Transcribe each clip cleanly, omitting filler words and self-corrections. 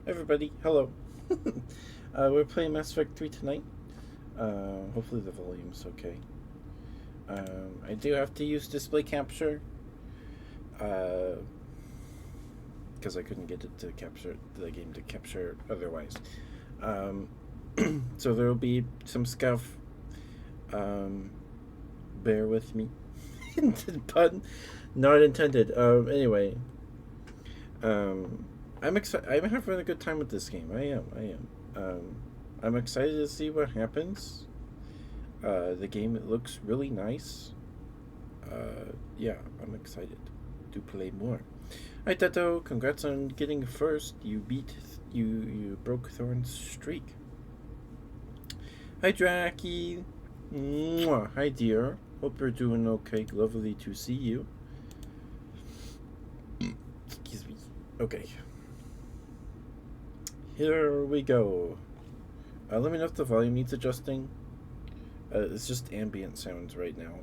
Everybody, hello. We're playing Mass Effect 3 tonight. Hopefully the volume's okay. I do have to use display capture because I couldn't get it to capture the game to capture otherwise. So there will be some scuff. Bear with me. Pun not intended. Anyway, I'm excited. I'm having a good time with this game. I am. I'm excited to see what happens. The game, it looks really nice. Yeah, I'm excited to play more. Hi Tato, congrats on getting first. You broke Thorn's streak. Hi Dracky. Mwah. Hi dear. Hope you're doing okay. Lovely to see you. Excuse me. Okay. Here we go. Let me know if the volume needs adjusting. It's just ambient sounds right now.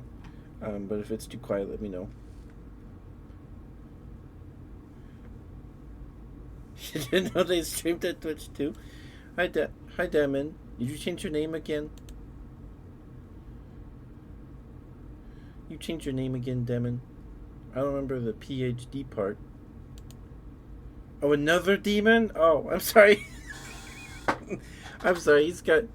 But if it's too quiet, let me know. You didn't know they streamed at Twitch too? Hi Damon. Did you change your name again? You changed your name again, Demon? I don't remember the PhD part. Oh, another demon? Oh, I'm sorry. I'm sorry. He's got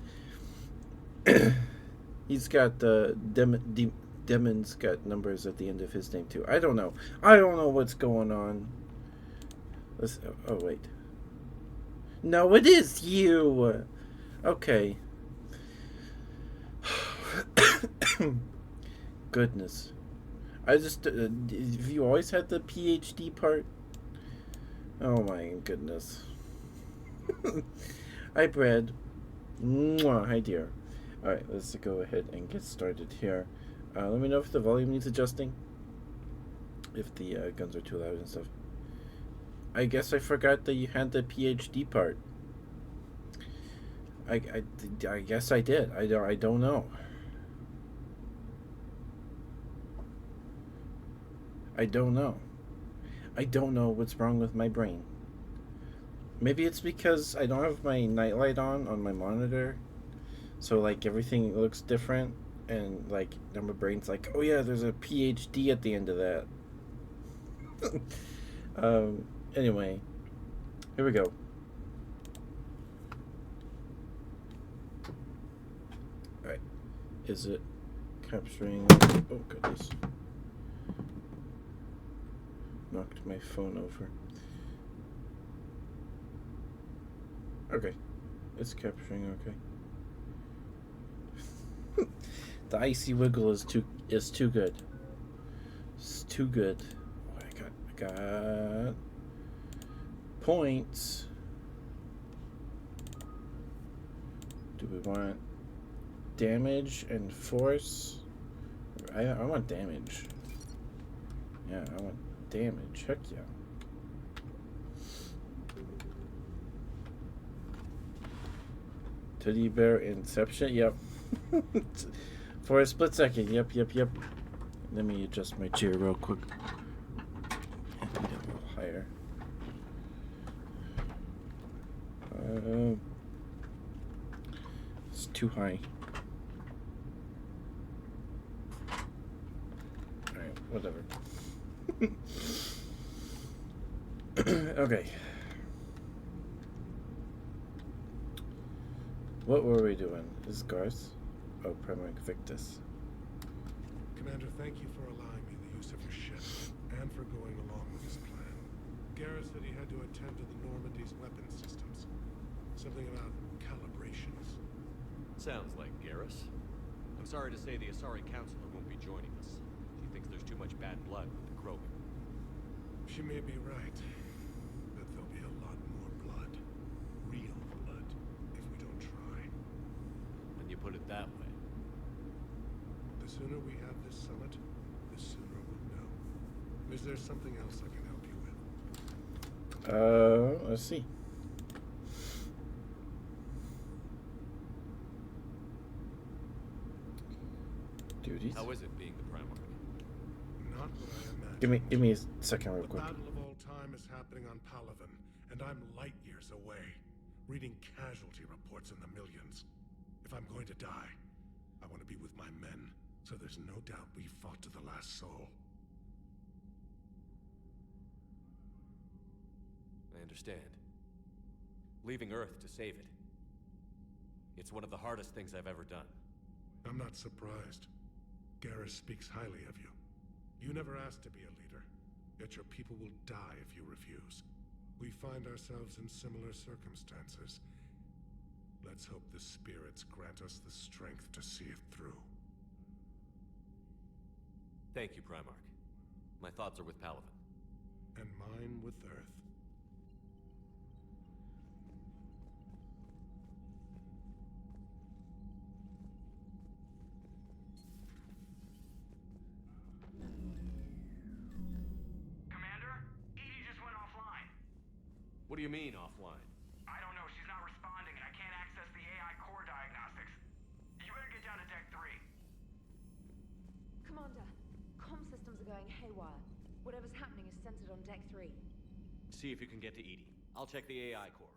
Demon's got numbers at the end of his name too. I don't know. I don't know what's going on. Oh wait. No, it is you. Okay. Goodness. I just have you always had the PhD part? Oh my goodness. Hi, Brad. Mwah. Hi, dear. Alright, let's go ahead and get started here. Let me know if the volume needs adjusting. If the guns are too loud and stuff. I guess I forgot that you had the PhD part. I guess I did. I don't know. I don't know. I don't know what's wrong with my brain. Maybe it's because I don't have my nightlight on my monitor. So, like, everything looks different. And, like, now my brain's like, oh yeah, there's a PhD at the end of that. Anyway. Here we go. Alright. Is it capturing... Oh, goodness. Knocked my phone over. Okay. It's capturing okay. The icy wiggle is too good. It's too good. Oh, I got points. Do we want damage and force? I want damage. Yeah, I want damage. Heck yeah. Teddy bear inception. Yep. For a split second. Yep. Let me adjust my chair real quick. And get a little higher. It's too high. Alright, whatever. Okay. What were we doing? Is Garth? Oh, Primic Victus. Commander, thank you for allowing me the use of your ship, and for going along with this plan. Garrett said he had to attend to the Normandy's weapon systems. Something about calibrations. Sounds like Garrus. I'm sorry to say the Asari Counselor won't be joining us. She thinks there's too much bad blood with the Krogan. She may be right, but there'll be a lot more blood. Real blood, if we don't try. When you put it that way. The sooner we have this summit, the sooner we'll know. Is there something else I can help you with? Let's see. Duties. How is it being the Primarch? Not what I imagined. Give me a second real The quick. battle of all time is happening on Palaven, and I'm light years away, reading casualty reports in the millions. If I'm going to die, I want to be with my men, so there's no doubt we fought to the last soul. I understand. Leaving Earth to save it. It's one of the hardest things I've ever done. I'm not surprised. Garrus speaks highly of you. You never asked to be a leader, yet your people will die if you refuse. We find ourselves in similar circumstances. Let's hope the spirits grant us the strength to see it through. Thank you, Primarch. My thoughts are with Palaven. And mine with Earth. What do you mean, offline? I don't know. She's not responding, and I can't access the AI core diagnostics. You better get down to Deck 3. Commander, comm systems are going haywire. Whatever's happening is centered on Deck 3. See if you can get to EDI. I'll check the AI core.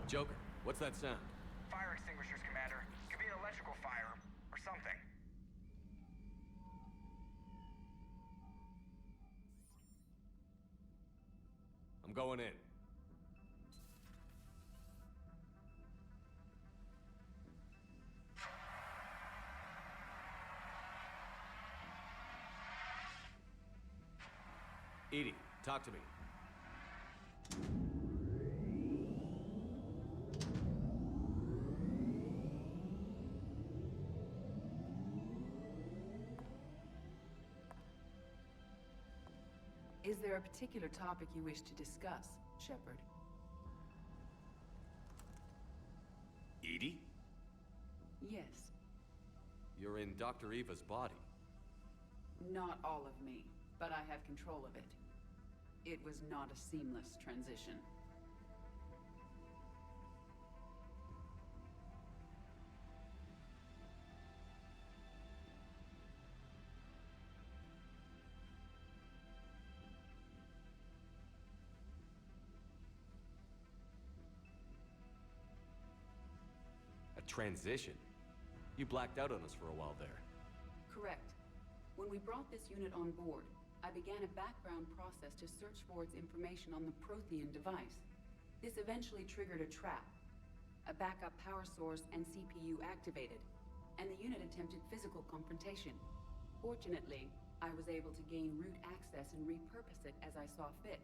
Joker, what's that sound? Fire extinguishers, Commander. Could be an electrical fire, or something. I'm going in. EDI, talk to me. Is there a particular topic you wish to discuss, Shepard? EDI? Yes. You're in Dr. Eva's body. Not all of me, but I have control of it. It was not a seamless transition. A transition? You blacked out on us for a while there. Correct. When we brought this unit on board, I began a background process to search for its information on the Prothean device. This eventually triggered a trap. A backup power source and CPU activated, and the unit attempted physical confrontation. Fortunately, I was able to gain root access and repurpose it as I saw fit.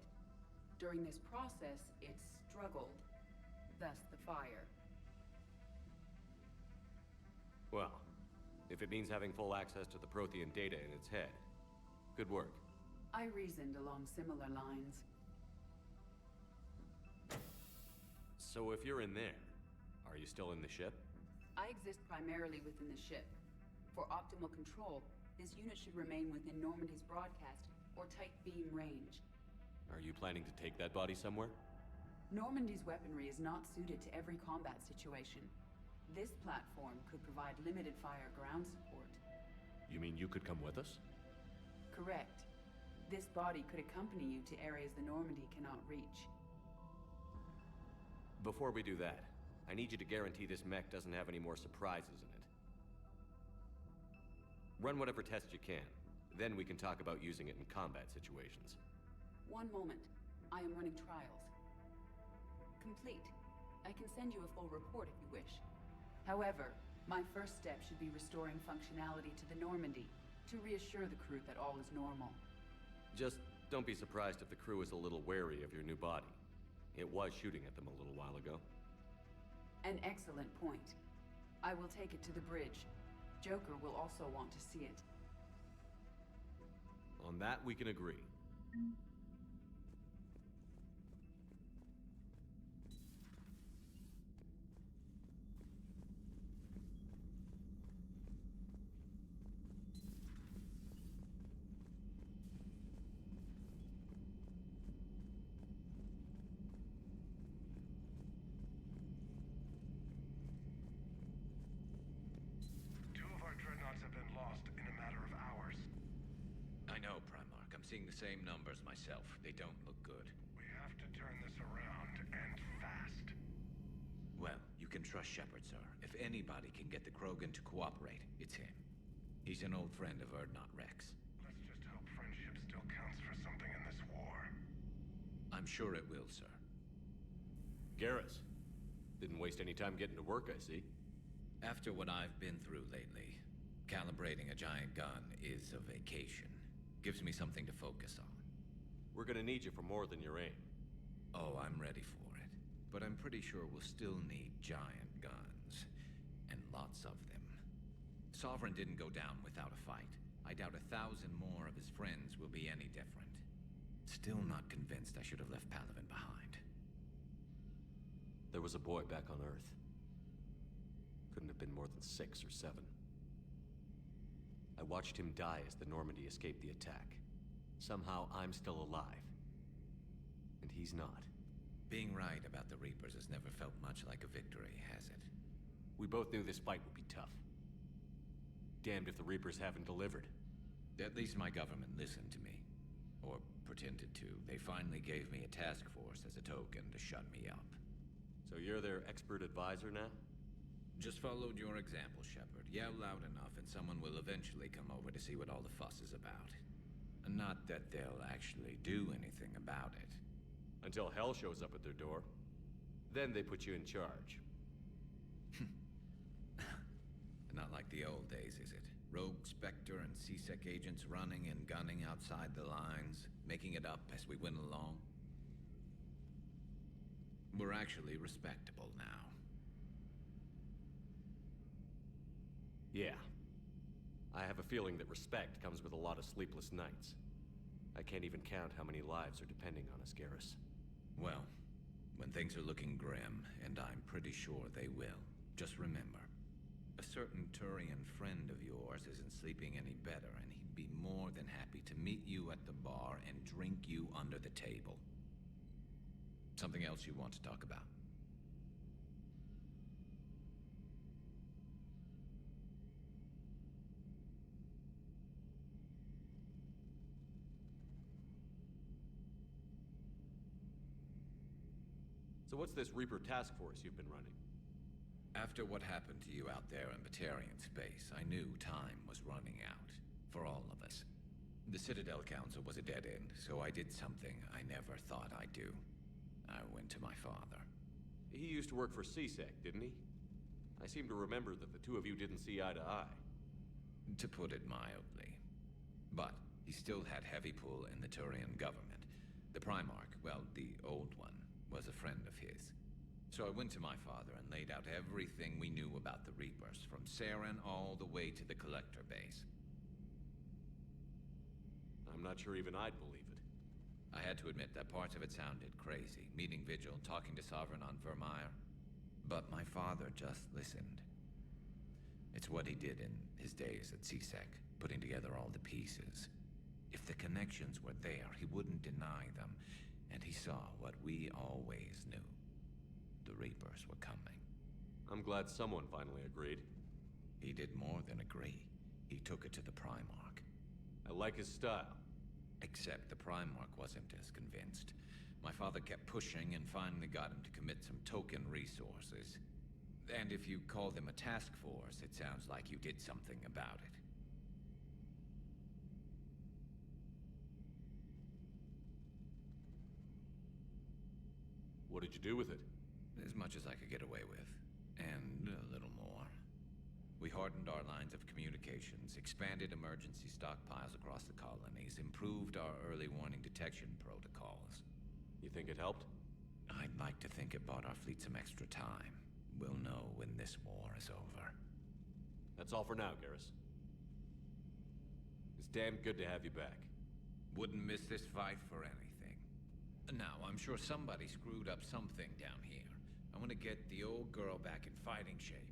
During this process, it struggled, thus the fire. Well, if it means having full access to the Prothean data in its head, good work. I reasoned along similar lines. So if you're in there, are you still in the ship? I exist primarily within the ship. For optimal control, this unit should remain within Normandy's broadcast or tight beam range. Are you planning to take that body somewhere? Normandy's weaponry is not suited to every combat situation. This platform could provide limited fire ground support. You mean you could come with us? Correct. This body could accompany you to areas the Normandy cannot reach. Before we do that, I need you to guarantee this mech doesn't have any more surprises in it. Run whatever tests you can. Then we can talk about using it in combat situations. One moment. I am running trials. Complete. I can send you a full report if you wish. However, my first step should be restoring functionality to the Normandy to reassure the crew that all is normal. Just don't be surprised if the crew is a little wary of your new body. It was shooting at them a little while ago. An excellent point. I will take it to the bridge. Joker will also want to see it. On that, we can agree. seeing the same numbers myself. They don't look good. We have to turn this around, and fast. Well, you can trust Shepard, sir. If anybody can get the Krogan to cooperate, it's him. He's an old friend of Urdnot Rex. Let's just hope friendship still counts for something in this war. I'm sure it will, sir. Garrus. Didn't waste any time getting to work, I see. After what I've been through lately, calibrating a giant gun is a vacation. Gives me something to focus on. We're gonna need you for more than your aim. Oh, I'm ready for it. But I'm pretty sure we'll still need giant guns. And lots of them. Sovereign didn't go down without a fight. I doubt 1,000 more of his friends will be any different. Still not convinced I should have left Palaven behind. There was a boy back on Earth. Couldn't have been more than 6 or 7. I watched him die as the Normandy escaped the attack. Somehow I'm still alive. And he's not. Being right about the Reapers has never felt much like a victory, has it? We both knew this fight would be tough. Damned if the Reapers haven't delivered. At least my government listened to me. Or pretended to. They finally gave me a task force as a token to shut me up. So you're their expert advisor now? Just followed your example, Shepard. Yell loud enough and someone will eventually come over to see what all the fuss is about. Not that they'll actually do anything about it. Until hell shows up at their door. Then they put you in charge. Not like the old days, is it? Rogue Spectre and C-Sec agents running and gunning outside the lines, making it up as we went along. We're actually respectable now. Yeah. I have a feeling that respect comes with a lot of sleepless nights. I can't even count how many lives are depending on us, Garrus. Well, when things are looking grim, and I'm pretty sure they will, just remember, a certain Turian friend of yours isn't sleeping any better, and he'd be more than happy to meet you at the bar and drink you under the table. Something else you want to talk about? So what's this Reaper task force you've been running? After what happened to you out there in Batarian space, I knew time was running out. For all of us. The Citadel Council was a dead end, so I did something I never thought I'd do. I went to my father. He used to work for C-Sec, didn't he? I seem to remember that the two of you didn't see eye to eye. To put it mildly. But he still had heavy pull in the Turian government. The Primarch, well, the old one, was a friend of his. So I went to my father and laid out everything we knew about the Reapers, from Saren all the way to the Collector base. I'm not sure even I'd believe it. I had to admit that parts of it sounded crazy, meeting Vigil, talking to Sovereign on Vermeer. But my father just listened. It's what he did in his days at C-Sec, putting together all the pieces. If the connections were there, he wouldn't deny them, and he saw what we always knew. The Reapers were coming. I'm glad someone finally agreed. He did more than agree. He took it to the Primarch. I like his style. Except the Primarch wasn't as convinced. My father kept pushing and finally got him to commit some token resources. And if you call them a task force, it sounds like you did something about it. What did you do with it? As much as I could get away with. And a little more. We hardened our lines of communications, expanded emergency stockpiles across the colonies, improved our early warning detection protocols. You think it helped? I'd like to think it bought our fleet some extra time. We'll know when this war is over. That's all for now, Garrus. It's damn good to have you back. Wouldn't miss this fight for anything. Now, I'm sure somebody screwed up something down here. I want to get the old girl back in fighting shape.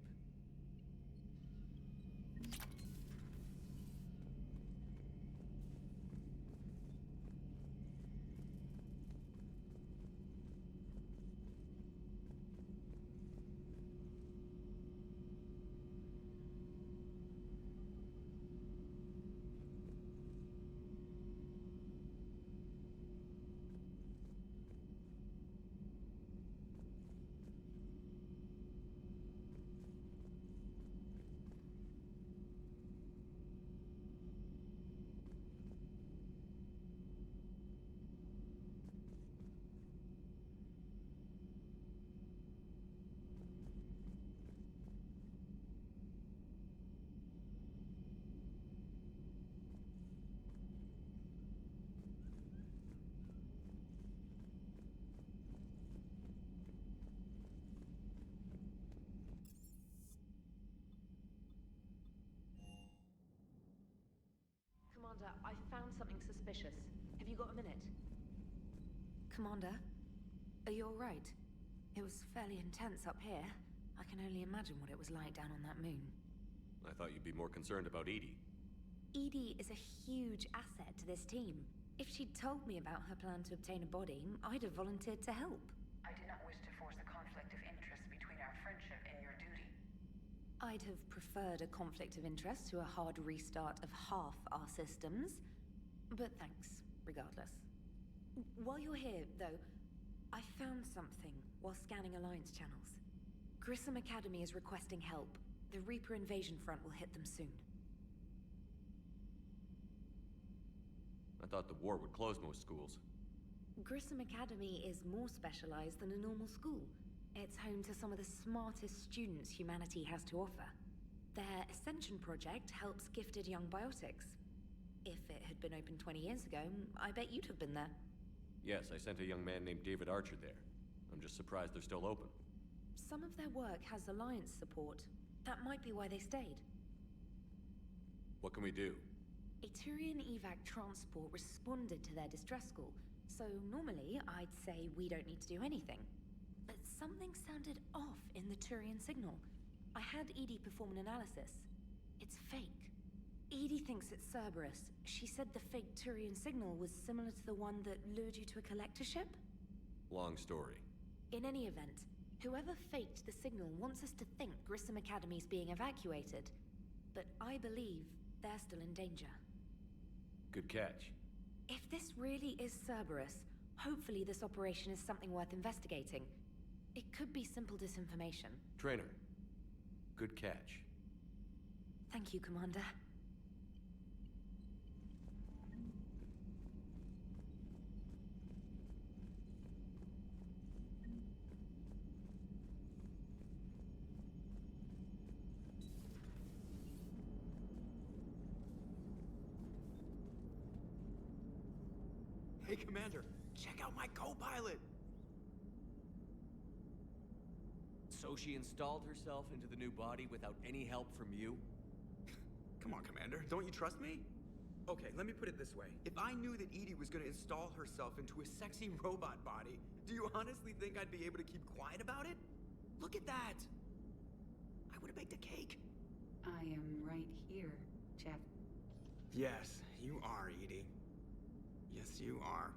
Commander, I found something suspicious. Have you got a minute? Commander, are you alright? It was fairly intense up here. I can only imagine what it was like down on that moon. I thought you'd be more concerned about Edie. Edie is a huge asset to this team. If she'd told me about her plan to obtain a body, I'd have volunteered to help. I do not wish to force a conflict of interest between our friendship and your duty. I'd have preferred a conflict of interest to a hard restart of half our systems. But thanks, regardless. While you're here, though, I found something while scanning Alliance channels. Grissom Academy is requesting help. The Reaper invasion front will hit them soon. I thought the war would close most schools. Grissom Academy is more specialized than a normal school. It's home to some of the smartest students humanity has to offer. Their Ascension project helps gifted young biotics. If it had been open 20 years ago, I bet you'd have been there. Yes, I sent a young man named David Archer there. I'm just surprised they're still open. Some of their work has Alliance support. That might be why they stayed. What can we do? A Turian evac transport responded to their distress call, so normally I'd say we don't need to do anything. But something sounded off in the Turian signal. I had Edie perform an analysis. It's fake. Edie thinks it's Cerberus. She said the fake Turian signal was similar to the one that lured you to a collector ship? Long story. In any event, whoever faked the signal wants us to think Grissom Academy's being evacuated. But I believe they're still in danger. Good catch. If this really is Cerberus, hopefully this operation is something worth investigating. It could be simple disinformation. Trainer. Good catch. Thank you, Commander. Hey, Commander, check out my co-pilot! So she installed herself into the new body without any help from you? Come on, Commander, don't you trust me? Okay, let me put it this way. If I knew that Edie was gonna install herself into a sexy robot body, do you honestly think I'd be able to keep quiet about it? Look at that! I would've baked a cake. I am right here, Jeff. Yes, you are, Edie. Yes, you are.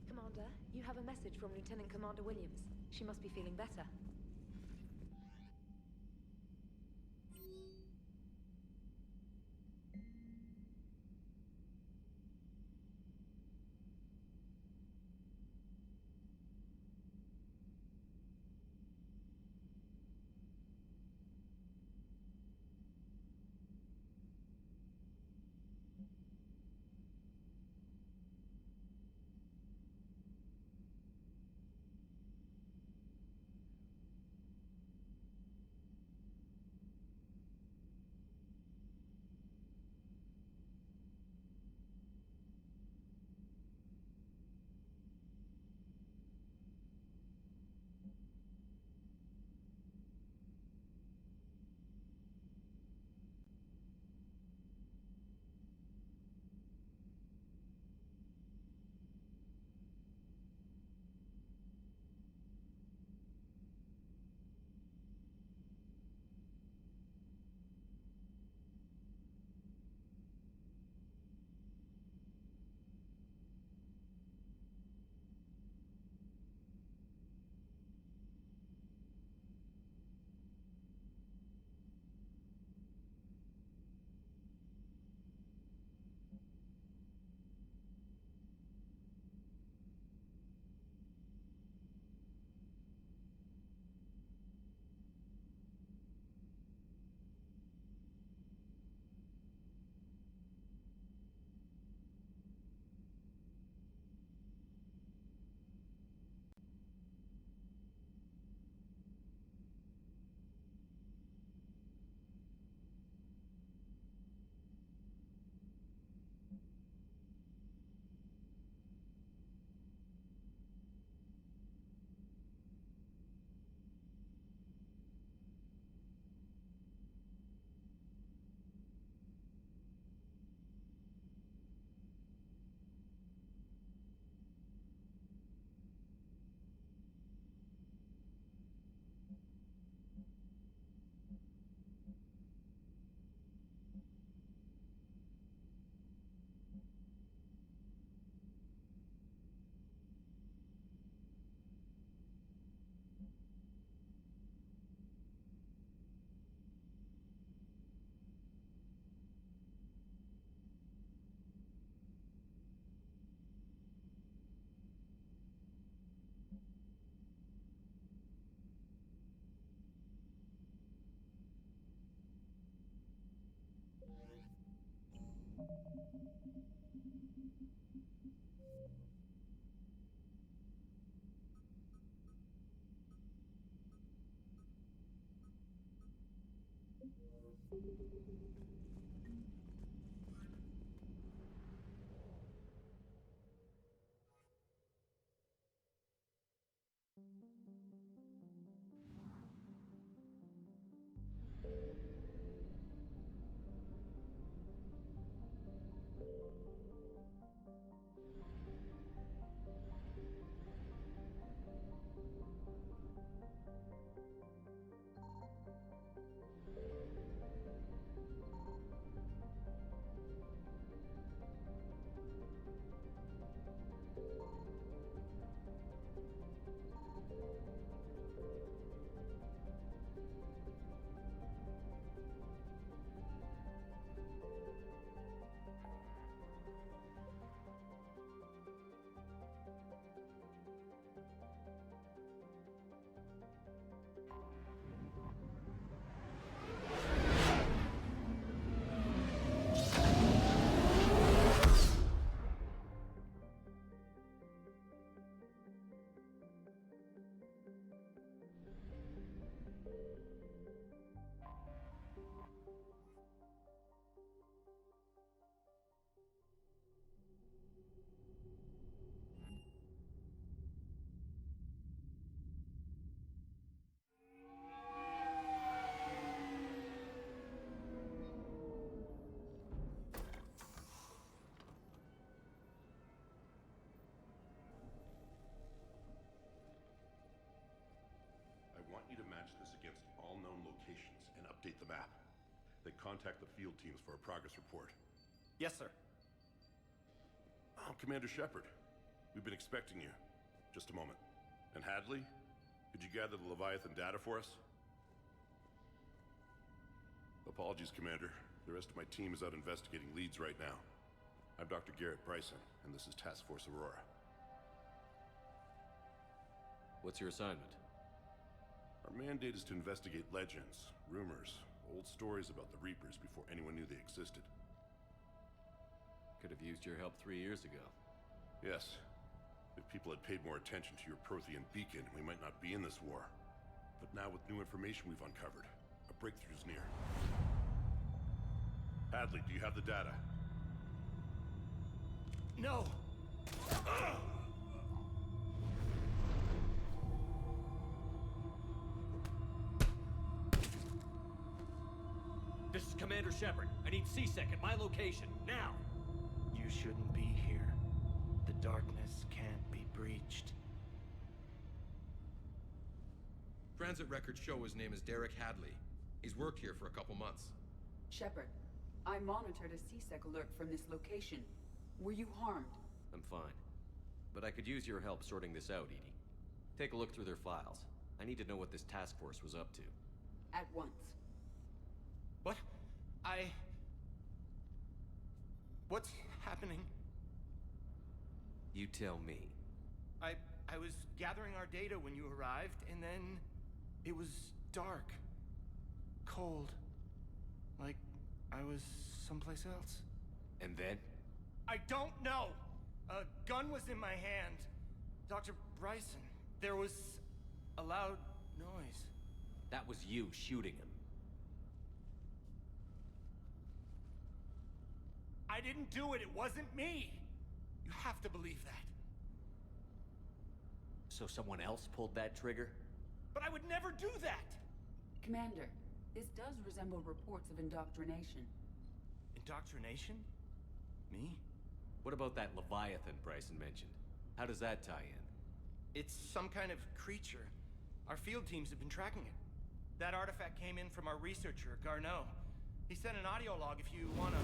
Commander, you have a message from Lieutenant Commander Williams. She must be feeling better. I want you to match this against all known locations and update the map. Then contact the field teams for a progress report. Yes, sir. Oh, Commander Shepard. We've been expecting you. Just a moment. And Hadley? Could you gather the Leviathan data for us? Apologies, Commander. The rest of my team is out investigating leads right now. I'm Dr. Garrett Bryson, and this is Task Force Aurora. What's your assignment? Our mandate is to investigate legends, rumors, old stories about the Reapers before anyone knew they existed. Could have used your help 3 years ago. Yes. If people had paid more attention to your Prothean beacon, we might not be in this war. But now with new information we've uncovered, a breakthrough's near. Hadley, do you have the data? No! This is Commander Shepard. I need C-Sec at my location, now! You shouldn't be here. The darkness can't be breached. Transit records show his name is Derek Hadley. He's worked here for a couple months. Shepard, I monitored a C-Sec alert from this location. Were you harmed? I'm fine. But I could use your help sorting this out, Edie. Take a look through their files. I need to know what this task force was up to. At once. What? What's happening? You tell me. I was gathering our data when you arrived, and then it was dark. Cold. Like I was someplace else. And then? I don't know! A gun was in my hand. Dr. Bryson, there was a loud noise. That was you shooting him. I didn't do it, it wasn't me! You have to believe that. So someone else pulled that trigger? But I would never do that! Commander, this does resemble reports of indoctrination. Indoctrination? Me? What about that Leviathan Bryson mentioned? How does that tie in? It's some kind of creature. Our field teams have been tracking it. That artifact came in from our researcher, Garneau. He sent an audio log if you wanna...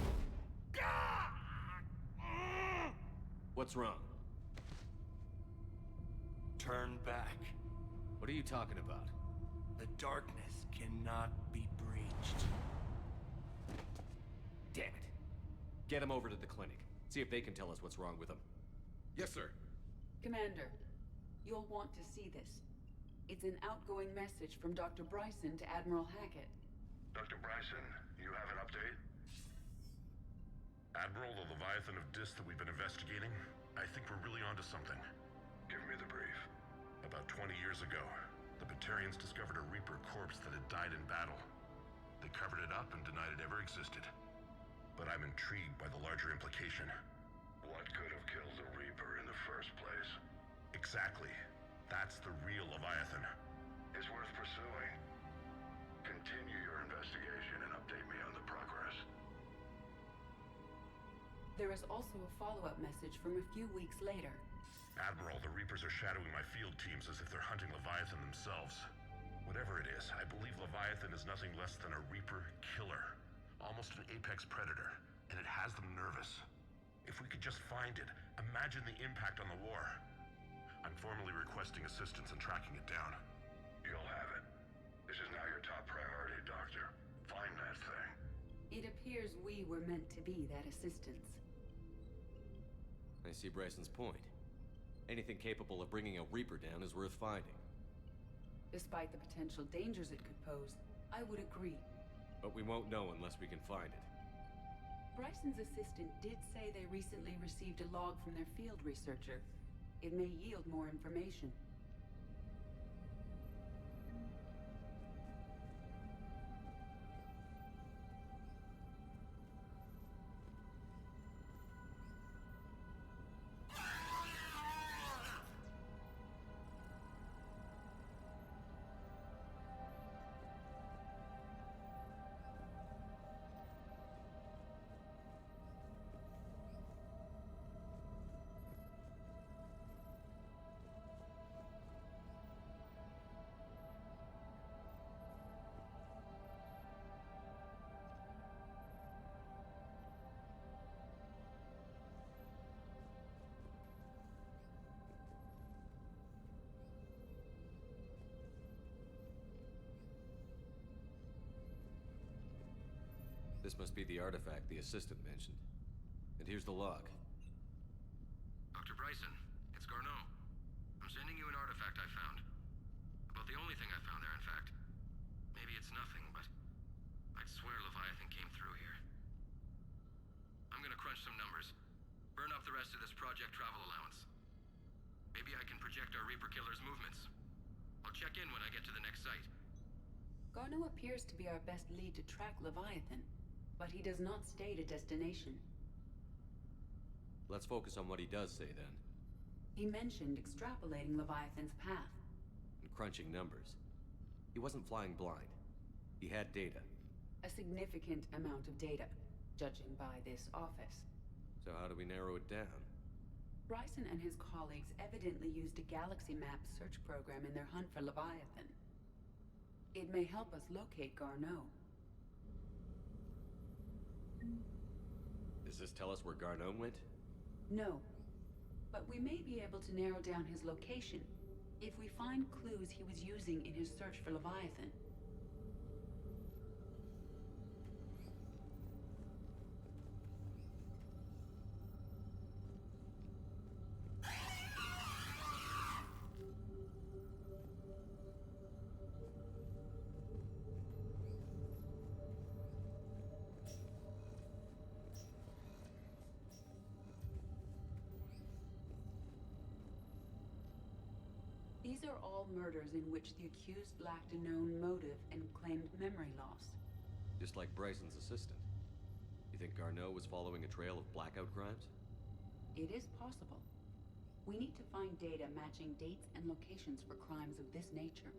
What's wrong? Turn back. What are you talking about? The darkness cannot be breached. Damn it. Get him over to the clinic. See if they can tell us what's wrong with him. Yes, sir. Commander, you'll want to see this. It's an outgoing message from Dr. Bryson to Admiral Hackett. Dr. Bryson, you have an update? Admiral, the Leviathan of Dis that we've been investigating, I think we're really onto something. Give me the brief. About 20 years ago, the Batarians discovered a Reaper corpse that had died in battle. They covered it up and denied it ever existed. But I'm intrigued by the larger implication. What could have killed the Reaper in the first place? Exactly. That's the real Leviathan. It's worth pursuing. Continue your investigation and update me on the progress. There is also a follow-up message from a few weeks later. Admiral, the Reapers are shadowing my field teams as if they're hunting Leviathan themselves. Whatever it is, I believe Leviathan is nothing less than a Reaper killer. Almost an apex predator, and it has them nervous. If we could just find it, imagine the impact on the war. I'm formally requesting assistance in tracking it down. You'll have it. This is now your top priority, Doctor. Find that thing. It appears we were meant to be that assistance. I see Bryson's point. Anything capable of bringing a Reaper down is worth finding. Despite the potential dangers it could pose, I would agree. But we won't know unless we can find it. Bryson's assistant did say they recently received a log from their field researcher. It may yield more information. This must be the artifact the assistant mentioned. And here's the log. Dr. Bryson, it's Garneau. I'm sending you an artifact I found. About the only thing I found there, in fact. Maybe it's nothing, but I'd swear Leviathan came through here. I'm gonna crunch some numbers. Burn up the rest of this project travel allowance. Maybe I can project our Reaper killer's movements. I'll check in when I get to the next site. Garneau appears to be our best lead to track Leviathan, but he does not state a destination. Let's focus on what he does say, then. He mentioned extrapolating Leviathan's path. And crunching numbers. He wasn't flying blind. He had data. A significant amount of data, judging by this office. So how do we narrow it down? Bryson and his colleagues evidently used a galaxy map search program in their hunt for Leviathan. It may help us locate Garneau. Does this tell us where Garneau went? No, but we may be able to narrow down his location if we find clues he was using in his search for Leviathan. These are all murders in which the accused lacked a known motive and claimed memory loss. Just like Bryson's assistant. You think Garneau was following a trail of blackout crimes? It is possible. We need to find data matching dates and locations for crimes of this nature.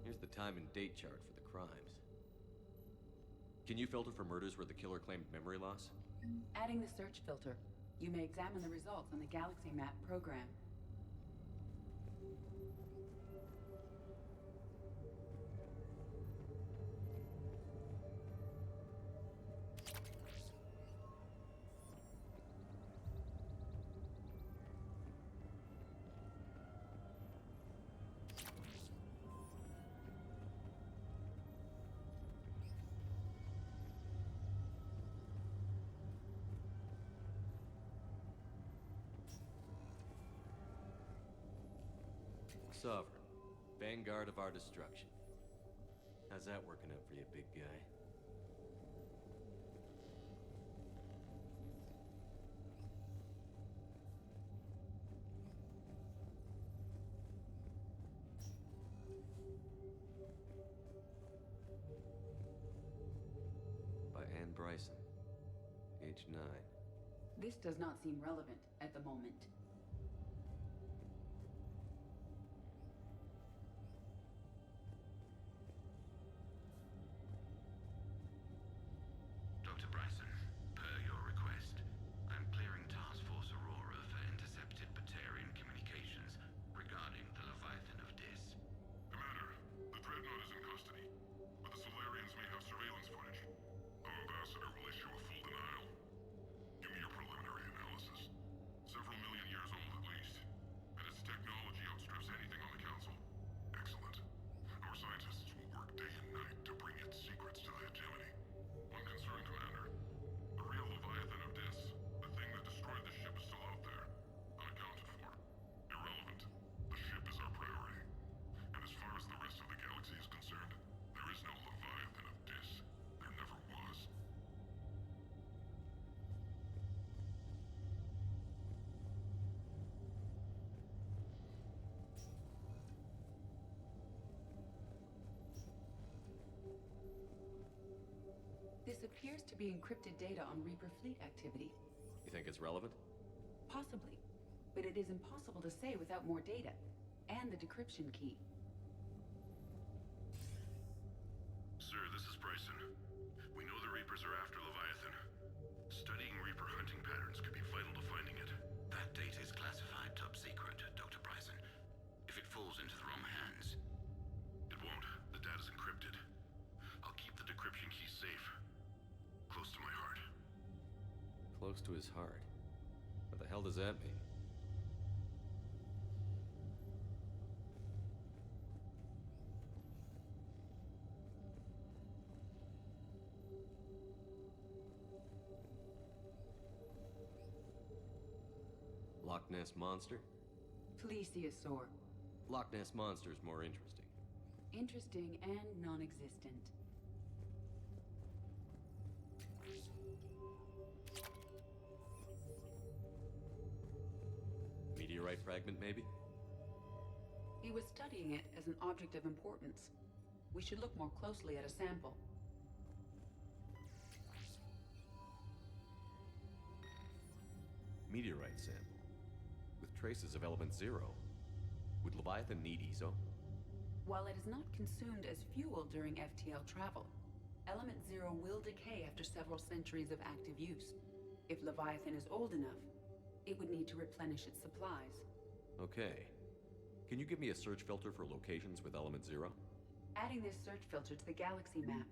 Here's the time and date chart for the crimes. Can you filter for murders where the killer claimed memory loss? Adding the search filter, you may examine the results on the Galaxy Map program. Sovereign, vanguard of our destruction. How's that working out for you, big guy? This does not seem relevant at the moment. Dr. Bryson, per your request, I'm clearing Task Force Aurora for intercepted Batarian communications regarding the Leviathan of Dis. Commander, the Dreadnought is in custody, but the Solarians may have surveillance footage. Our ambassador will issue a full denial. Give me your preliminary analysis. Several million years old at least, and its technology outstrips anything on the Council. Excellent. Our scientists will work day and night to bring its secrets to the hegemony. One concern, Commander. The real Leviathan of Dis, the thing that destroyed the ship, is still out there, unaccounted for. Irrelevant. The ship is our priority. And as far as the rest of the galaxy is concerned, there is no Leviathan of Dis. There never was. This appears to be encrypted data on Reaper fleet activity. You think it's relevant? Possibly. But it is impossible to say without more data. And the decryption key. Sir, this is Bryson. We know the Reapers are after Leviathan. Studying Reaper hunting patterns could be vital to finding it. That data is classified top secret, Dr. Bryson. If it falls into the wrong hands... It won't. The data's encrypted. I'll keep the decryption key safe. Close to my heart. Close to his heart. What the hell does that mean? Loch Ness Monster? Plesiosaur. Loch Ness Monster's more interesting. Interesting and non-existent. Meteorite fragment, maybe? He was studying it as an object of importance. We should look more closely at a sample. Meteorite sample. With traces of element zero. Would Leviathan need ESO? While it is not consumed as fuel during FTL travel, element zero will decay after several centuries of active use. If Leviathan is old enough, it would need to replenish its supplies. Okay. Can you give me a search filter for locations with element zero? Adding this search filter to the galaxy map.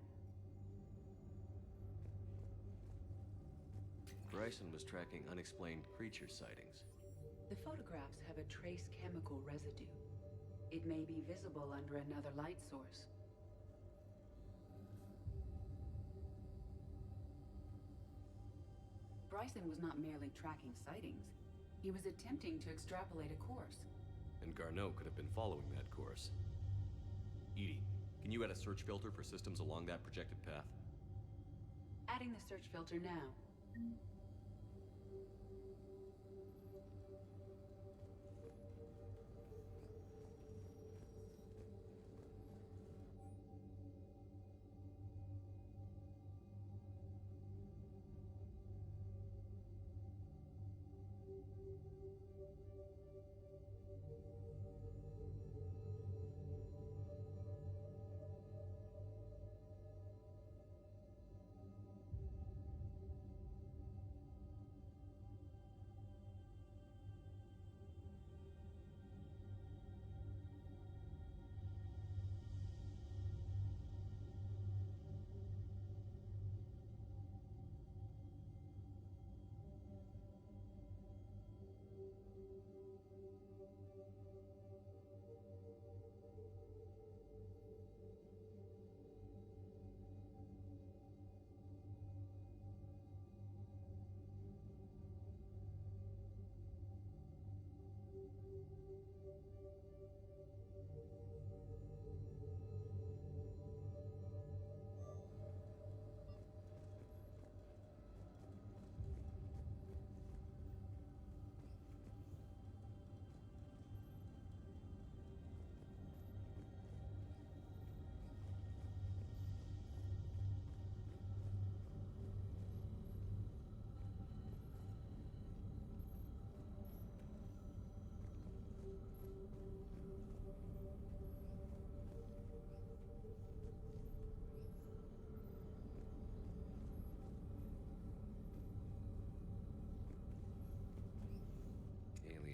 Bryson was tracking unexplained creature sightings. The photographs have a trace chemical residue. It may be visible under another light source. Bryson was not merely tracking sightings. He was attempting to extrapolate a course. And Garneau could have been following that course. Edie, can you add a search filter for systems along that projected path? Adding the search filter now.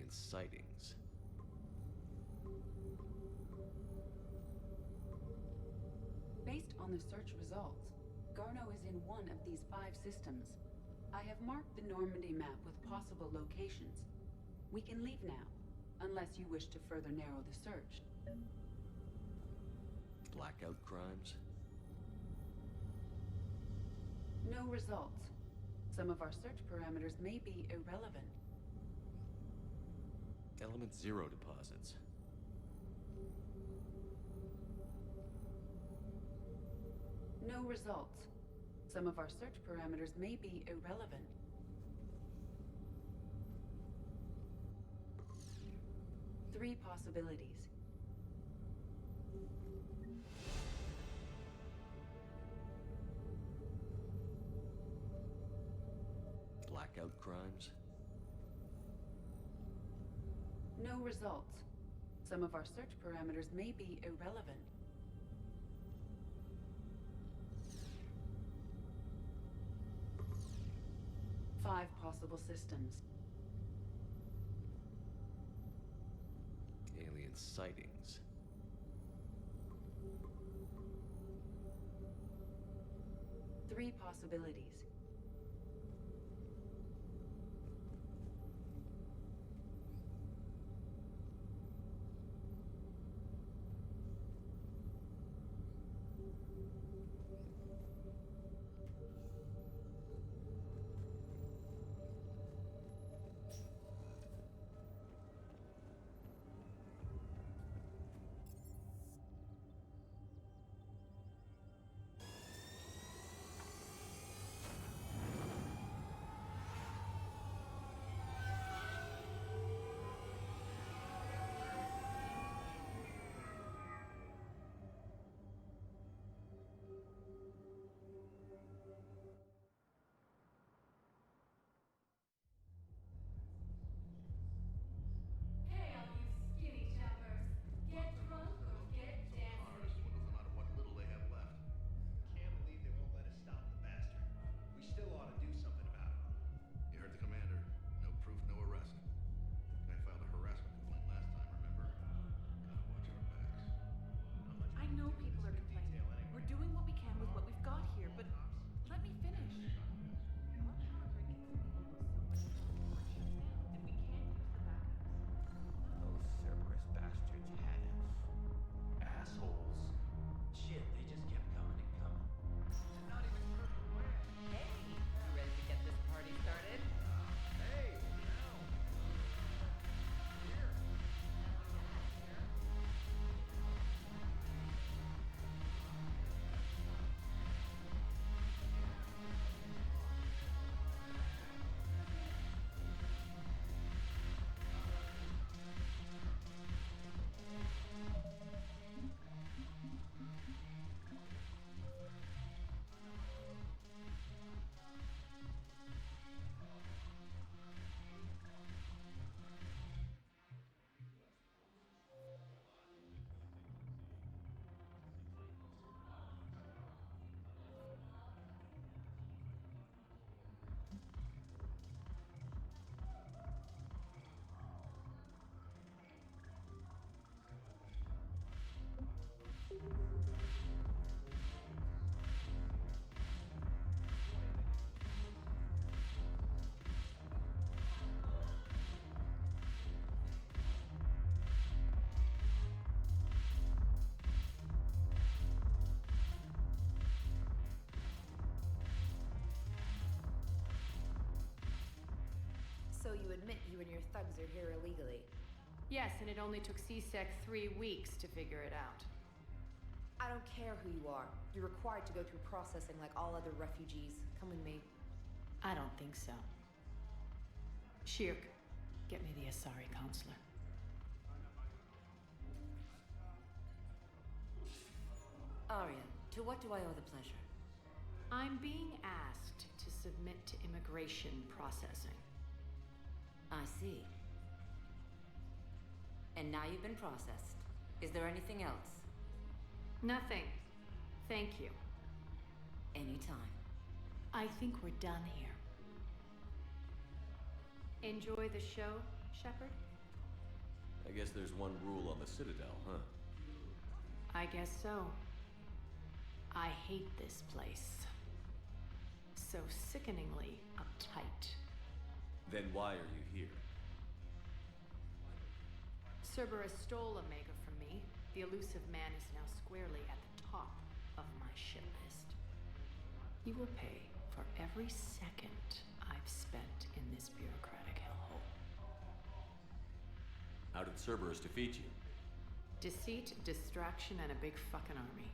Alien sightings. Based on the search results, Garneau is in one of these 5 systems. I have marked the Normandy map with possible locations. We can leave now, unless you wish to further narrow the search. Blackout crimes? No results. Some of our search parameters may be irrelevant. Element Zero deposits. No results. Some of our search parameters may be irrelevant. Three possibilities. Blackout crimes? No results. Some of our search parameters may be irrelevant. Five possible systems. Alien sightings. Three possibilities. Hey, all you skinny choppers. Get drunk or get dancing. Swindle them out of what little they have left. Can't believe they won't let us stop the bastard. We still ought to do something about it. You heard the commander. No proof, no arrest. Guy filed a harassment complaint last time, remember? Gotta watch our backs. I know people are complaining. We're doing what we can with what we've got here, but let me finish. Our power grid can only handle so much power before it shuts down, and we can't use the backups. Those Cerberus bastards had us. Assholes. Shit, they just kept coming and coming. Not even sure from where. Hey, you ready to get this party started? Hey, now. Here. So you admit you and your thugs are here illegally? Yes, and it only took CSEC 3 weeks to figure it out. I don't care who you are. You're required to go through processing like all other refugees. Come with me. I don't think so. Shirk, get me the Asari counselor. Arya, to what do I owe the pleasure? I'm being asked to submit to immigration processing. I see. And now you've been processed. Is there anything else? Nothing. Thank you. Anytime. I think we're done here. Enjoy the show, Shepard? I guess there's one rule on the Citadel, huh? I guess so. I hate this place. So sickeningly uptight. Then why are you here? Cerberus stole Omega from me. The elusive man is now squarely at the top of my shit list. He will pay for every second I've spent in this bureaucratic hellhole. How did Cerberus defeat you? Deceit, distraction, and a big fucking army.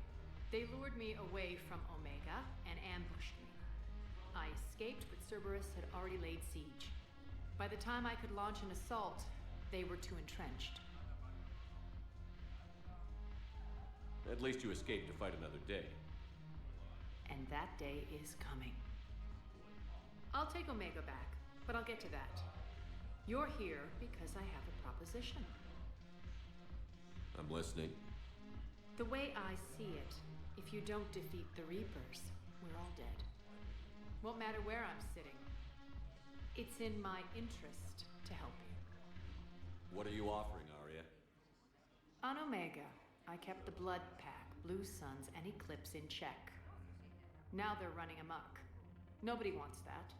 They lured me away from Omega and ambushed me. I escaped, but Cerberus had already laid siege. By the time I could launch an assault, they were too entrenched. At least you escaped to fight another day. And that day is coming. I'll take Omega back, but I'll get to that. You're here because I have a proposition. I'm listening. The way I see it, if you don't defeat the Reapers, we're all dead. Won't matter where I'm sitting. It's in my interest to help you. What are you offering, Arya? On Omega, I kept the Blood Pack, Blue Suns, and Eclipse in check. Now they're running amok. Nobody wants that.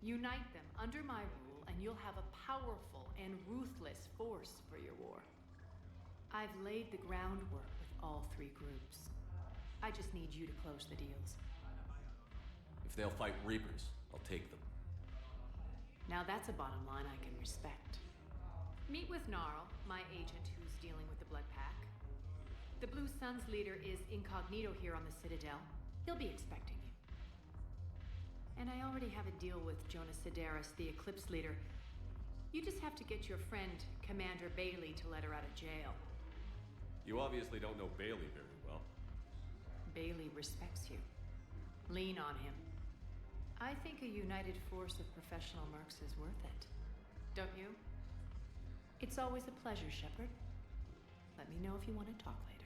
Unite them under my rule, and you'll have a powerful and ruthless force for your war. I've laid the groundwork with all three groups. I just need you to close the deals. If they'll fight Reapers, I'll take them. Now that's a bottom line I can respect. Meet with Gnarl, my agent who's dealing with the Blood Pack. The Blue Suns leader is incognito here on the Citadel. He'll be expecting you. And I already have a deal with Jonas Sidaris, the Eclipse leader. You just have to get your friend, Commander Bailey, to let her out of jail. You obviously don't know Bailey very well. Bailey respects you. Lean on him. I think a united force of professional mercs is worth it. Don't you? It's always a pleasure, Shepard. Let me know if you want to talk later.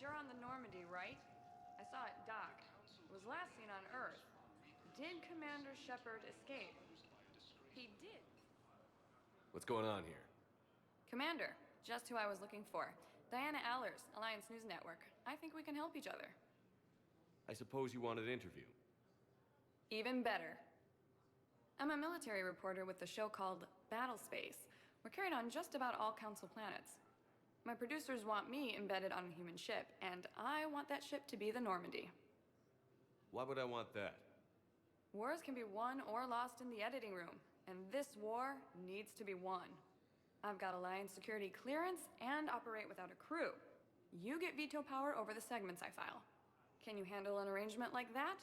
you're on the Normandy, right? I saw it dock. It was last seen on Earth. Did Commander Shepard escape? He did. What's going on here? Commander, just who I was looking for. Diana Allers, Alliance News Network. I think we can help each other. I suppose you want an interview. Even better. I'm a military reporter with the show called Battle Space. We're carried on just about all Council planets. My producers want me embedded on a human ship, and I want that ship to be the Normandy. Why would I want that? Wars can be won or lost in the editing room, and this war needs to be won. I've got Alliance security clearance and operate without a crew. You get veto power over the segments I file. Can you handle an arrangement like that?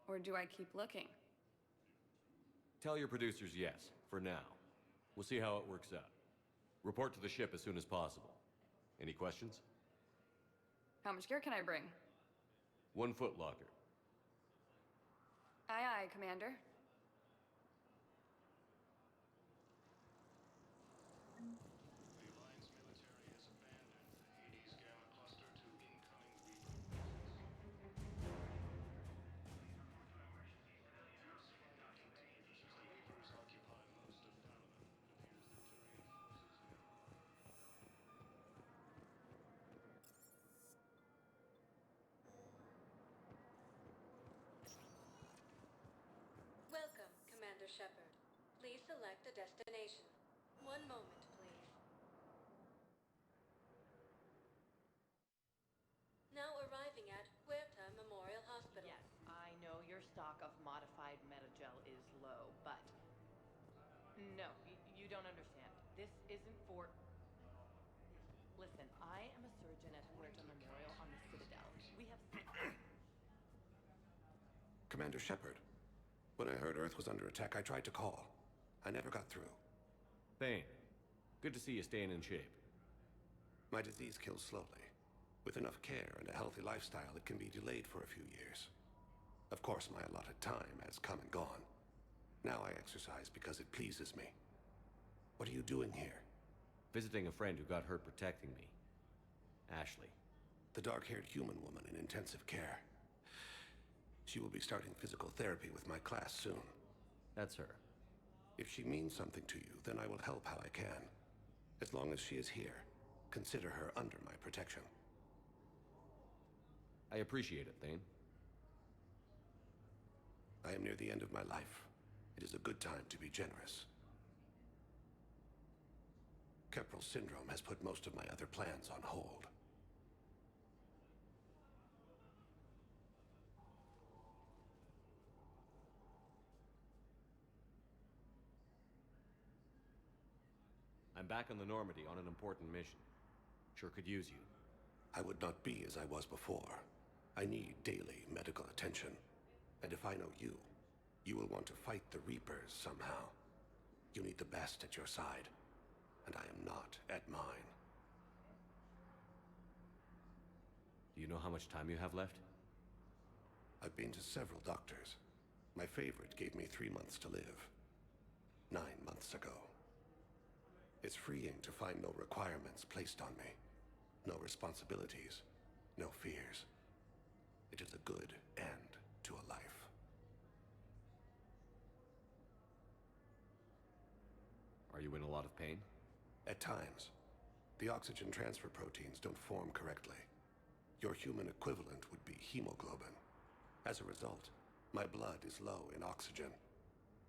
Or do I keep looking? Tell your producers yes, for now. We'll see how it works out. Report to the ship as soon as possible. Any questions? How much gear can I bring? 1 foot locker. Aye, aye, Commander. The Alliance military has abandoned Hades Gamma Cluster to incoming Reaper. The Reapers occupy most of Dalaman. It appears the Turian forces now. Welcome, Commander Shepard. Please select a destination. One moment, please. Now arriving at Huerta Memorial Hospital. Yes, I know your stock of modified metagel is low, but... No, you don't understand. This isn't for... Listen, I am a surgeon at Huerta Memorial on the Citadel. We have... Commander Shepard, when I heard Earth was under attack, I tried to call. I never got through. Thane, good to see you staying in shape. My disease kills slowly. With enough care and a healthy lifestyle, it can be delayed for a few years. Of course, my allotted time has come and gone. Now I exercise because it pleases me. What are you doing here? Visiting a friend who got hurt protecting me. Ashley. The dark-haired human woman in intensive care. She will be starting physical therapy with my class soon. That's her. If she means something to you, then I will help how I can. As long as she is here, consider her under my protection. I appreciate it, Thane. I am near the end of my life. It is a good time to be generous. Keprel syndrome has put most of my other plans on hold. I'm back on the Normandy on an important mission. Sure could use you. I would not be as I was before. I need daily medical attention. And if I know you, you will want to fight the Reapers somehow. You need the best at your side, and I am not at mine. Do you know how much time you have left? I've been to several doctors. My favorite gave me 3 months to live. 9 months ago. It's freeing to find no requirements placed on me. No responsibilities. No fears. It is a good end to a life. Are you in a lot of pain? At times. The oxygen transfer proteins don't form correctly. Your human equivalent would be hemoglobin. As a result, my blood is low in oxygen.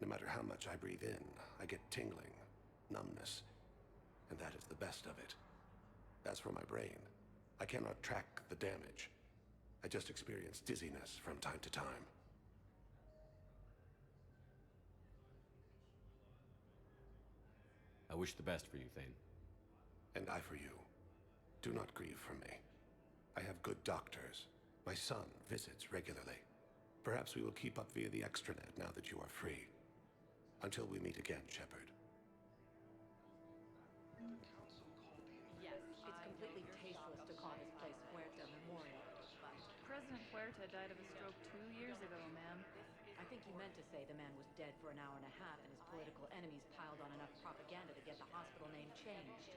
No matter how much I breathe in, I get tingling, numbness, and that is the best of it. As for my brain, I cannot track the damage. I just experience dizziness from time to time. I wish the best for you, Thane. And I for you. Do not grieve for me. I have good doctors. My son visits regularly. Perhaps we will keep up via the extranet now that you are free. Until we meet again, Shepard. Yes, it's completely tasteless to call this place Huerta Memorial, but... President Huerta died of a stroke 2 years ago, ma'am. I think you meant to say the man was dead for an hour and a half and his political enemies piled on enough propaganda to get the hospital name changed.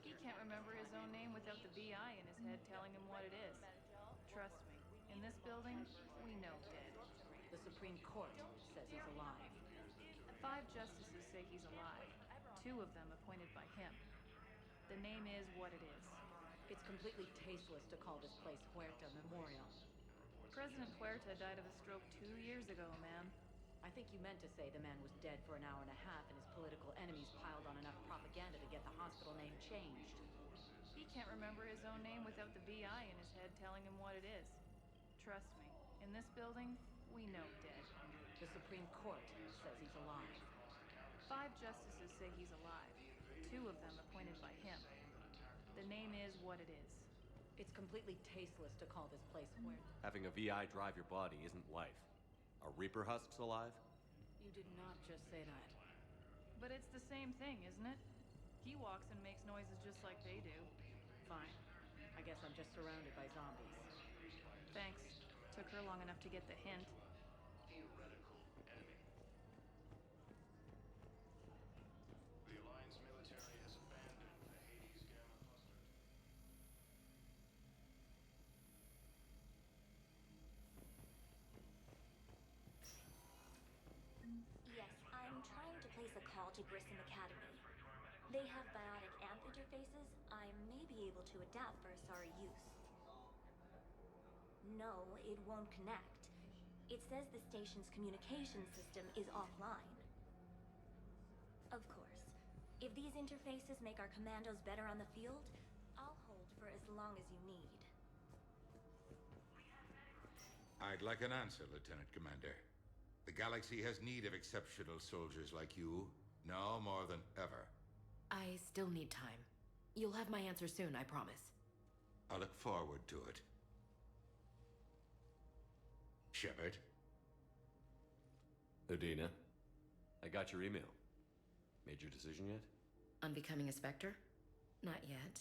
Speak can't remember his own name without the VI in his head telling him what it is. Trust me, in this building, we know dead. The Supreme Court says he's alive. 5 justices say he's alive. 2 of them appointed by him. The name is what it is. It's completely tasteless to call this place Huerta Memorial. President Huerta died of a stroke 2 years ago, ma'am. I think you meant to say the man was dead for an hour and a half and his political enemies piled on enough propaganda to get the hospital name changed. He can't remember his own name without the VI in his head telling him what it is. Trust me, in this building, we know dead. The Supreme Court says he's alive. 5 justices say he's alive. 2 of them appointed by him. The name is what it is. It's completely tasteless to call this place Huerta. Having a VI drive your body isn't life. Are Reaper husks alive? You did not just say that. But it's the same thing, isn't it? He walks and makes noises just like they do. Fine. I guess I'm just surrounded by zombies. Thanks. Took her long enough to get the hint. Theoretical enemy. The Alliance military has abandoned the Hades Gamma cluster. Yes, I'm trying to place a call to Grissom Academy. They have biotic amp interfaces I may be able to adapt for Asari use. No, it won't connect. It says the station's communication system is offline. Of course, if these interfaces make our commandos better on the field, I'll hold for as long as you need. I'd like an answer, Lieutenant Commander. The galaxy has need of exceptional soldiers like you, now more than ever. I still need time. You'll have my answer soon, I promise. I look forward to it. Shepard? Udina, I got your email. Made your decision yet? On becoming a Spectre? Not yet.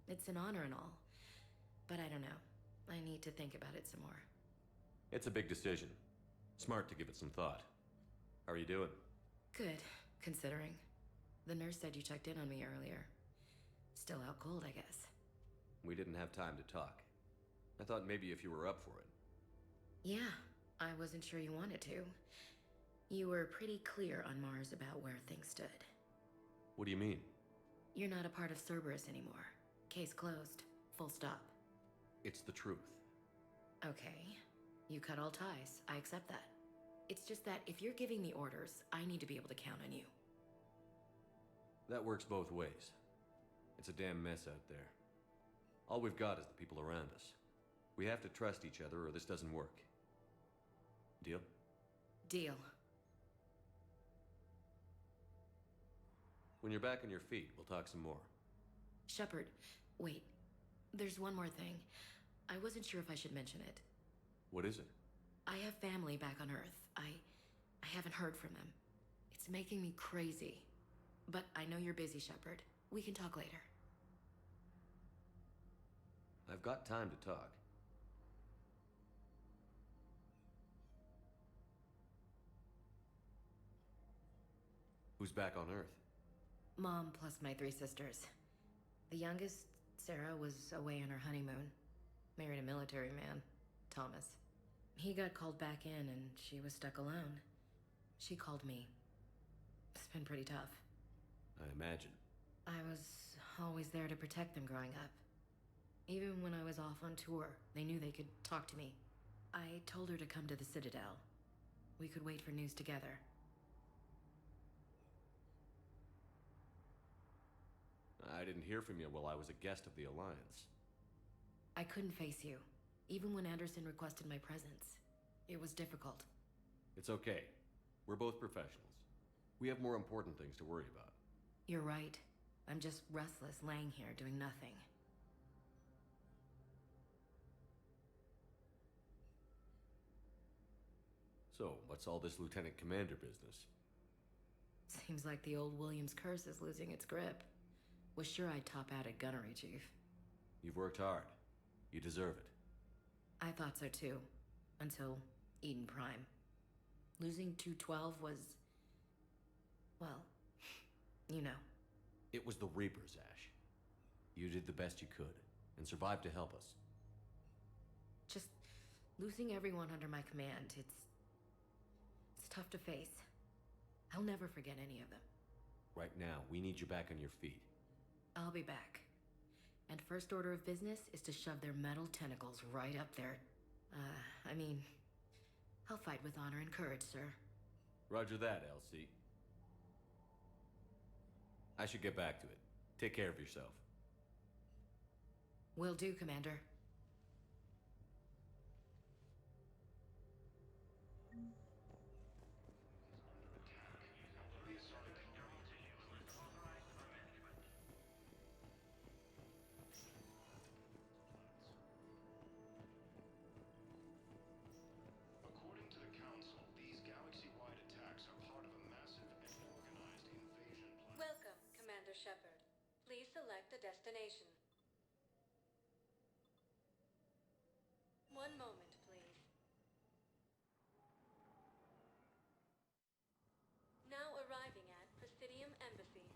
It's an honor and all. But I don't know. I need to think about it some more. It's a big decision. Smart to give it some thought. How are you doing? Good, considering. The nurse said you checked in on me earlier. Still out cold, I guess. We didn't have time to talk. I thought maybe if you were up for it. Yeah, I wasn't sure you wanted to. You were pretty clear on Mars about where things stood. What do you mean? You're not a part of Cerberus anymore. Case closed. Full stop. It's the truth. Okay. You cut all ties. I accept that. It's just that if you're giving the orders, I need to be able to count on you. That works both ways. It's a damn mess out there. All we've got is the people around us. We have to trust each other or this doesn't work. Deal? Deal. When you're back on your feet, we'll talk some more. Shepard, wait. There's one more thing. I wasn't sure if I should mention it. What is it? I have family back on Earth. I haven't heard from them. It's making me crazy. But I know you're busy, Shepard. We can talk later. I've got time to talk. Who's back on Earth? Mom plus my 3 sisters. The youngest, Sarah, was away on her honeymoon. Married a military man, Thomas. He got called back in and she was stuck alone. She called me. It's been pretty tough. I imagine. I was always there to protect them growing up. Even when I was off on tour, they knew they could talk to me. I told her to come to the Citadel. We could wait for news together. I didn't hear from you while I was a guest of the Alliance. I couldn't face you, even when Anderson requested my presence. It was difficult. It's okay. We're both professionals. We have more important things to worry about. You're right. I'm just restless, laying here, doing nothing. So, what's all this Lieutenant Commander business? Seems like the old Williams curse is losing its grip. Was sure I'd top out at gunnery, Chief. You've worked hard. You deserve it. I thought so too. Until Eden Prime. Losing 212 was... well, you know. It was the Reapers, Ash. You did the best you could, and survived to help us. Just losing everyone under my command, it's tough to face. I'll never forget any of them. Right now, we need you back on your feet. I'll be back. And first order of business is to shove their metal tentacles right up there. I'll fight with honor and courage, sir. Roger that, Elsie. I should get back to it. Take care of yourself. Will do, Commander. According to the Council, these galaxy-wide attacks are part of a massive and organized invasion plan. Welcome, Commander Shepard. Please select a destination. One moment, please. Now arriving at Presidium Embassy.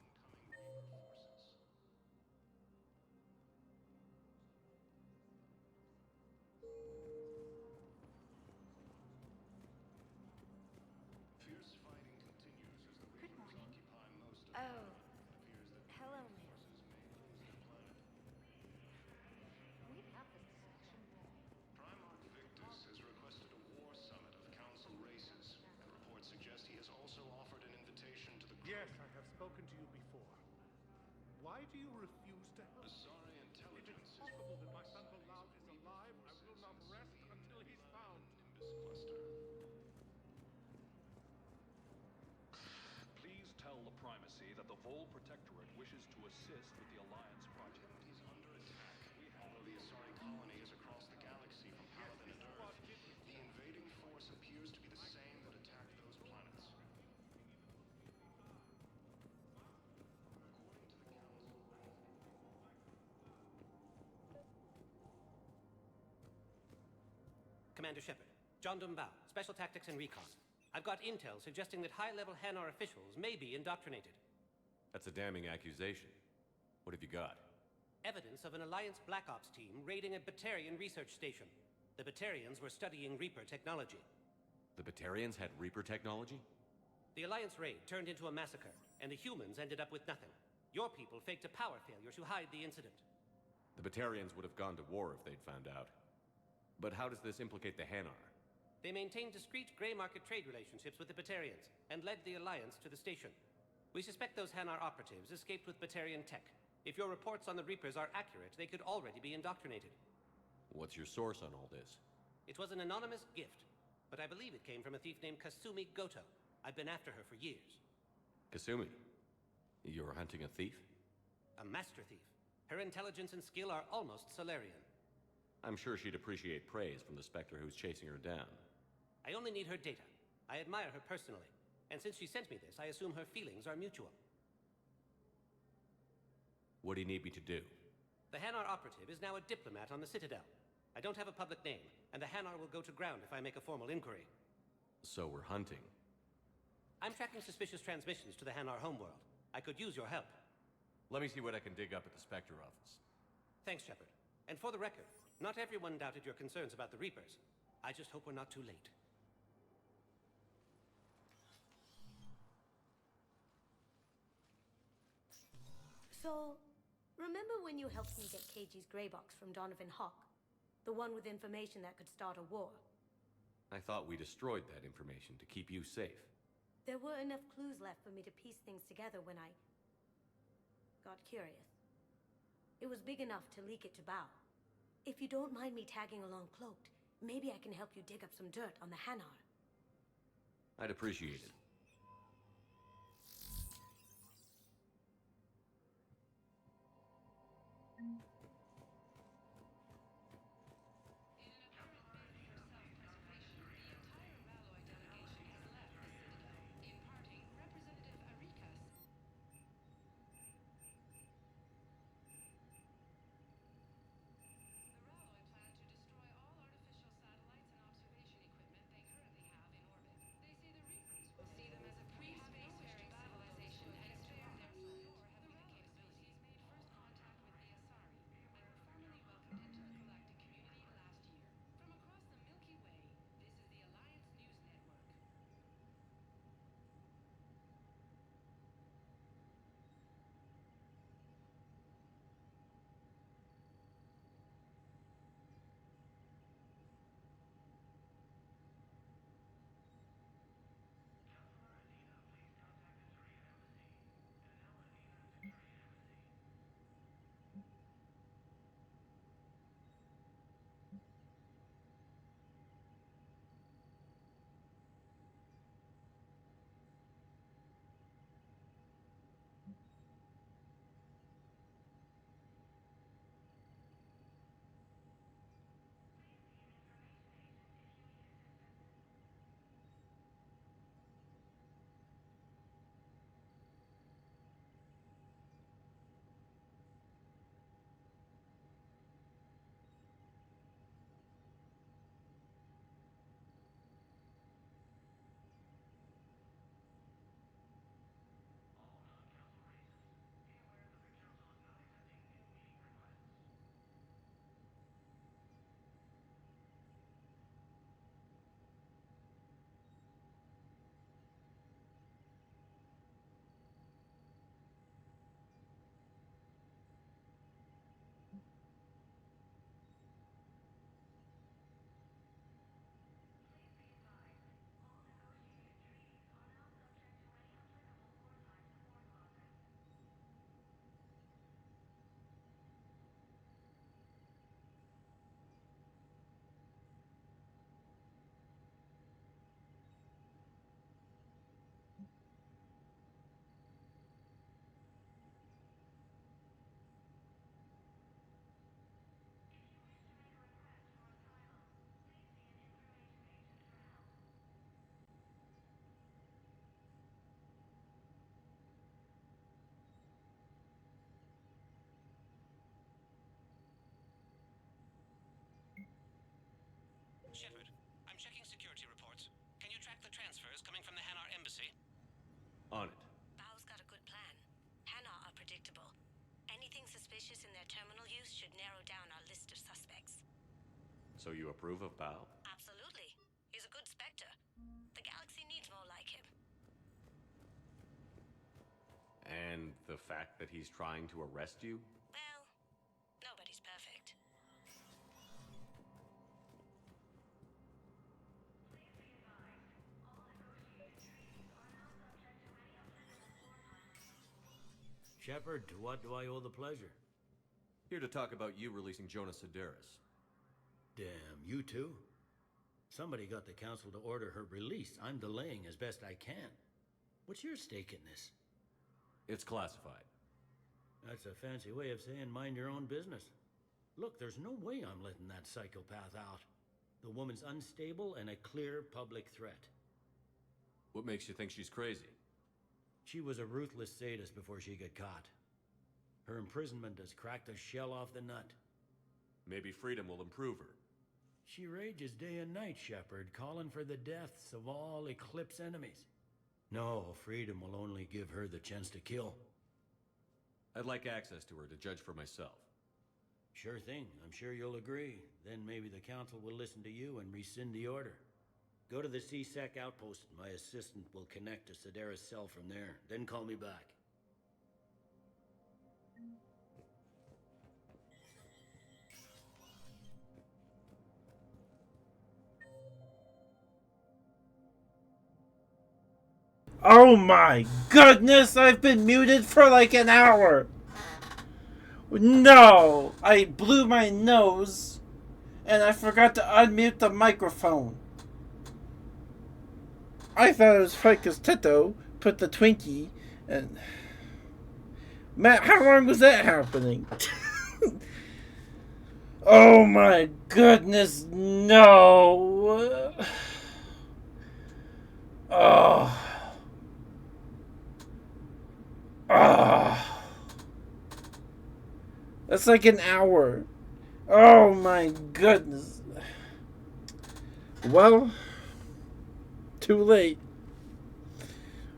Fierce fighting continues as the Reapers occupy most of Oh. It appears that Hello, Terran ma'am. forces may close the planet. We have this discussion. Primarch Victus has requested a war summit of Council races, and reports suggest he has also offered an invitation to the crew. Yes, I have spoken to you before. Why do you refuse to help? Asari It intelligence is possible that my son beloved is alive. I will not rest until he's found. Nimbus cluster. Please tell the Primacy that the Vol Protectorate wishes to assist with the Alliance project. Is under attack. Although the Asari colony is across the galaxy from Paladin and Earth, the invading force appears to be the same that attacked those planets. Commander Shepard, John Dumbao, Special Tactics and Recon. I've got intel suggesting that high-level Hanar officials may be indoctrinated. That's a damning accusation. What have you got? Evidence of an Alliance Black Ops team raiding a Batarian research station. The Batarians were studying Reaper technology. The Batarians had Reaper technology? The Alliance raid turned into a massacre, and the humans ended up with nothing. Your people faked a power failure to hide the incident. The Batarians would have gone to war if they'd found out. But how does this implicate the Hanar? They maintained discreet gray market trade relationships with the Batarians, and led the Alliance to the station. We suspect those Hanar operatives escaped with Batarian tech. If your reports on the Reapers are accurate, they could already be indoctrinated. What's your source on all this? It was an anonymous gift, but I believe it came from a thief named Kasumi Goto. I've been after her for years. Kasumi? You're hunting a thief? A master thief. Her intelligence and skill are almost Solarian. I'm sure she'd appreciate praise from the Spectre who's chasing her down. I only need her data. I admire her personally. And since she sent me this, I assume her feelings are mutual. What do you need me to do? The Hanar operative is now a diplomat on the Citadel. I don't have a public name, and the Hanar will go to ground if I make a formal inquiry. So we're hunting. I'm tracking suspicious transmissions to the Hanar homeworld. I could use your help. Let me see what I can dig up at the Spectre office. Thanks, Shepard. And for the record, not everyone doubted your concerns about the Reapers. I just hope we're not too late. So, remember when you helped me get KG's gray box from Donovan Hawk? The one with information that could start a war? I thought we destroyed that information to keep you safe. There were enough clues left for me to piece things together when I got curious. It was big enough to leak it to Bao. If you don't mind me tagging along cloaked, maybe I can help you dig up some dirt on the Hanar. I'd appreciate it. for transfers coming from the Hanar embassy? On it. Bao's got a good plan. Hanar are predictable. Anything suspicious in their terminal use should narrow down our list of suspects. So you approve of Bao? Absolutely. He's a good Spectre. The galaxy needs more like him. And the fact that he's trying to arrest you? Well, nobody's perfect. Shepard, to what do I owe the pleasure? Here to talk about you releasing Jonas Sedaris. Damn, you too? Somebody got the council to order her release. I'm delaying as best I can. What's your stake in this? It's classified. That's a fancy way of saying mind your own business. Look, there's no way I'm letting that psychopath out. The woman's unstable and a clear public threat. What makes you think she's crazy? She was a ruthless sadist before she got caught. Her imprisonment has cracked the shell off the nut. Maybe freedom will improve her. She rages day and night, Shepard, calling for the deaths of all Eclipse enemies. No, freedom will only give her the chance to kill. I'd like access to her to judge for myself. Sure thing. I'm sure you'll agree. Then maybe the council will listen to you and rescind the order. Go to the C-Sec outpost. My assistant will connect to Sedaris' cell from there. Then call me back. Oh my goodness, I've been muted for like an hour. No, I blew my nose and I forgot to unmute the microphone. I thought it was funny because Tito put the Twinkie and... Matt, how long was that happening? Oh my goodness, no. Oh. That's like an hour. Oh my goodness. Well, too late.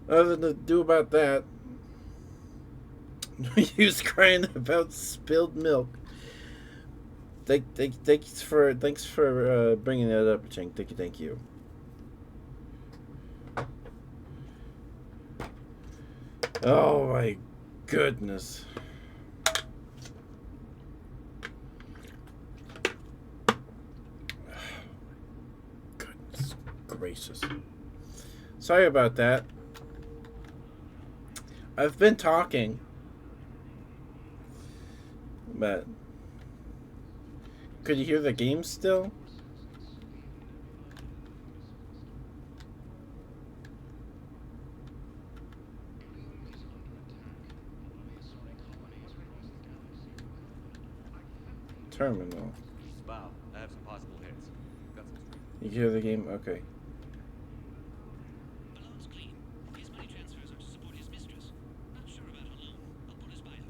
Nothing to do about that. He was crying about spilled milk. Thanks for bringing that up, Cheng. Thank you. Oh my goodness. Goodness gracious. Sorry about that. I've been talking, but could you hear the game still? Terminal. Bow, I have some possible hits. Got some street. You hear the game? Okay. Malone's clean. His money transfers are to support his mistress. Not sure about Malone. I'll pull his bio.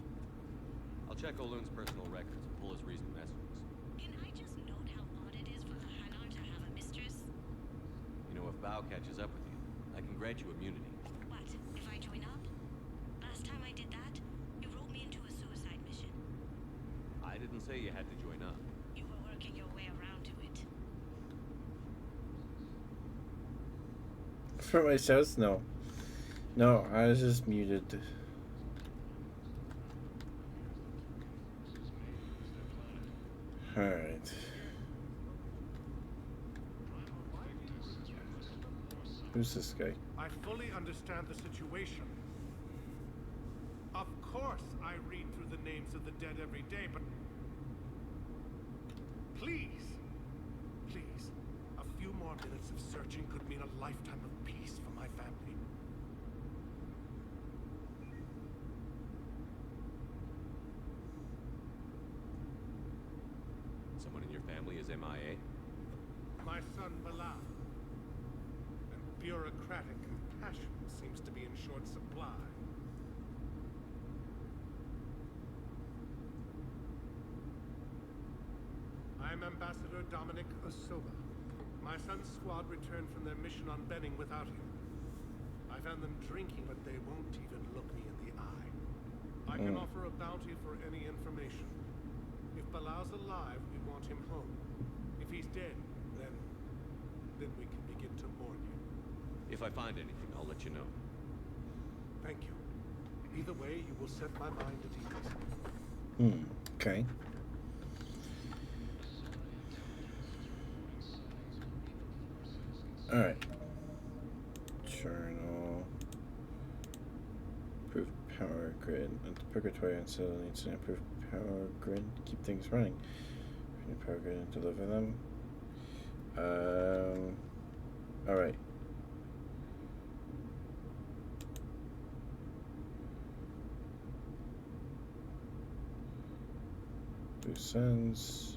I'll check O'Loon's personal records and pull his recent messages. Can I just note how odd it is for the Hanar to have a mistress? You know, if Bao catches up with you, I can grant you immunity. What, if I join up? Last time I did that, you wrote me into a suicide mission. I didn't say you had to join up. You were working your way around to it. For myself? No. No, I was just muted. Alright. Who's this guy? I fully understand the situation. Of course I read through the names of the dead every day, but... Please, a few more minutes of searching could mean a lifetime of peace for my family. Someone in your family is MIA? My son Bilal. And bureaucratic compassion seems to be in short supply. I'm Ambassador Dominic Osoba. My son's squad returned from their mission on Benning without him. I found them drinking, but they won't even look me in the eye. I can offer a bounty for any information. If Bilal's alive, we want him home. If he's dead, then we can begin to mourn you. If I find anything, I'll let you know. Thank you. Either way, you will set my mind at ease. Okay. Alright. Journal. Improve power grid. Purgatory and Citadel needs to improve power grid. Keep things running. Power grid and deliver them. Alright. Loose ends.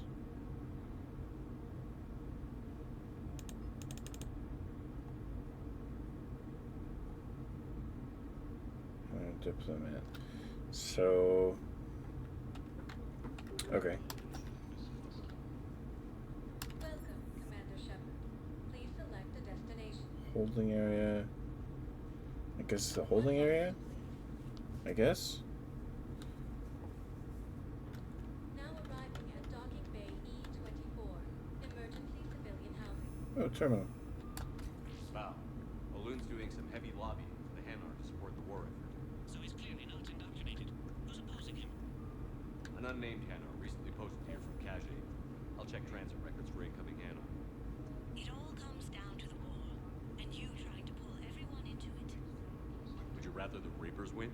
Diplomat. So, okay. Welcome, Commander Shepard. Please select a destination. Holding area. I guess the holding area? I guess? Now arriving at Docking Bay E-24. Emergency civilian housing. Oh, terminal. Val, Balloon's doing some heavy lobbying for the Hanar to support the war effort. So he's clearly not indoctrinated. Who's opposing him? An unnamed Hanar recently posted here from Cache. I'll check transit records for incoming Hanar. It all comes down to the war, and you trying to pull everyone into it. Would you rather the Reapers win?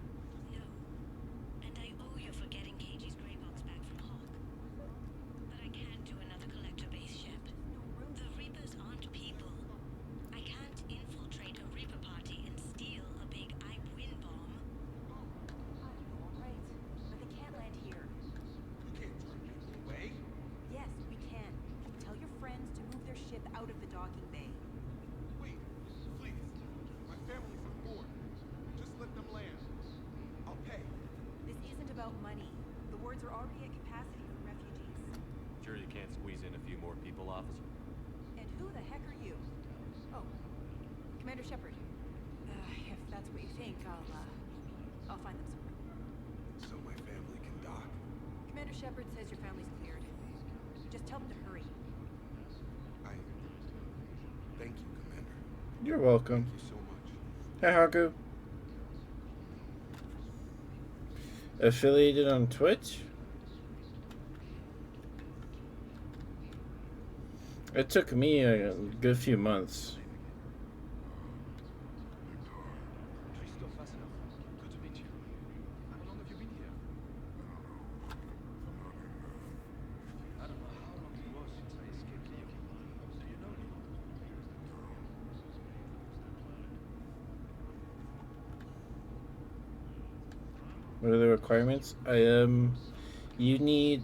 No. And I owe you for getting KG's gray box back from Hawk. But I can't do another collector base, Shep. The Reapers aren't people. I can't infiltrate a Reaper party and steal a big I-Win bomb. Right, but they can't land here. You can't turn people away. Yes, we can. Tell your friends to move their ship out of the docking bay. Wait, please. My family's on board. Just let them land. I'll pay. This isn't about money. The wards are already at capacity for refugees. Sure you can't squeeze in a few more people, officer? And who the heck are you? Oh, Commander Shepard. If that's what you think, I'll find them somewhere. So my family can dock. Commander Shepard says your family's cleared. Just tell them to hurry. Thank you, Commander. You're welcome. Thank you so much. Hey, Haku. Affiliated on Twitch? It took me a good few months. Christophe Vasselov. Good to meet you. How long have you been here? I don't know how long it was since I escaped Leo. Do you know him? What are the requirements? You need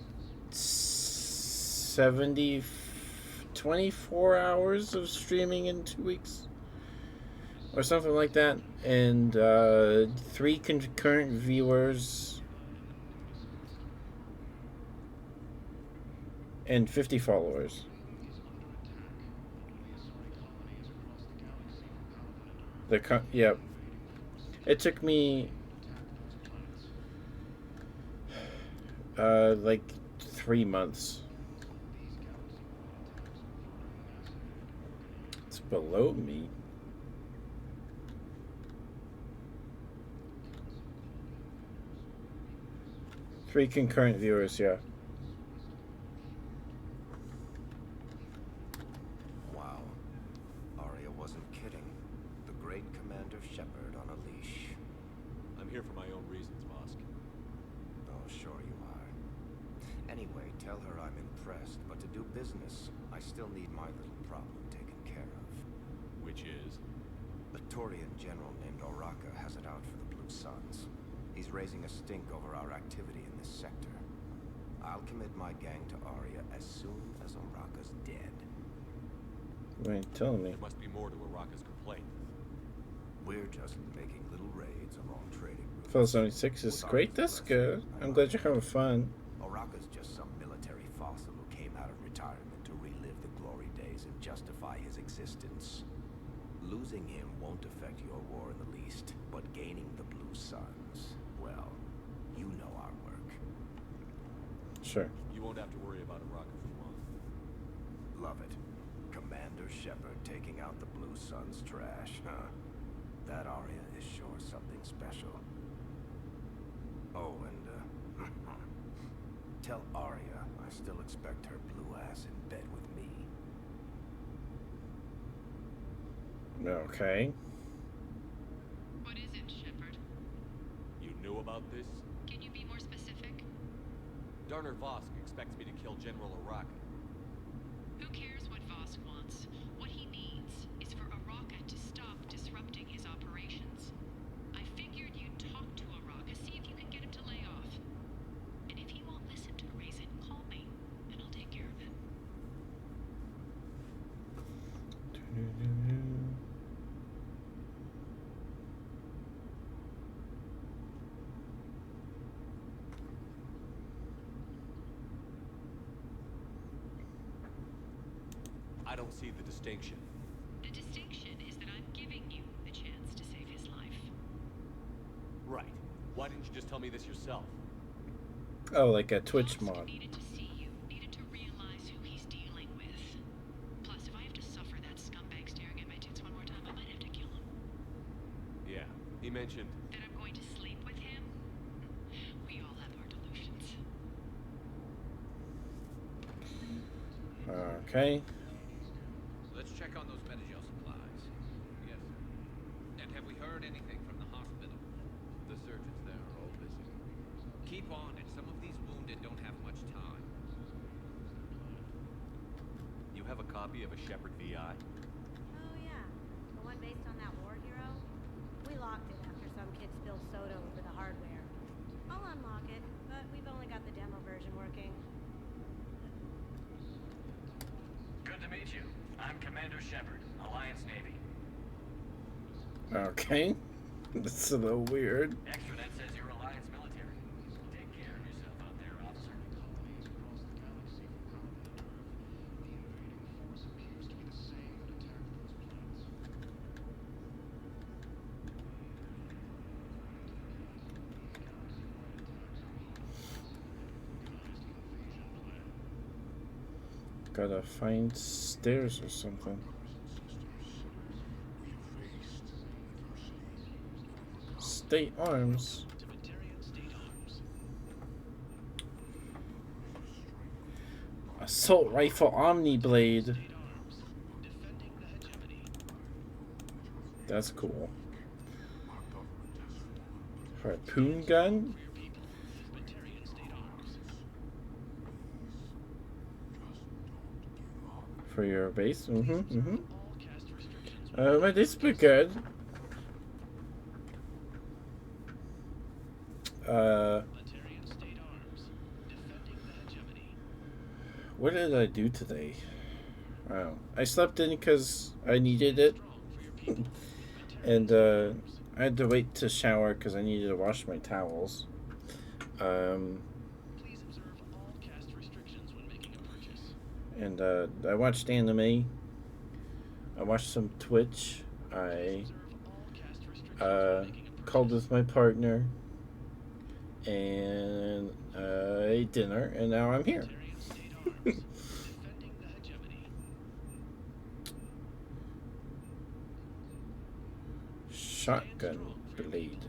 24 hours of streaming in 2 weeks, or something like that, and 3 concurrent viewers, and 50 followers. Yep. It took me like 3 months. It's below me. Three concurrent viewers, yeah. Wow. Arya wasn't kidding. The great Commander Shepard on a leash. I'm here for my own reasons, Vosk. Oh, sure you are. Anyway, tell her I'm impressed, but to do business, I still need my little problem taken care of. Which is? A Turian general named Oraka has it out for the Blue Suns. He's raising a stink over our activity in this sector. I'll commit my gang to Arya as soon as Oraka's dead. You ain't telling me. There must be more to Oraka's complaint. We're just making little raids along trading routes. Phil 76 is great. That's good. I'm glad you're having fun. Oraka's just some military fossil who came out of retirement to relive the glory days and justify his resistance. Losing him won't affect your war in the least, but gaining the Blue Suns, well, you know our work. Sure. You won't have to worry about Araka for long. Love it. Commander Shepard taking out the Blue Suns trash, huh? That Arya is sure something special. Oh, and, tell Arya I still expect her blue ass in bed with me. Okay. What is it, Shepard? You knew about this? Can you be more specific? Darner Vosk expects me to kill General Araka. Who cares what Vosk wants? What he needs is for Araka to stop disrupting his operations. I figured you'd talk to Araka, see if you can get him to lay off. And if he won't listen to reason, call me, and I'll take care of it. I don't see the distinction. The distinction is that I'm giving you the chance to save his life. Right. Why didn't you just tell me this yourself? Oh, like a Twitch mod. Needed to see you, needed to realize who he's dealing with. Plus, if I have to suffer that scumbag staring at my tits one more time, I might have to kill him. Yeah, he mentioned. That I'm going to sleep with him? We all have our delusions. Okay. Let's check on those Metagel supplies. Yes, sir. And have we heard anything from the hospital? The surgeons there are all busy. Keep on it. Some of these wounded don't have much time. You have a copy of a Shepard VI? Oh yeah, the one based on that war hero? We locked it after some kid spilled soda over the hardware. I'll unlock it, but we've only got the demo version working. Good to meet you. I'm Commander Shepard, Alliance Navy. Okay. That's a little weird. Extranet says you're Alliance military. Take care of yourself out there, officer. Gotta find stairs or something. State Arms. Assault Rifle Omni Blade. That's cool. Harpoon gun. For your base. But this be good. What did I do today? Oh, I slept in because I needed it. And I had to wait to shower because I needed to wash my towels. And I watched anime. I watched some Twitch. I called with my partner. And I ate dinner. And now I'm here. Shotgun blade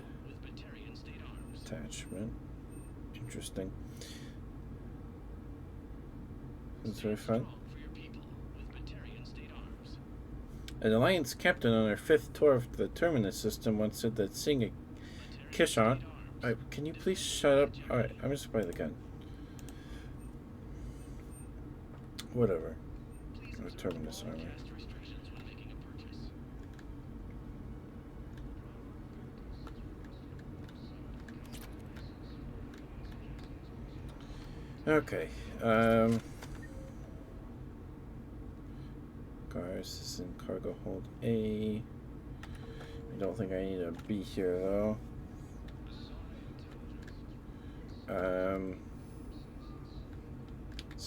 attachment. Interesting. That's very fun. An Alliance captain on our 5th tour of the Terminus system once said that seeing a Kishon... can you please shut up? Alright, I'm just by the gun. Whatever. The Terminus armor. Okay. Cars is in cargo hold A. I don't think I need to be here though.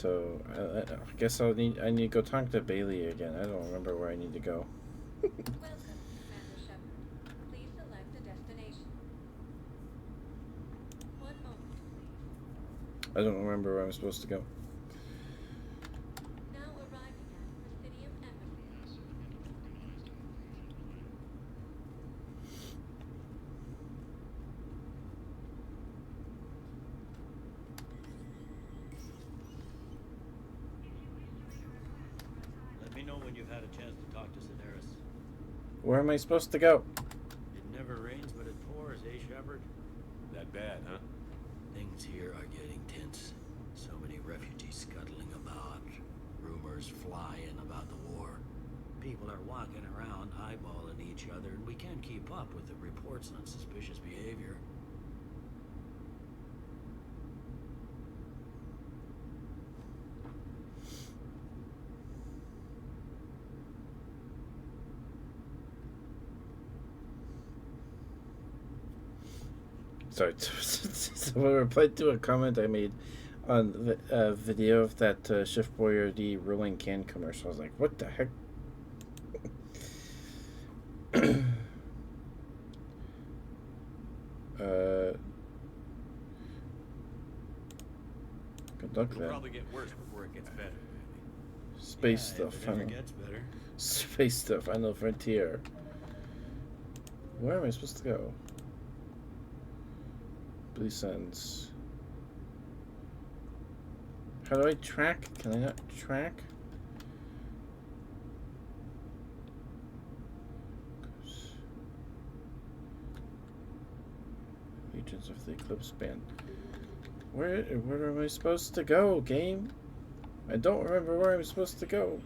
So I guess I need to go talk to Bailey again. I don't remember where I need to go. Welcome, Commander Shepard. Please select a destination. One moment, please. I don't remember where I'm supposed to go. Now arriving at Presidium Embassy. Let me know when you've had a chance to talk to Sedaris. Where am I supposed to go? It never rains, but it pours, eh, Shepard? That bad, huh? Things here are getting tense. So many refugees scuttling about. Rumors flying about the war. People are walking around eyeballing each other, and we can't keep up with the reports on suspicious behavior. Sorry, someone replied to a comment I made on the video of that Shift Warrior D rolling can commercial. I was like, what the heck? Good luck It'll then. probably get worse before it gets better. Space Yeah, stuff. if it ever Final. gets better. Space stuff. Final frontier. Where am I supposed to go? Blue Suns. How do I track? Can I not track? Legions of the Eclipse Band. Where am I supposed to go, game? I don't remember where I'm supposed to go.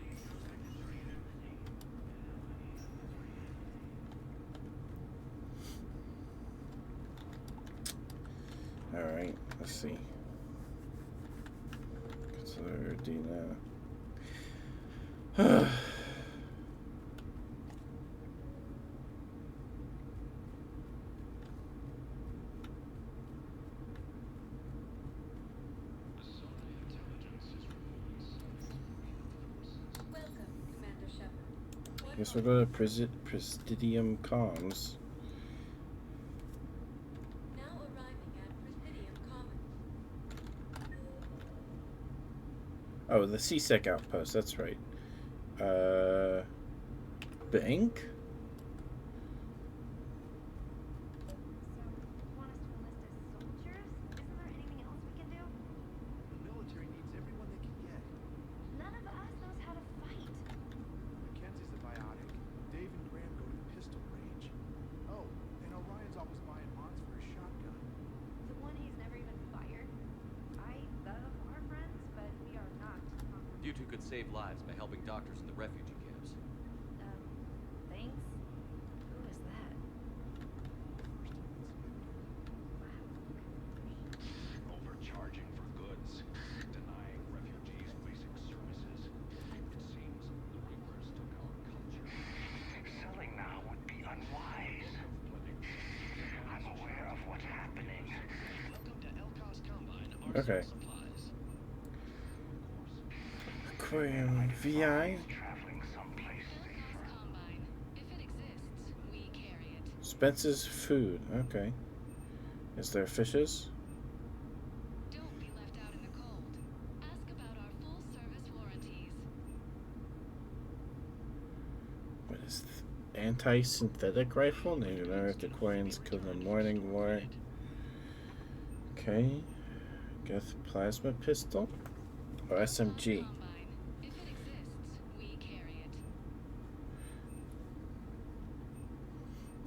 Alright, let's see. Consider D now. Welcome, Commander Shepard. Guess we'll go to Presidium Comms. Now arriving at Presidium Commons. Oh, the CSEC outpost, that's right. Bank? The military needs everyone they can get. None of us knows how to fight. Mackenzie's the biotic. Dave and Graham go to the pistol range. Oh, and Orion's always buying mods for his shotgun. The one he's never even fired. I love our friends, but we are not. You two could save lives by helping doctors in the refugee camps. Thanks. Who is that? Overcharging for goods, denying refugees basic services. It seems the Reapers took our culture. Selling now would be unwise. I'm aware of what's happening. Welcome to Elcos Combine Arsenal Okay. Supplies. Aquarium VI. Traveling someplace safer. Combine. If it exists, we carry it. Spence's food. Okay. Is there fishes? Don't be left out in the cold. Ask about our full service warranties. What is anti-synthetic rifle? Native American Aquarians killed in the morning war. Okay. Geth plasma pistol? Or SMG? Combine. If it exists, we carry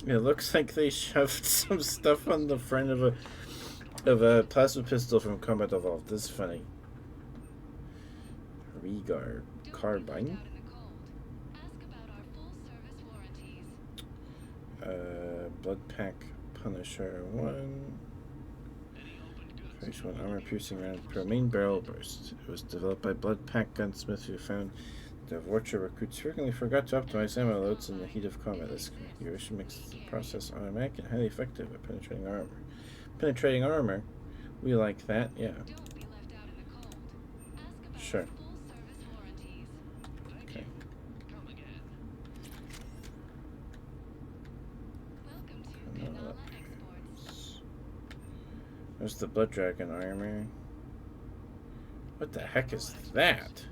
it. It looks like they shoved some stuff on the front of a plasma pistol from Combat Evolved. This is funny. Regar carbine. Ask about our full service warranties. Blood Pack Punisher 1. Phase 1 armor piercing round per main barrel burst. It was developed by Blood Pack gunsmith who found the Vorcha recruits frequently forgot to optimize ammo loads in the heat of combat. This configuration makes the process automatic and highly effective at penetrating armor. Penetrating armor? We like that, yeah. Sure. Okay. There's the Blood Dragon armor. What the heck is that?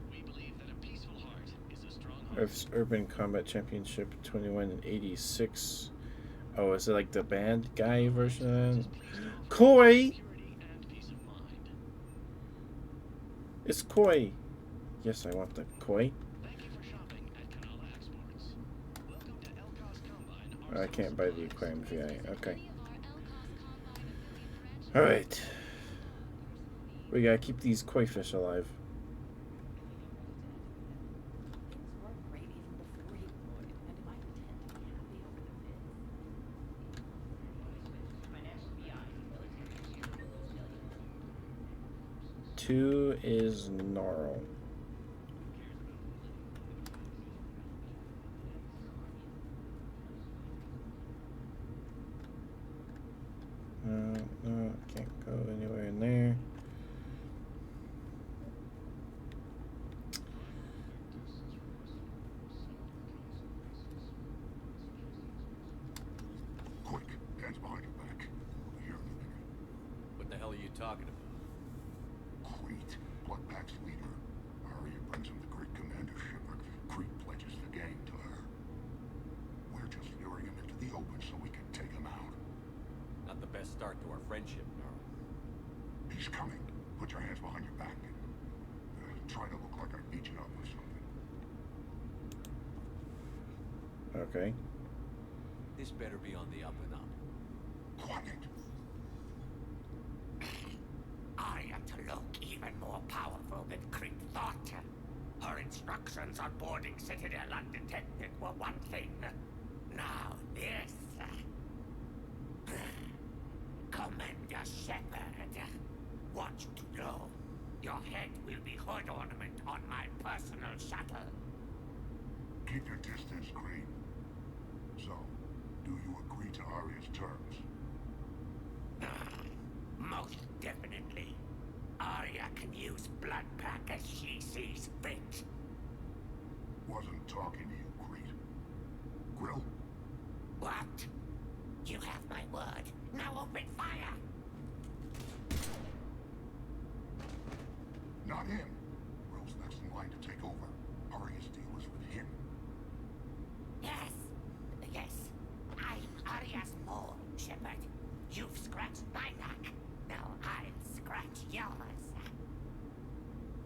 Earth's Urban Combat Championship 21 and 86. Oh, is it like the bad guy version of that? Koi! It's Koi! Yes, I want the Koi. Oh, I can't buy the Aquarium VI. Okay. Alright. We gotta keep these koi fish alive. Two is Gnarl. No, can't go anywhere in there. Quick, hands behind your back. We'll be here in a minute. What the hell are you talking about? Crete, Bloodpack's leader. Arya brings him the great commander Shepard. Crete pledges the gang to her. We're just luring him into the open so we can take him out. Not the best start to our friendship, no. He's coming. Put your hands behind your back. Try to look like I beat you up or something. Okay. This better be on the up and up. Quiet. Arya to look even more powerful than Crete thought. Her instructions on boarding Citadel undetected were one thing. Now this. Commander Shepard. Want you to know, your head will be hood ornament on my personal shuttle. Keep your distance, Crete. So, do you agree to Arya's terms? Most definitely. Arya can use Bloodpack as she sees fit. Wasn't talking to you, Crete. Grill? What? You have my word. Now open fire! Not him. Grill's next in line to take over. Arya's deal is with him. Yes. Yes. I'm Arya's mole, Shepard. You've scratched my back. Now I'll scratch yours.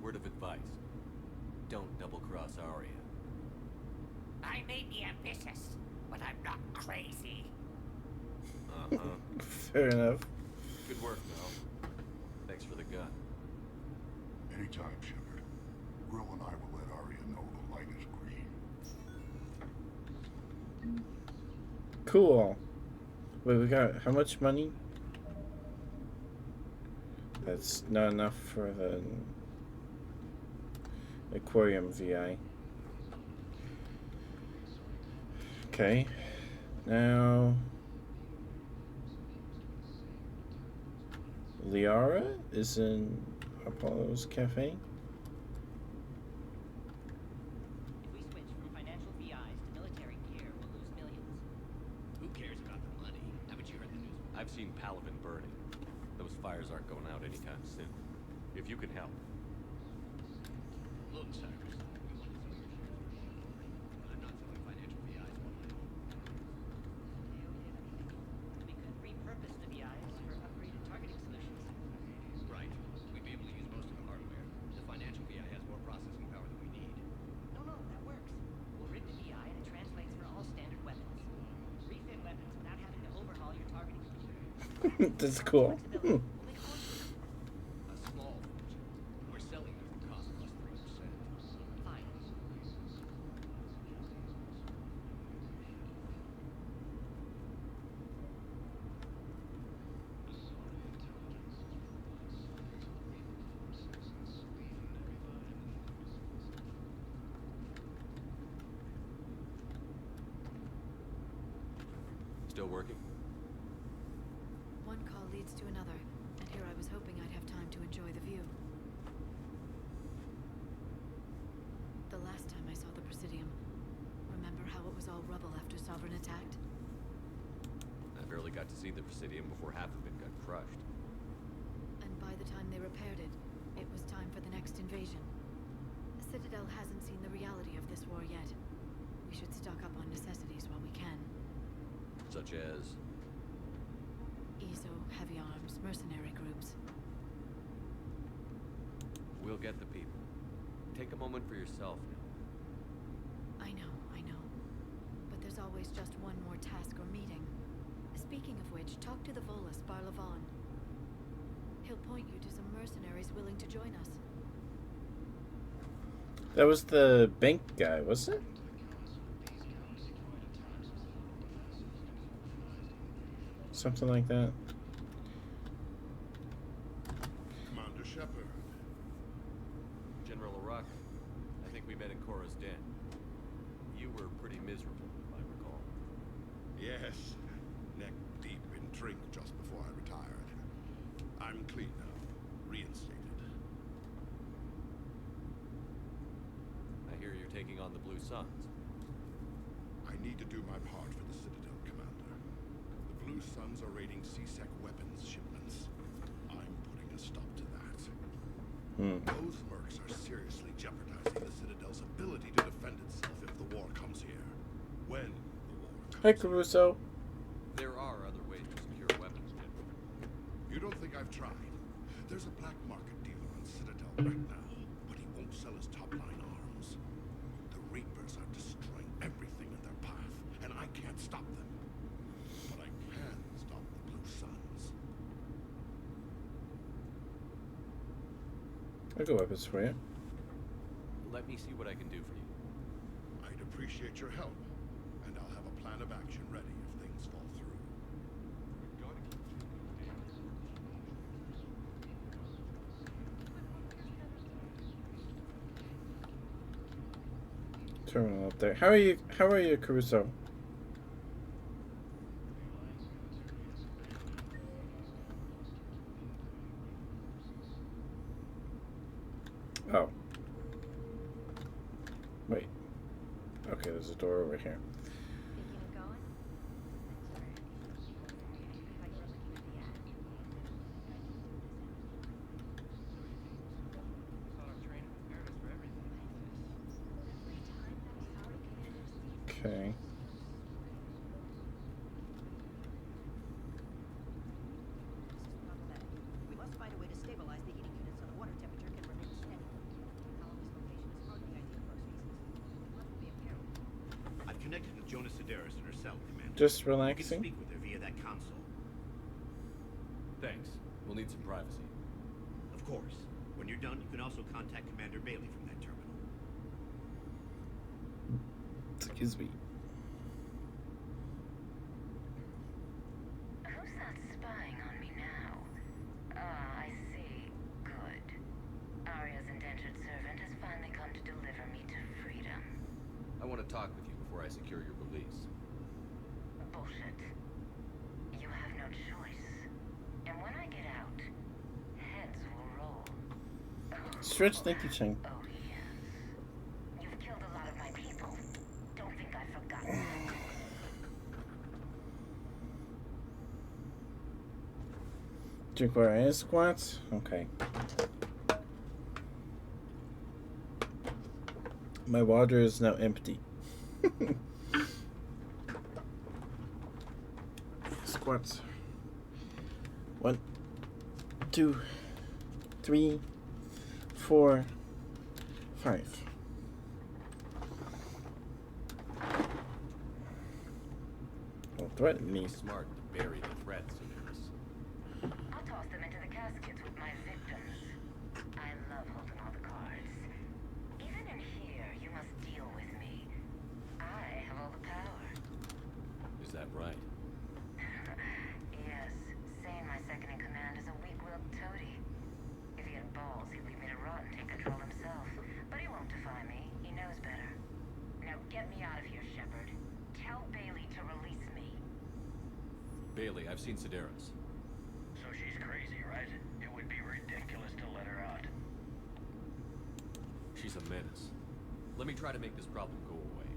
Word of advice. Don't double-cross Arya. I may be ambitious, but I'm not crazy. Fair enough. Good work, Mel. Thanks for the gun. Anytime, Shepard. Grill and I will let Arya know the light is green. Cool. Wait, we got how much money? That's not enough for the Aquarium VI. Okay. Now Liara is in Apollo's Cafe. If we switch from financial VIs to military gear, we'll lose millions. Who cares about the money? Haven't you heard the news? I've seen Palaven burning. Those fires aren't going out anytime soon. If you can help. Look, Cyrus, we want to sell your shares. I'm not selling financial VIs on my own. We could repurpose the VIs for upgraded targeting solutions. Right. We'd be able to use most of the hardware. The financial VI has more processing power than we need. No, that works. We'll rig the VI and it translates for all standard weapons. Refit weapons without having to overhaul your targeting solution. That's cool. A small fortune. We're selling them for cost plus 3%. Fine. Still working? One call leads to another, and here I was hoping I'd have time to enjoy the view. attacked? I barely got to see the Presidium before half of it got crushed. And by the time they repaired it, it was time for the next invasion. The Citadel hasn't seen the reality of this war yet. We should stock up on necessities while we can. Such as? ESO, heavy arms, mercenary groups. We'll get the people. Take a moment for yourself now. I know. But there's always just one more task or meeting. Speaking of which, talk to the Volus, Barlavon. He'll point you to some mercenaries willing to join us. That was the bank guy, wasn't it? Something like that. Commander Shepard. General Araka, I think we met in Korra's den. You were pretty miserable, if I recall. Yes, neck deep in drink just before I retired. I'm clean now, reinstated. I hear you're taking on the Blue Suns. I need to do my part for the Citadel, Commander. The Blue Suns are raiding C-Sec weapons shipments. I'm putting a stop to that. Those mercs are seriously jeopardizing the Citadel's ability to defend itself if the war comes here. When the war comes. Hi, Caruso. There are other ways to secure weapons, General. You don't think I've tried? There's a black market dealer on Citadel right now, but he won't sell his top-line arms. The Reapers are destroying everything in their path, and I can't stop them. But I can stop the Blue Suns. I'll go weapons for you. Let me see what I can do for you. I'd appreciate your help, and I'll have a plan of action ready if things fall through. Terminal up there. How are you, Caruso? Oh. Wait. Okay, there's a door over here. Okay. We must find a way to stabilize the heating units so the water temperature can remain steady. The colony's location is hardly ideal for a species. The plant will be in peril. I've connected with Jonas Sedaris in her cell, Commander. Just You relaxing. can speak with her via that console. Thanks. We'll need some privacy. Of course. When you're done, you can also contact Commander Bailey from that terminal. Excuse me. Who's that spying on me now? Ah, I see. Good. Arya's indentured servant has finally come to deliver me to freedom. I want to talk with you before I secure your release. Bullshit. You have no choice. And when I get out, heads will roll. Stretch, thank you, Cheng. Oh, yes. You've killed a lot of my people. Don't think I've forgotten that. Drink water and squats. Okay. My water is now empty. Squats. 1, 2, 3, 4, 5. Don't threaten me. Smart to bury the threats, Sedaris. I'll toss them into the caskets with my victims. I love holding all the cards. Even in here, you must deal with me. I have all the power. Is that right? Yes, saying my second in command is a weak-willed toady. If he had balls, he'd leave me to rot and take control himself. But he won't defy me. He knows better. Now get me out of here, Shepard. Tell Bailey to release me. Bailey, I've seen Sedaris. So she's crazy, right? It would be ridiculous to let her out. She's a menace. Let me try to make this problem go away.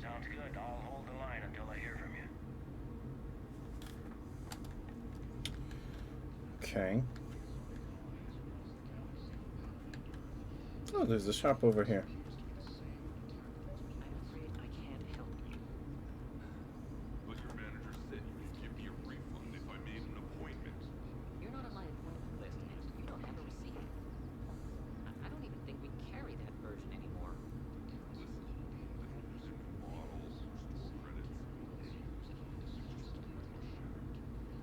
Sounds good. I'll hold the line until I hear from you. Okay. Oh, there's a shop over here. I'm afraid I can't help you. But your manager said you could give me a refund if I made an appointment. You're not on my appointment list, and you don't have a receipt. I don't even think we carry that version anymore. Listen, I don't use any models or store credits.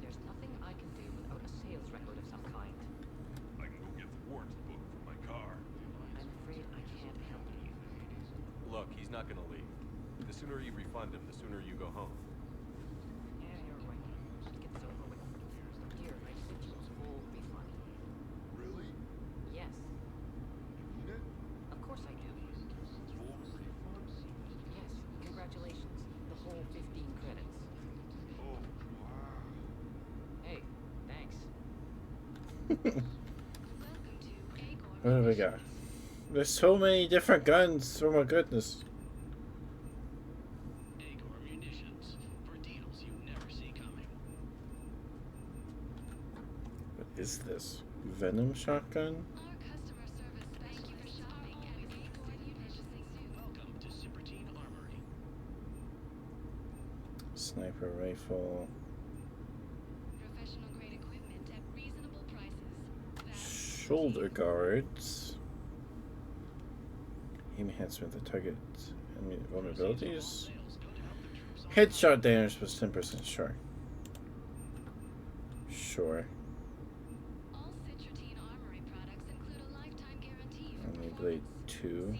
There's nothing I can do without a sales record of some kind. I can go get the warranty book from my car. I'm afraid I can't help you. Look, he's not gonna leave. The sooner you refund him, the sooner you go home. Yeah, you're right. Just get this over with. Here, I sent you a full refund. Really? Yes, You mean it? of course I do. Full refund? Yes, congratulations. The whole 15 credits. Oh, wow. Hey, thanks. What do we got? There's so many different guns. Oh my goodness. Agor munitions for deals you never see coming. What is this? Venom shotgun? Welcome to Citadel Armory. Sniper rifle. Professional grade equipment at reasonable prices. Shoulder guards. Aim enhancement to target enemy vulnerabilities. Headshot damage was 10%. Sure. Sure. All Citadel Armory products include a lifetime guarantee for Only blade 2.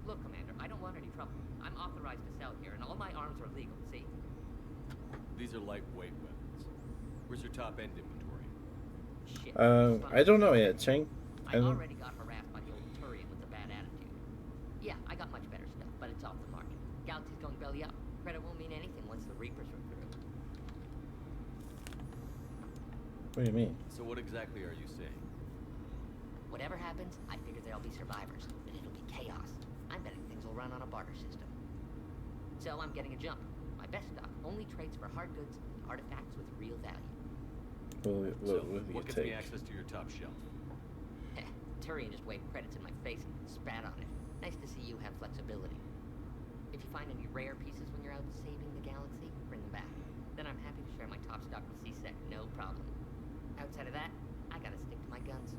Look, Commander, I don't want any trouble. I'm authorized to sell here, and all my arms are legal, see? These are lightweight weapons. Where's your top-end inventory? Shit. I don't know yet, Cheng. I already got harassed by the old Turian with a bad attitude. Yeah, I got much better stuff, but it's off the market. Galaxy's going belly up. Credit won't mean anything once the Reapers are through. What do you mean? So what exactly are you saying? Whatever happens, I figure there'll be survivors, but it'll be chaos. I'm betting things will run on a barter system. So I'm getting a jump. My best stock only trades for hard goods and artifacts with real value. So, What do you what gets take? me access to your top shelf? Turian just waved credits in my face and spat on it. Nice to see you have flexibility. If you find any rare pieces when you're out saving the galaxy, bring them back. Then I'm happy to share my top stock with C-Sec, no problem. Outside of that, I gotta stick to my guns.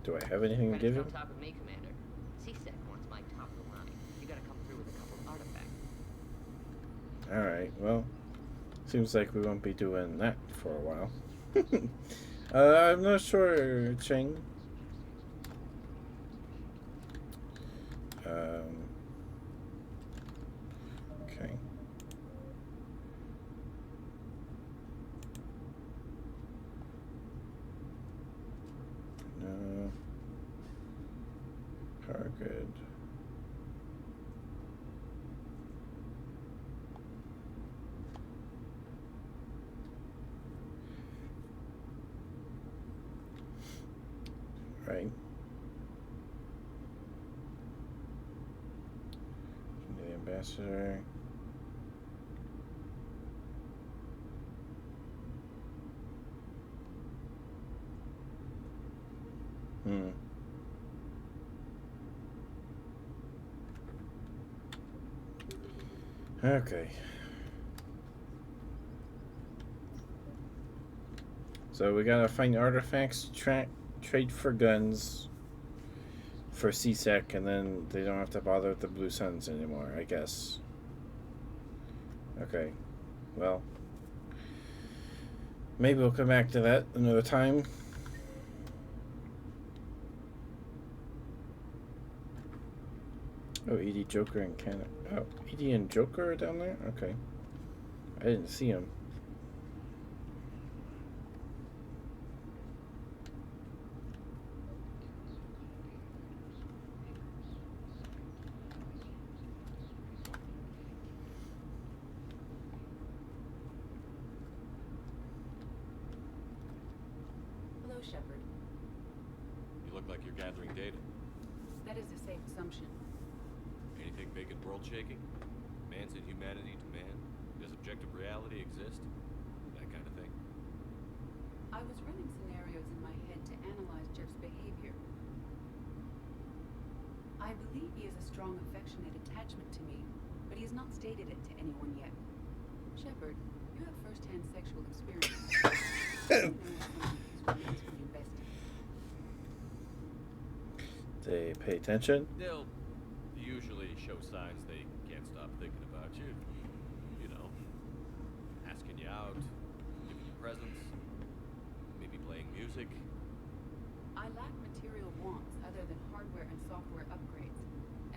Do I have anything to give Credits him? on top of me, Commander. C-Sec wants my top of the line. You gotta come through with a couple of artifacts. Alright, well. Seems like we won't be doing that for a while. I'm not sure, Cheng. Okay. No. Power grid. Right. The ambassador. Okay. So we gotta find artifacts, trade for guns for C-Sec, and then they don't have to bother with the Blue Suns anymore, I guess. Okay. Well, maybe we'll come back to that another time. Oh, Edie, Joker, and Canada. Oh, Edie and Joker are down there? Okay. I didn't see them. Hello, Shepard. You look like you're gathering data. That is a safe assumption. Anything big and world-shaking? Man's inhumanity to man? Does objective reality exist? That kind of thing. I was running scenarios in my head to analyze Jeff's behavior. I believe he has a strong affectionate attachment to me, but he has not stated it to anyone yet. Shepard, you have first-hand sexual experience. You know if someone is romantically invested. They pay attention. They'll usually show signs they can't stop thinking about you. You know, asking you out, giving you presents, maybe playing music. I lack material wants other than hardware and software upgrades,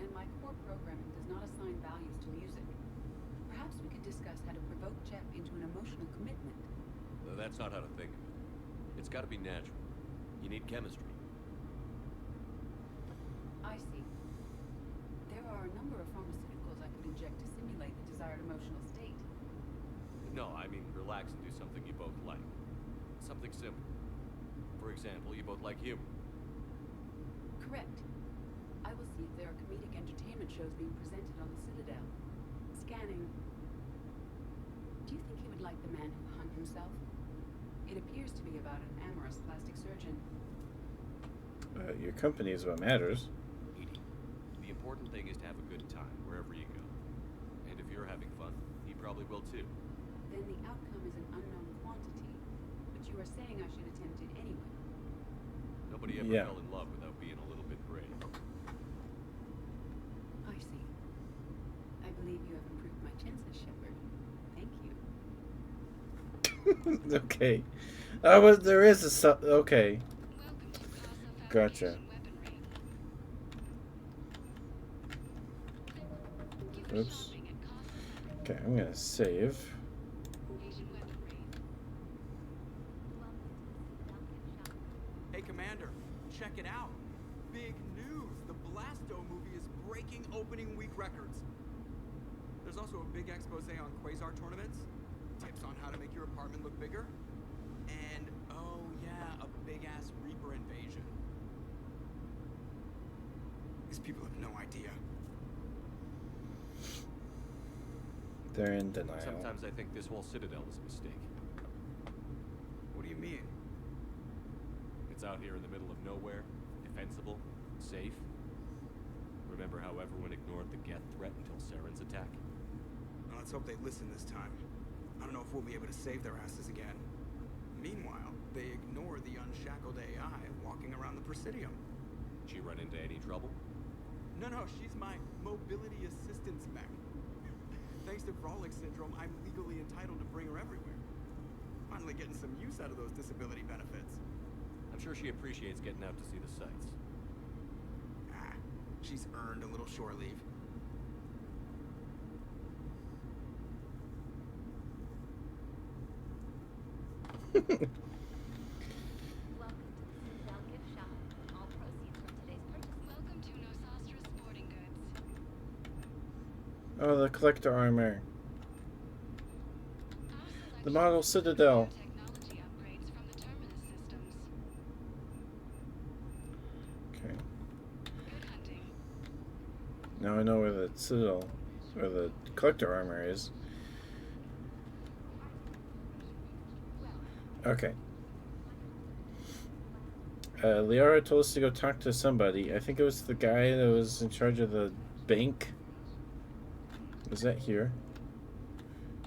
and my core programming does not assign values to music. Perhaps we could discuss how to provoke Jeff into an emotional commitment. Though that's not how to think of it. It's got to be natural. You need chemistry. I see. There are a number of pharmaceuticals I could inject to simulate the desired emotional state. No, I mean relax and do something you both like. Something simple. For example, you both like humor. Correct. I will see if there are comedic entertainment shows being presented on the Citadel. Scanning. Do you think he would like The Man Who Hung Himself? It appears to be about an amorous plastic surgeon. Your company is what matters. Edie, the important thing is to have a good time wherever you go. And if you're having fun, he probably will too. Then the outcome is an unknown quantity. But you are saying I should attempt it anyway. Nobody ever fell in love without being a little bit brave. I see. I believe you have improved my chances, Shepard. Thank you. Okay. There is a okay. Gotcha. Oops. Okay, I'm gonna save. Hey, Commander, check it out. Big news. The Blasto movie is breaking opening week records. There's also a big expose on Quasar tournaments, tips on how to make your apartment look bigger, and, oh yeah, a big-ass Reaper invasion. These people have no idea. They're in denial. Sometimes I think this whole Citadel is a mistake. What do you mean? It's out here in the middle of nowhere, defensible, safe. Remember how everyone ignored the Geth threat until Saren's attack? Well, let's hope they listen this time. I don't know if we'll be able to save their asses again. Meanwhile, they ignore the unshackled AI walking around the Presidium. Did she run into any trouble? No, she's my mobility assistance mech. Thanks to Frolic syndrome, I'm legally entitled to bring her everywhere. Finally getting some use out of those disability benefits. I'm sure she appreciates getting out to see the sights. She's earned a little shore leave. Oh, the collector armor. The model Citadel. Okay. Now I know where the Citadel, where the collector armor is. Okay. Liara told us to go talk to somebody. I think it was the guy that was in charge of the bank. Is that here?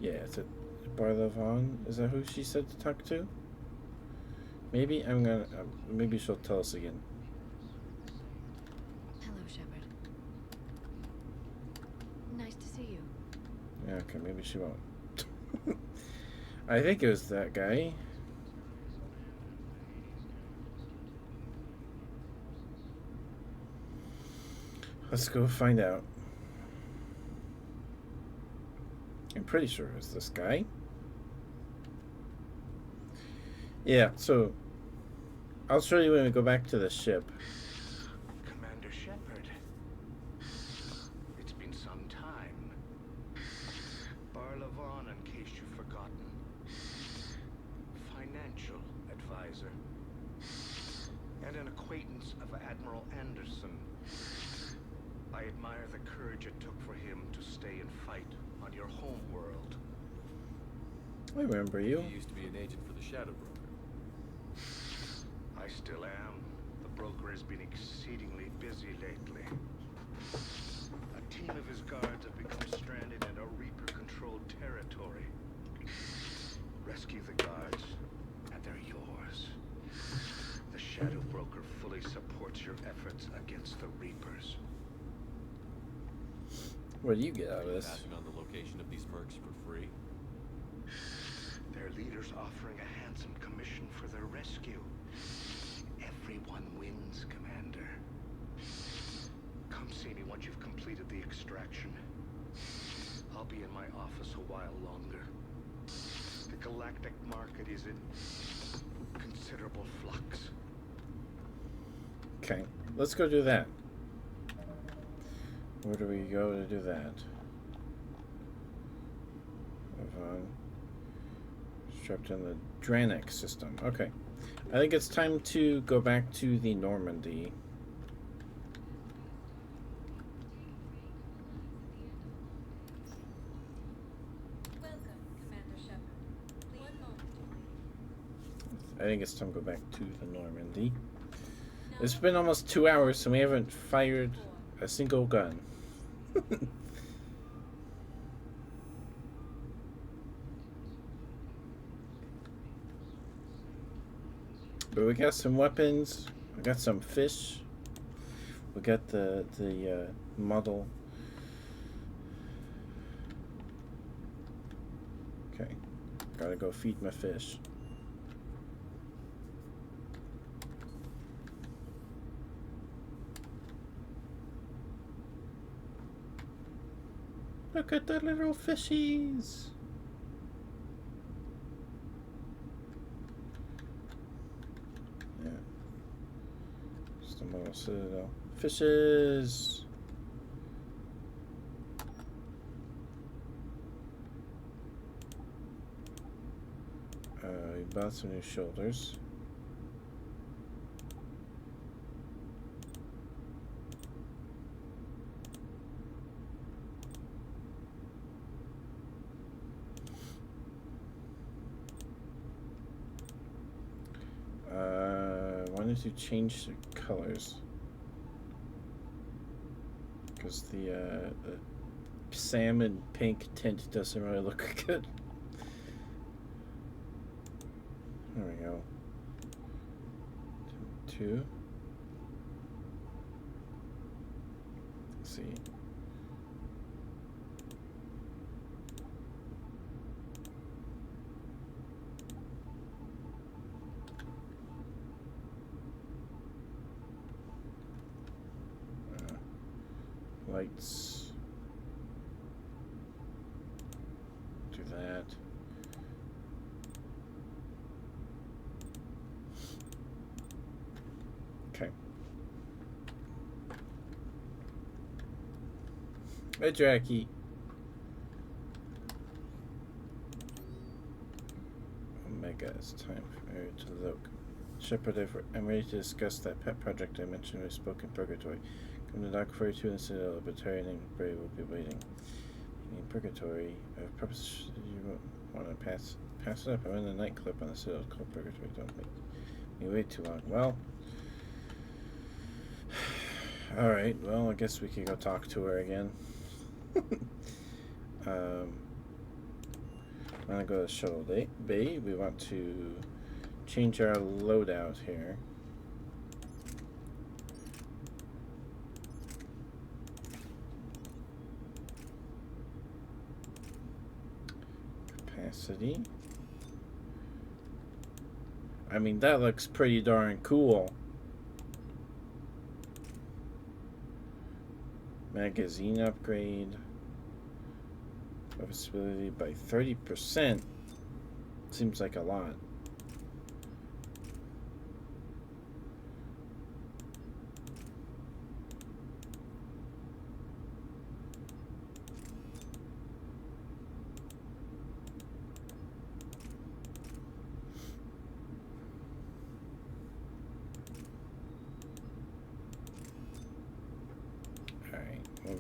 Yeah, it's at Barlavon. Is that who she said to talk to? Maybe I'm gonna. Maybe she'll tell us again. Hello, Shepard. Nice to see you. Yeah, okay, maybe she won't. I think it was that guy. Let's go find out. I'm pretty sure it was this guy. Yeah, so I'll show you when we go back to the ship. Commander Shepard. It's been some time. Barlavon, in case you've forgotten. Financial advisor. And an acquaintance of Admiral Anderson. I admire the courage it took for him to stay and fight on your home world. I remember you. You used to be an agent for the Shadow Broker. I still am. The broker has been exceedingly busy lately. A team of his guards have become stranded in a Reaper-controlled territory. Rescue the guards, and they're yours. The Shadow Broker fully supports your efforts against the Reapers. What do you get out of this? Passing on the location of these mercs for free? Their leader's offering a handsome commission for their rescue. Everyone wins, Commander. Come see me once you've completed the extraction. I'll be in my office a while longer. The galactic market is in considerable flux. Okay, let's go do that. Where do we go to do that? Strapped in the Dranik system. Okay. I think it's time to go back to the Normandy. Welcome, Commander Shepard. Please. 1 moment. I think it's time to go back to the Normandy. It's been almost 2 hours, so we haven't fired a single gun. But we got some weapons. We got some fish. We got the model. Okay, gotta go feed my fish. Look at the little fishies. Yeah. Just a little Citadel. Fishes. We bought some new shoulders. Wanted to change the colors because the salmon pink tint doesn't really look good. There we go. 2. Let's see. Lights. Do that. Okay. Hey, Jackie. Omega, it's time for her to look. Shepard, I'm ready to discuss that pet project I mentioned we spoke in Purgatory. Come to Dock 42 in the Citadel. A battalion named Bray will be waiting. In Purgatory, purpose you want to pass it up. I'm in a nightclub on the Citadel called Purgatory. Don't make me wait too long. Well, all right. Well, I guess we could go talk to her again. I'm gonna go to Shuttle Bay. We want to change our loadout here. Capacity. I mean, that looks pretty darn cool. Magazine upgrade. Serviceability by 30%. Seems like a lot.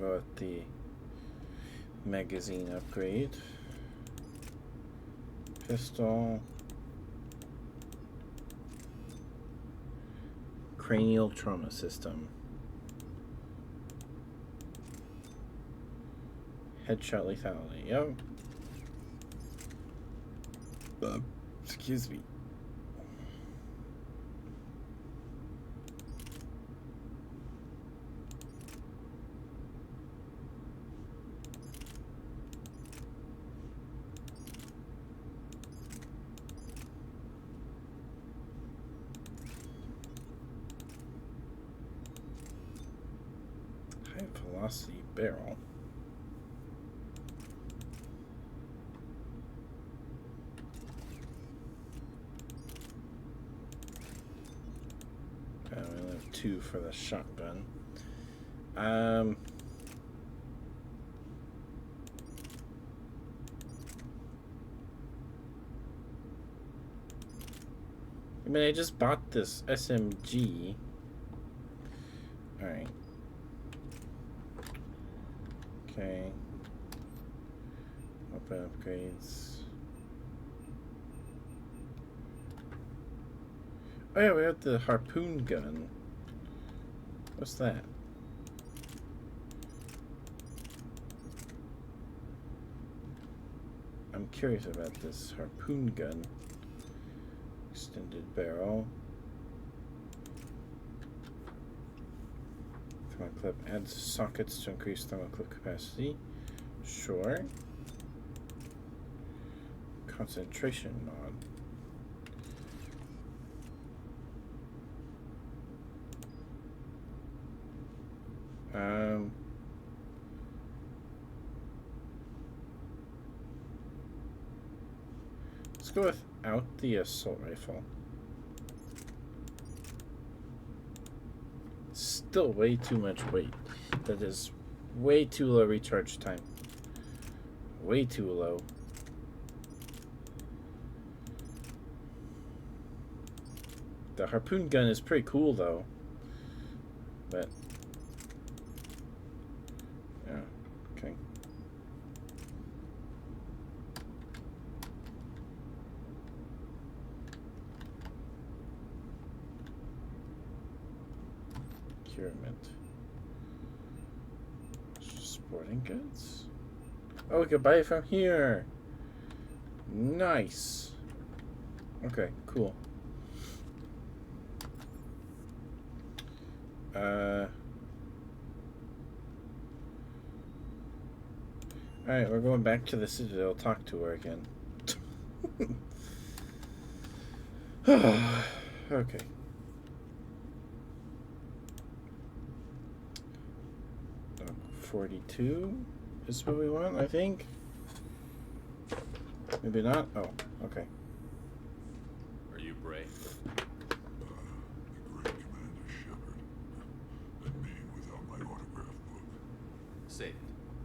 go with the magazine upgrade. Pistol. Cranial trauma system. Headshot lethality. Yep. Excuse me. High velocity barrel. We only have 2 for the shotgun. I mean, I just bought this SMG. Alright. Okay. Weapon upgrades. Oh yeah, we have the harpoon gun. What's that? I'm curious about this harpoon gun. Extended barrel. Thermoclip adds sockets to increase thermoclip capacity. Sure. Concentration mod. Let's go without the assault rifle. Still way too much weight. That is way too low recharge time. Way too low. The harpoon gun is pretty cool though. But yeah, okay. Procurement. Sporting goods? Oh, we could buy it from here. Nice. Okay, cool. Alright, we're going back to the Citadel. Talk to her again. Okay. 42 is what we want, I think. Maybe not? Oh, okay. Are you Bray? The great Commander Shepard. And me without my autograph book. Safe.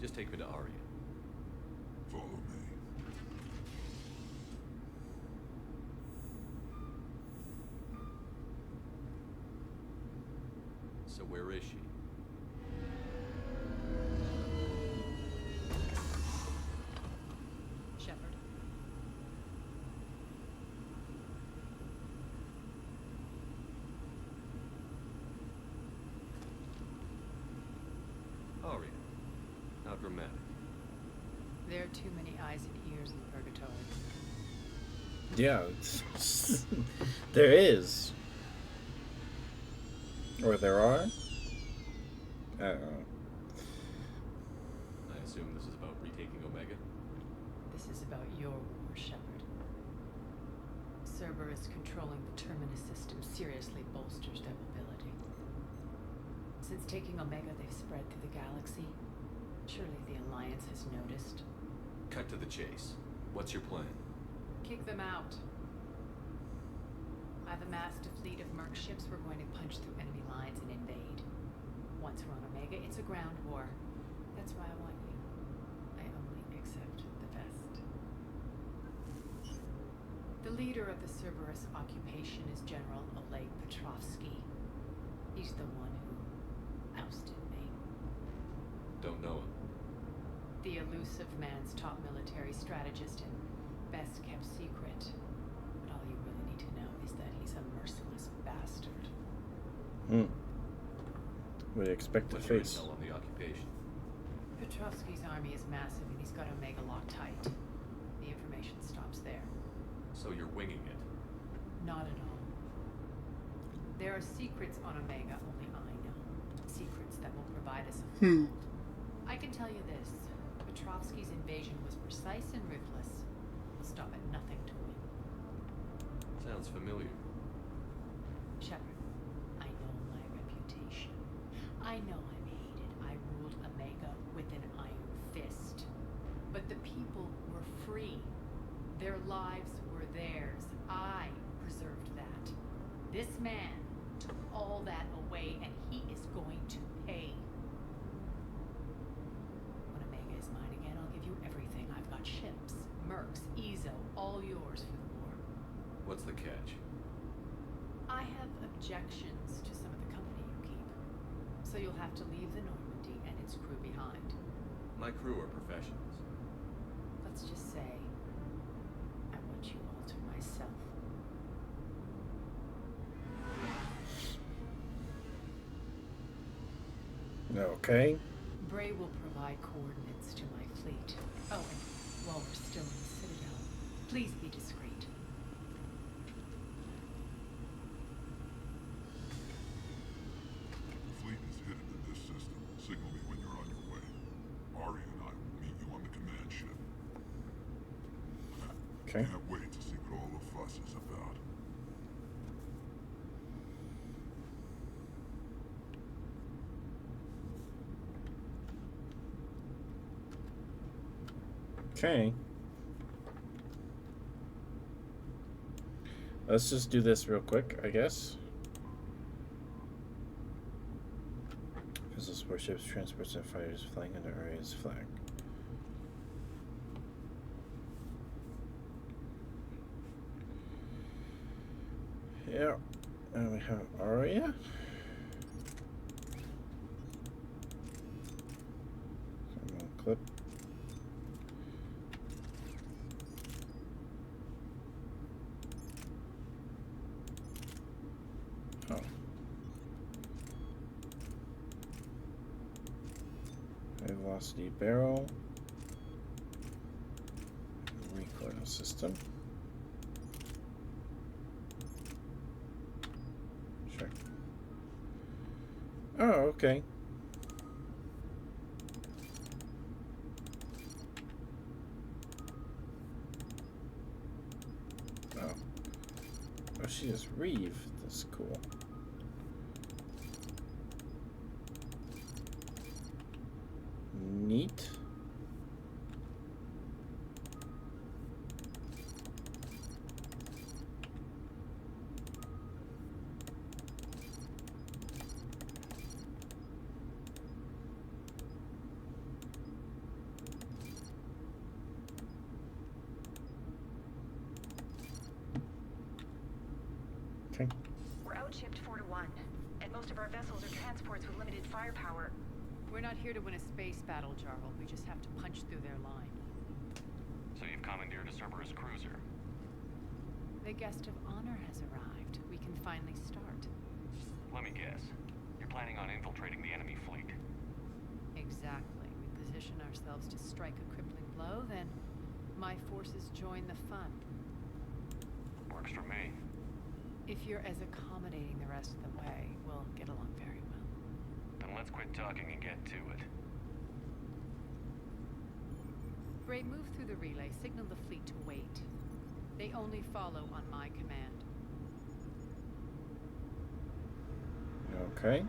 Just take me to Aria. Follow me. So where is she? Shepard. Aria. How dramatic. There are too many eyes and ears in purgatory. Yeah, it's there is. Or there are? I don't know. I assume this is about retaking Omega? This is about your war, Shepard. Cerberus controlling the Terminus system seriously bolsters their mobility. Since taking Omega, they've spread through the galaxy. Surely the Alliance has noticed. Cut to the chase. What's your plan? Kick them out. I've amassed a fleet of merc ships. We're going to punch through enemy lines and invade. Once we're on Omega, it's a ground war. That's why I want you. I only accept the best. The leader of the Cerberus occupation is General Oleg Petrovsky. He's the one who ousted me. Don't know him. The elusive man's top military strategist and best kept secret. But all you really need to know is that he's a merciless bastard. Hmm. Would expect to What's your face. intel on the occupation? Petrovsky's army is massive and he's got Omega locked tight. The information stops there. So you're winging it. Not at all. There are secrets on Omega only I know. Secrets that will provide us a foothold. I can tell you this. Petrovsky's invasion was precise and ruthless. We'll stop at nothing to win. Sounds familiar. Shepard, I know my reputation. I know I'm hated. I ruled Omega with an iron fist. But the people were free. Their lives were theirs. I preserved that. This man took all that away, and he is going to pay. When Omega is mine again, I'll give you everything. I've got ships, mercs, Ezo, all yours for the war. What's the catch? I have objections to some of the company you keep. So you'll have to leave the Normandy and its crew behind. My crew are professionals. Let's just say I want you all to myself. Okay. Bray will provide coordinates to my fleet. Oh, and while we're still in the Citadel, please be discreet. The fleet is hidden in this system. Signal me when you're on your way. Ari and I will meet you on the command ship. Okay. Can't wait to see what all the fuss is about. Okay. Let's just do this real quick, I guess. Vessels, warships, transports, and fighters flying under Aria's flag. Yeah. And we have Aria. Come on, clip. Oh. High velocity barrel. Recoil system. Sure. Oh, okay. Oh. Oh, she is Reeve. That's cool. Neat. Okay. We're outshipped 4-1, and most of our vessels are transports with limited firepower. We're not here to win a space battle, Jarl. We just have to punch through their line. So you've commandeered a Cerberus cruiser. The guest of honor has arrived. We can finally start. Let me guess. You're planning on infiltrating the enemy fleet. Exactly. We position ourselves to strike a crippling blow, then my forces join the fun. Works for me. If you're as accommodating the rest of the way, we'll get along very well. Then let's quit talking and get to it. Bray, move through the relay. Signal the fleet to wait. They only follow on my command. Okay.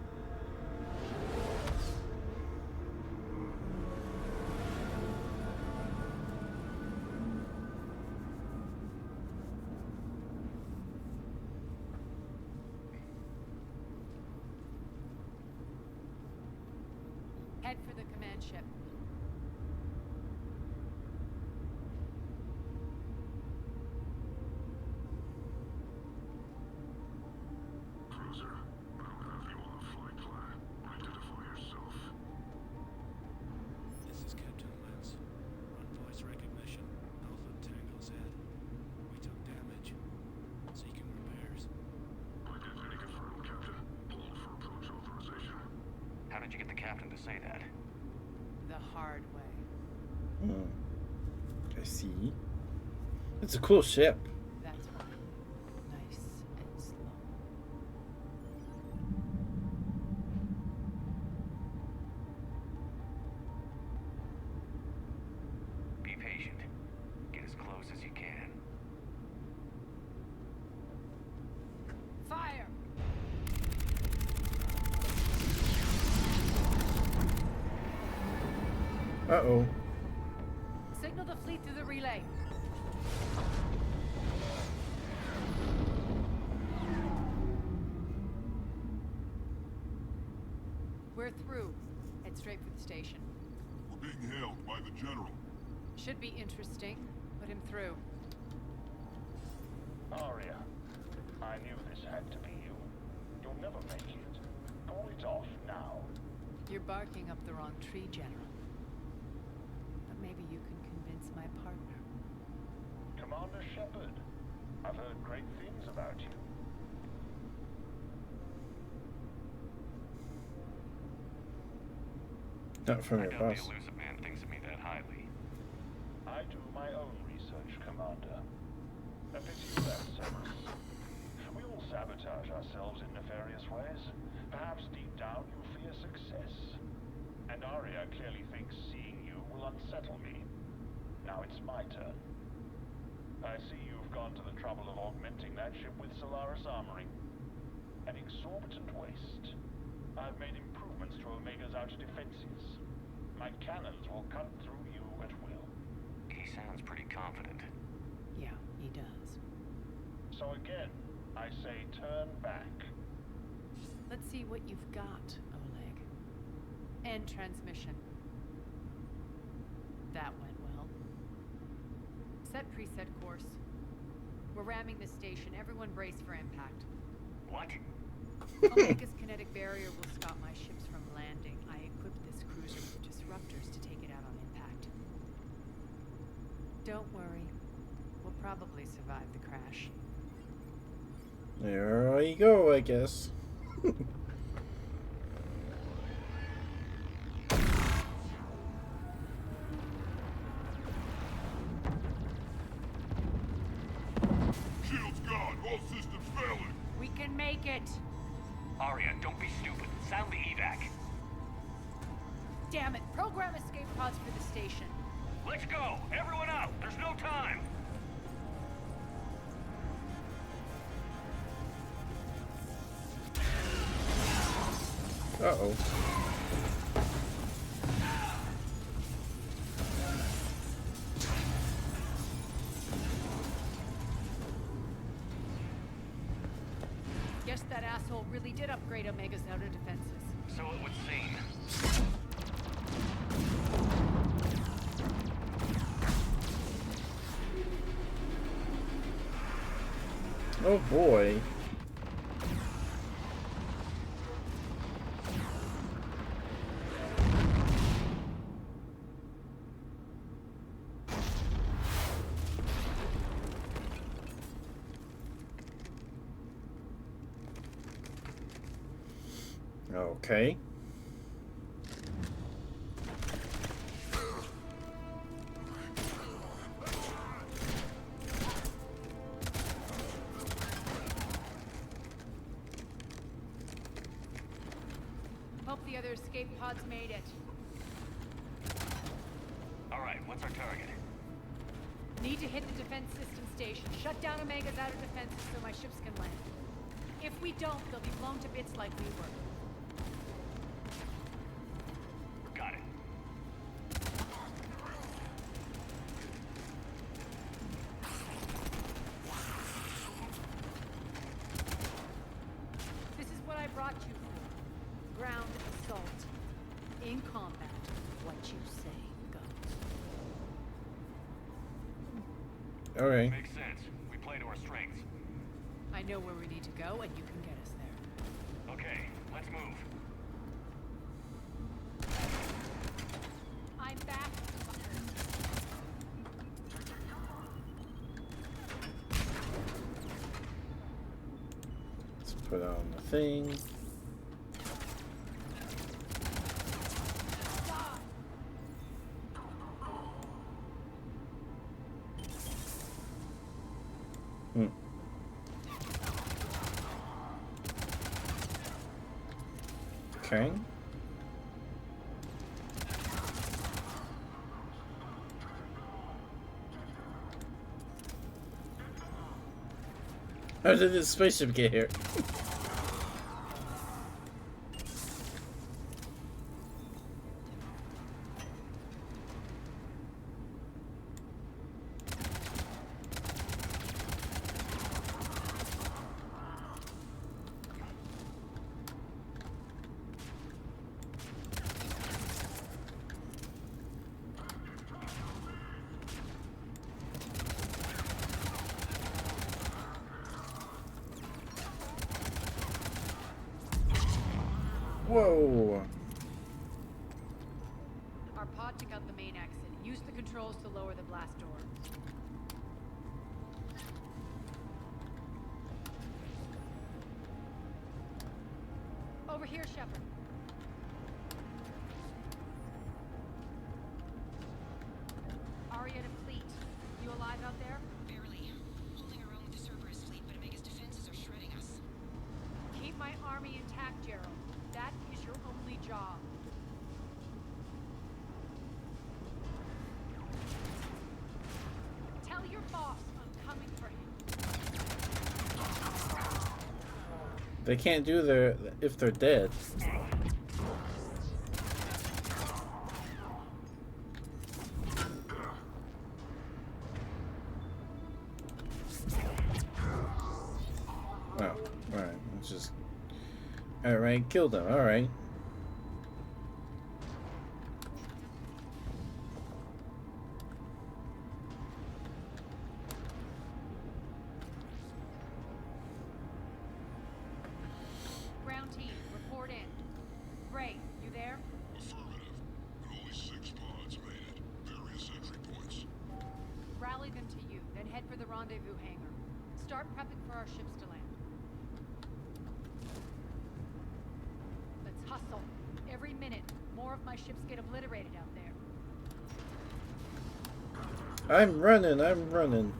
Head for the command ship. Cruiser, I don't have you on the flight plan. Identify yourself. captain to say that. The hard way. I see. It's a cool ship. That's why. Nice and slow. Be patient. Get as close as you can. Fire! Uh-oh. Signal the fleet through the relay. We're through. Head straight for the station. We're being hailed by the General. Should be interesting. Put him through. Arya, I knew this had to be you. You'll never make it. Call it off now. You're barking up the wrong tree, General. But maybe you can convince my partner. Commander Shepard, I've heard great things about you. Not from I your doubt boss. the elusive man thinks of me that highly. I do my own research, Commander. A pity you left service. We all sabotage ourselves in nefarious ways. Perhaps deep down you fear success. And Arya clearly thinks seeing you will unsettle me. Now it's my turn. I see you've gone to the trouble of augmenting that ship with Solaris armoring. An exorbitant waste. I've made improvements to Omega's outer defenses. My cannons will cut through you at will. He sounds pretty confident. Yeah, he does. So again, I say turn back. Let's see what you've got, Oleg. End transmission. That went well. Set preset course. We're ramming the station. Everyone brace for impact. What? Omega's kinetic barrier will stop my ships from landing. I equipped this cruiser with disruptors to take it out on impact. Don't worry. We'll probably survive the crash. There you go, I guess. Shields gone. All systems failing. We can make it! Arya, don't be stupid. Sound the evac. Damn it! Program escape pods for the station. Let's go! Everyone out! There's no time! Uh-oh. Guess that asshole really did upgrade Omega's outer defenses. So it would seem. Oh boy. Okay. Hope the other escape pods made it. Alright, what's our target? Need to hit the defense system station. Shut down Omega's outer defenses so my ships can land. If we don't, they'll be blown to bits like we were. Got it. This is what I brought you for. Ground assault. In combat, what you say goes. Alright. Makes sense. We play to our strengths. I know where we need to go, and you can get us there. Okay, let's move. I'm back. Let's put on the thing. Hmm. Okay. How did this spaceship get here? Whoa! Our pod took out the main exit. Use the controls to lower the blast door. Over here, Shepard. Aria to Fleet. You alive out there? Barely. Holding our own with the Cerberus fleet, but Omega's defenses are shredding us. Keep my army intact, Gerald. That is your only job. Tell your boss I'm coming for him. They can't do their if they're dead. Oh, alright. Let's just... Alright, kill them. Alright. Ground team, report in. Ray, you there? Affirmative. And only 6 pods made it. Various entry points. Rally them to you, then head for the rendezvous hangar. Start prepping for our ships to land. Let's hustle. Every minute, more of my ships get obliterated out there. I'm running. I'm running.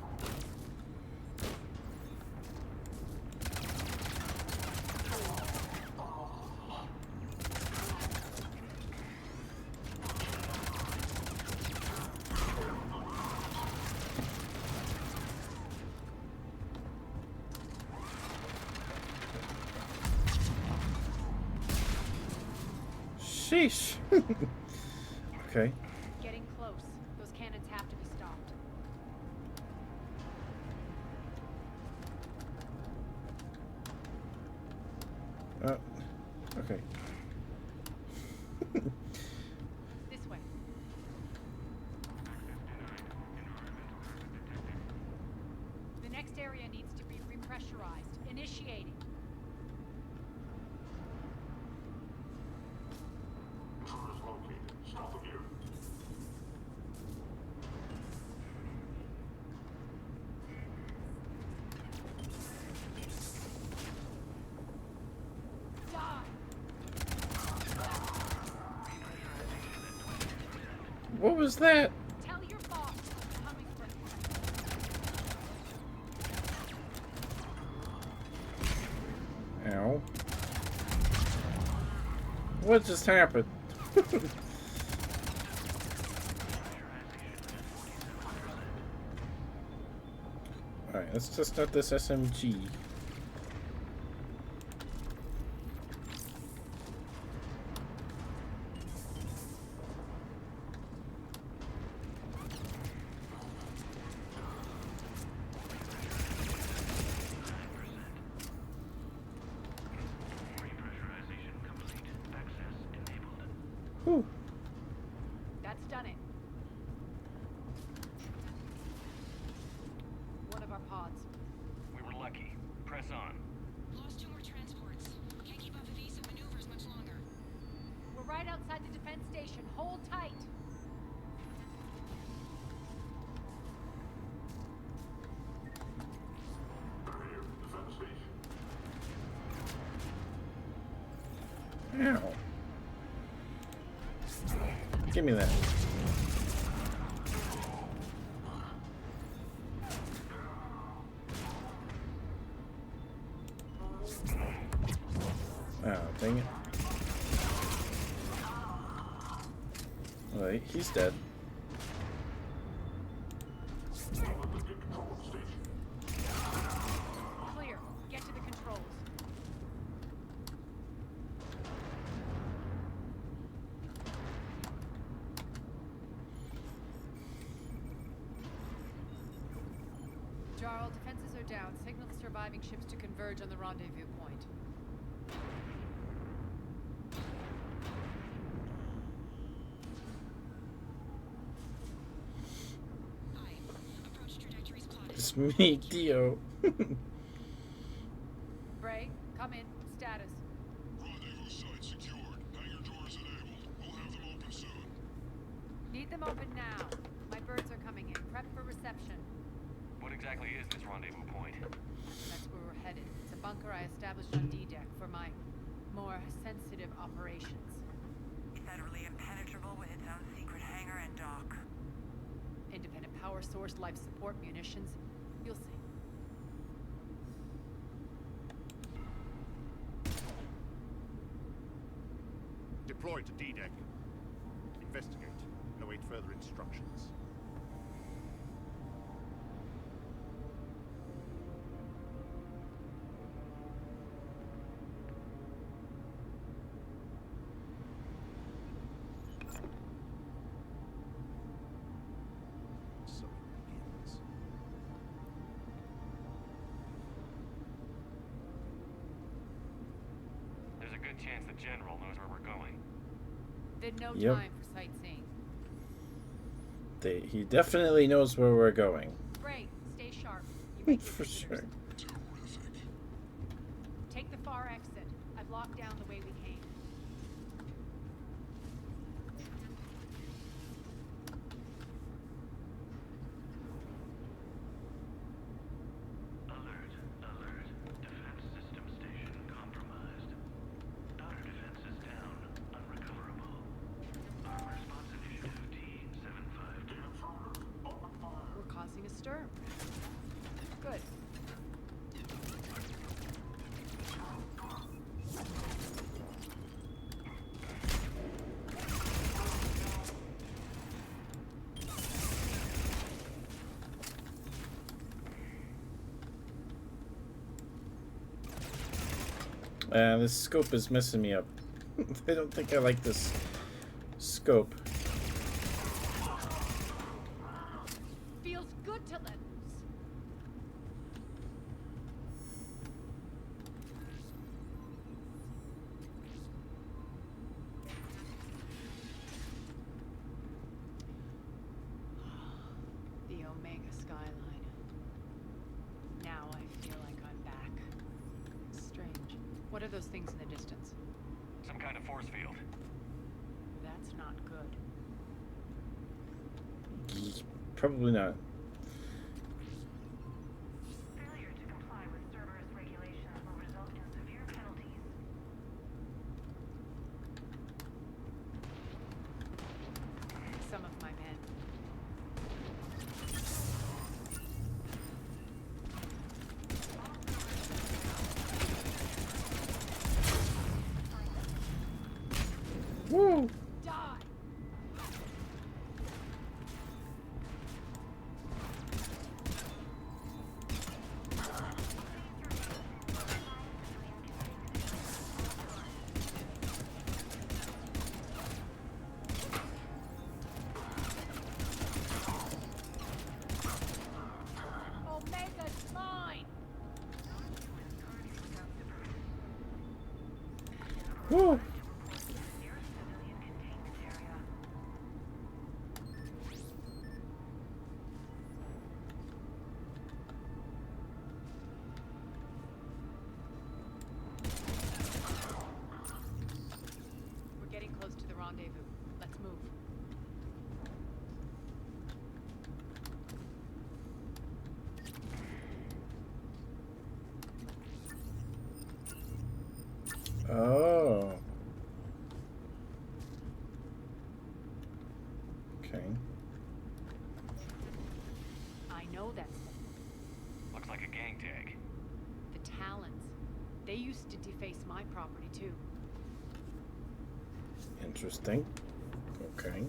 Sheesh. Okay. Getting close. Those cannons have to be stopped. Okay. This way. The next area needs to be repressurized. Initiating. Intruders located. Stop here. What was that? Tell your boss I'm coming for him. Ow. What just happened? Alright, let's just start this SMG. Whew. That's done it. One of our pods. We were lucky. Press on. Lost 2 more transports. Can't keep up evasive maneuvers much longer. We're right outside the defense station. Hold tight. Ow. Give me that. Dang it. Alright, he's dead. Clear. Get to the controls. Jarl, defenses are down. Signal the surviving ships to converge on the rendezvous point. It's me, Dio. Bray, come in. Status. Rendezvous site secured. Hangar doors enabled. We'll have them open soon. Need them open now. My birds are coming in. Prep for reception. What exactly is this rendezvous point? That's where we're headed. It's a bunker I established on D-Deck for my more sensitive operations. Federally impenetrable with its own secret hangar and dock. Independent power source, life support, munitions. You'll see. Deploy to D-Deck. Investigate and await further instructions. So it begins. There's a good chance the General knows where we're going. Then no Yep. time for sightseeing. He definitely knows where we're going. Bray, stay sharp. You make For sure. Take the far exit. I've locked down the way we came. Alert, alert. Defense system station compromised. Outer defenses down, unrecoverable. Arm response initiative D75. We're causing a stir. Good. This scope is messing me up. I don't think I like this scope. Feels good to let loose. The Omega skyline. Now I feel like I'm back. Strange. What are those things in the distance? Some kind of force field. That's not good. Probably not. Failure to comply with Cerberus regulations will result in severe penalties. Some of my men. Woo! Die! Omega's mine! Woo! We're getting close to the rendezvous. Let's move. Oh. Okay. I know that's Looks like a gang tag. the Talons. They used to deface my property too. Interesting. Okay.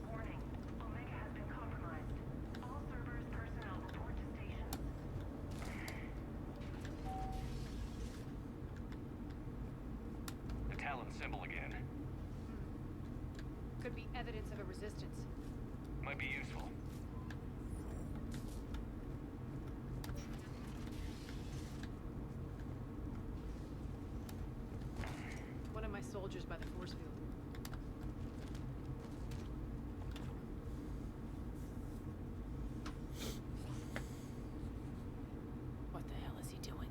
Warning. Omega has been compromised. All Cerberus personnel report to stations. The Talon symbol again. Could be evidence of a resistance. Might be useful. One of my soldiers by the force field. What the hell is he doing?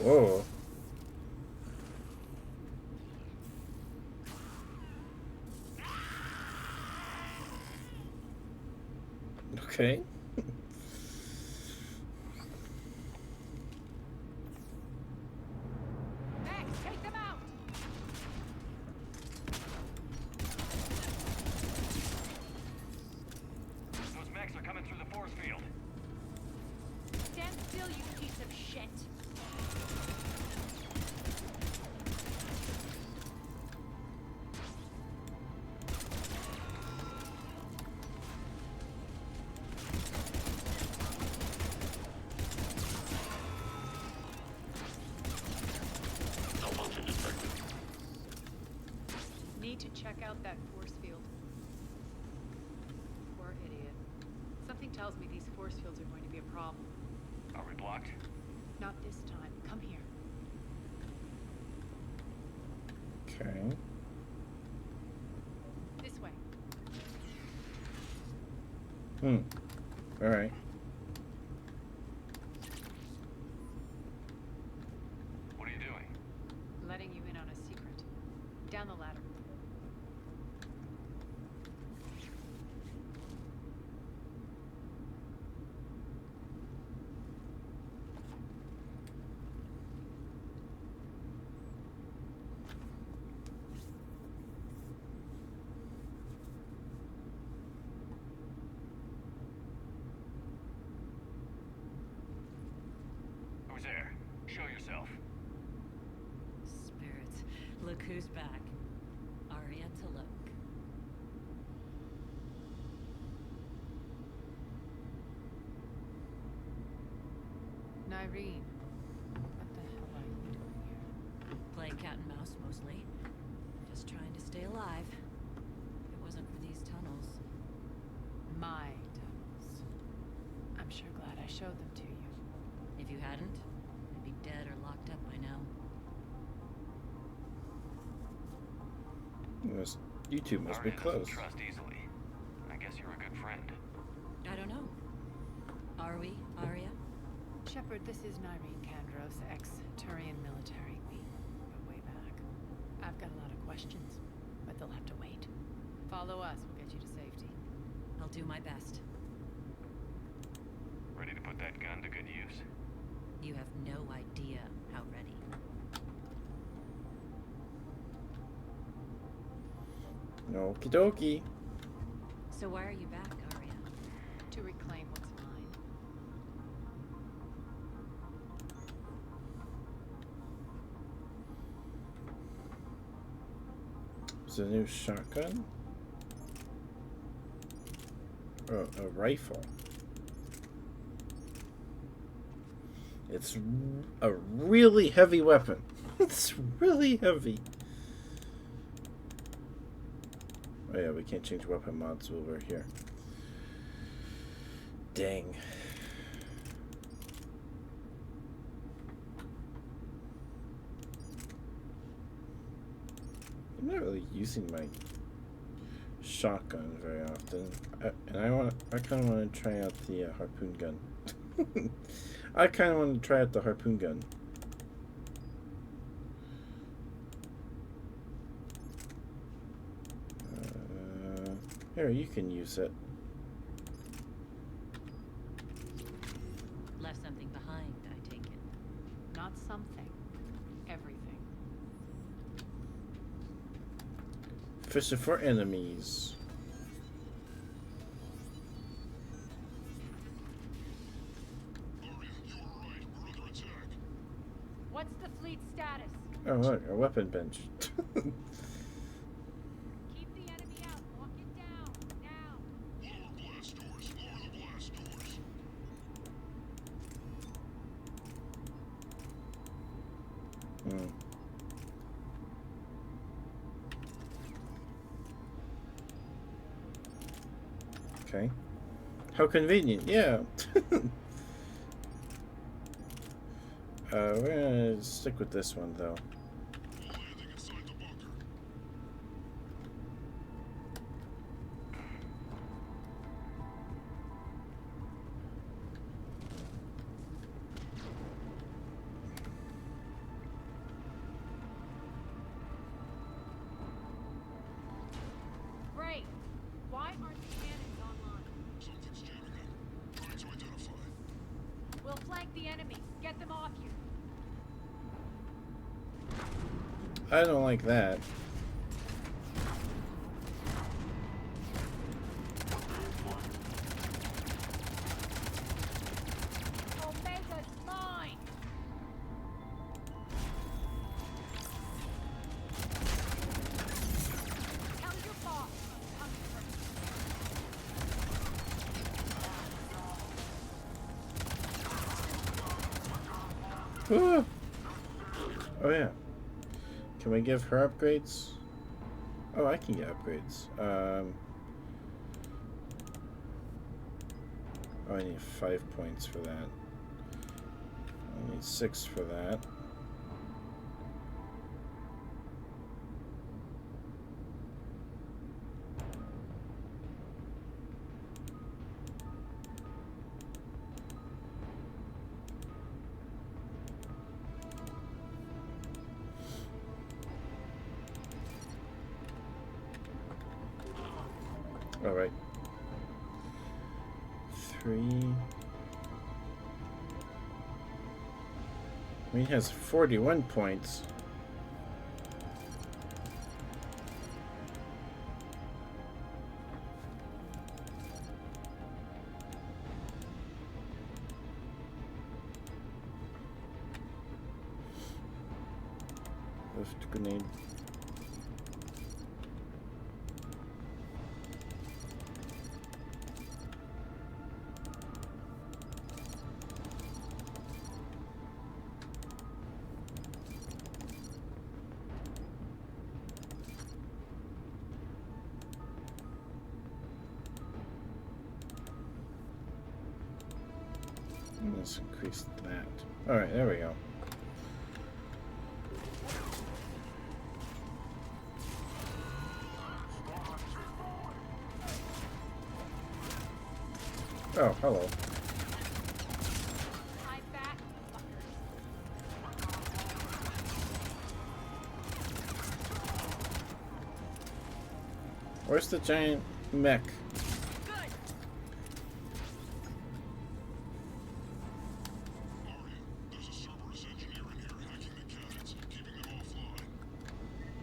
Whoa. Okay. Max, take them out! Those mechs are coming through the force field. Stand still, you piece of shit! Malfunction detected. Need to check out that force field. Poor idiot. Something tells me these force fields are going to be a problem. Are we blocked? Not this time. Come here. Okay. This way. All right. What are you doing? Letting you in on a secret. Down the ladder. Who's there? Show yourself. Spirits, look who's back. Arya to look. Nyreen, what the hell are you doing here? Playing cat and mouse mostly. Just trying to stay alive. If it wasn't for these tunnels. My tunnels. I'm sure glad I showed them to you. If you hadn't, I'd be dead or locked up by now. You two must be Arya close. doesn't trust easily. I guess you're a good friend. I don't know. Are we, Arya? Shepard, this is Nyreen Kandros, ex-Turian military. We go way back. I've got a lot of questions, but they'll have to wait. Follow us, we'll get you to safety. I'll do my best. Ready to put that gun to good use? You have no idea how ready. Okie dokie. So why are you back, Arya? To reclaim what's mine. It's a new shotgun? Oh, a rifle. It's a really heavy weapon. It's really heavy. Oh yeah, we can't change weapon mods while we're here. Dang. I'm not really using my shotgun very often, and I kind of want to try out the harpoon gun. I kind of want to try out the harpoon gun. Here, you can use it. Left something behind, I take it. Not something. Everything. fishing for enemies. What's the fleet status? Oh, look, a weapon bench. Keep the enemy out. Lock it down. Now. Lower blast doors. Lower the blast doors. Okay. How convenient, yeah. We're gonna stick with this one though. Landing inside the bunker. Great. Why aren't the cannons online? Something's jamming up. Trying to identify. We'll flank the enemy. Get them off you. I don't like that. Omega's mine. Tell your boss I'm coming first. Woo! Oh yeah. Can we give her upgrades? Oh, I can get upgrades. Oh, I need 5 points for that. I need 6 for that. All right. 3. He has 41 points. Lift grenade. Let's increase that. Alright, there we go. Oh, hello. Where's the giant mech? There's a Cerberus engineer in here hacking the cannons, keeping them offline.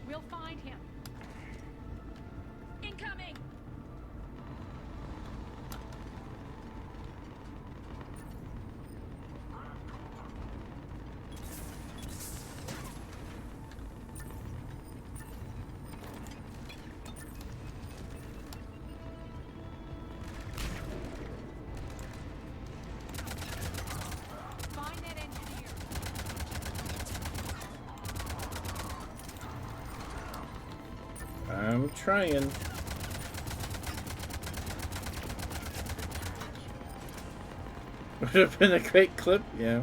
We'll find him. Incoming! Find that engineer. I'm trying. Would have been a great clip, yeah.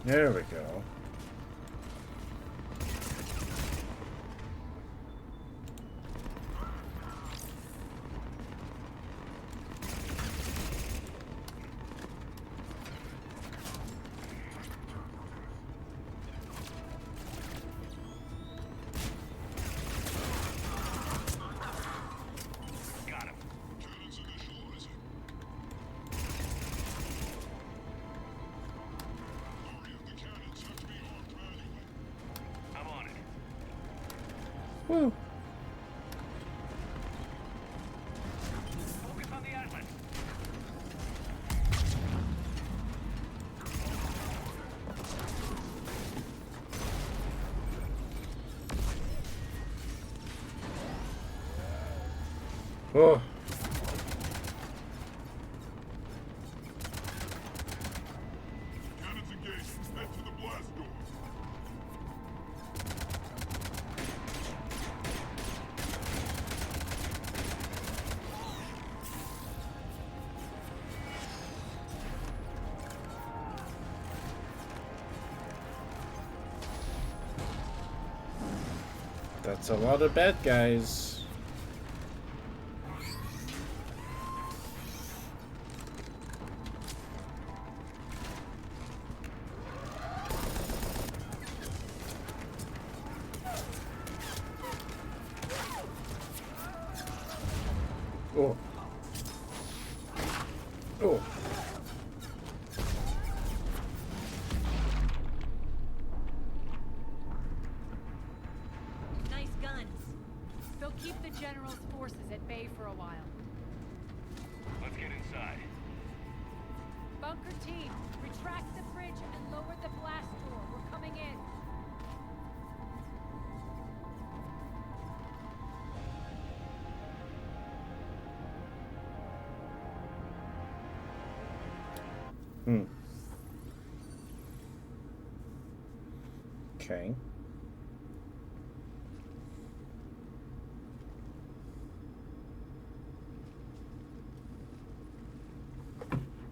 There we go. Woo. Focus on the Atlas. Oh. Cannons engaged. Head to the blast door. That's a lot of bad guys. Oh. Oh. Nice guns. They'll keep the General's forces at bay for a while. Let's get inside. Bunker team, retract the bridge and lower the blast door. We're coming in. Okay.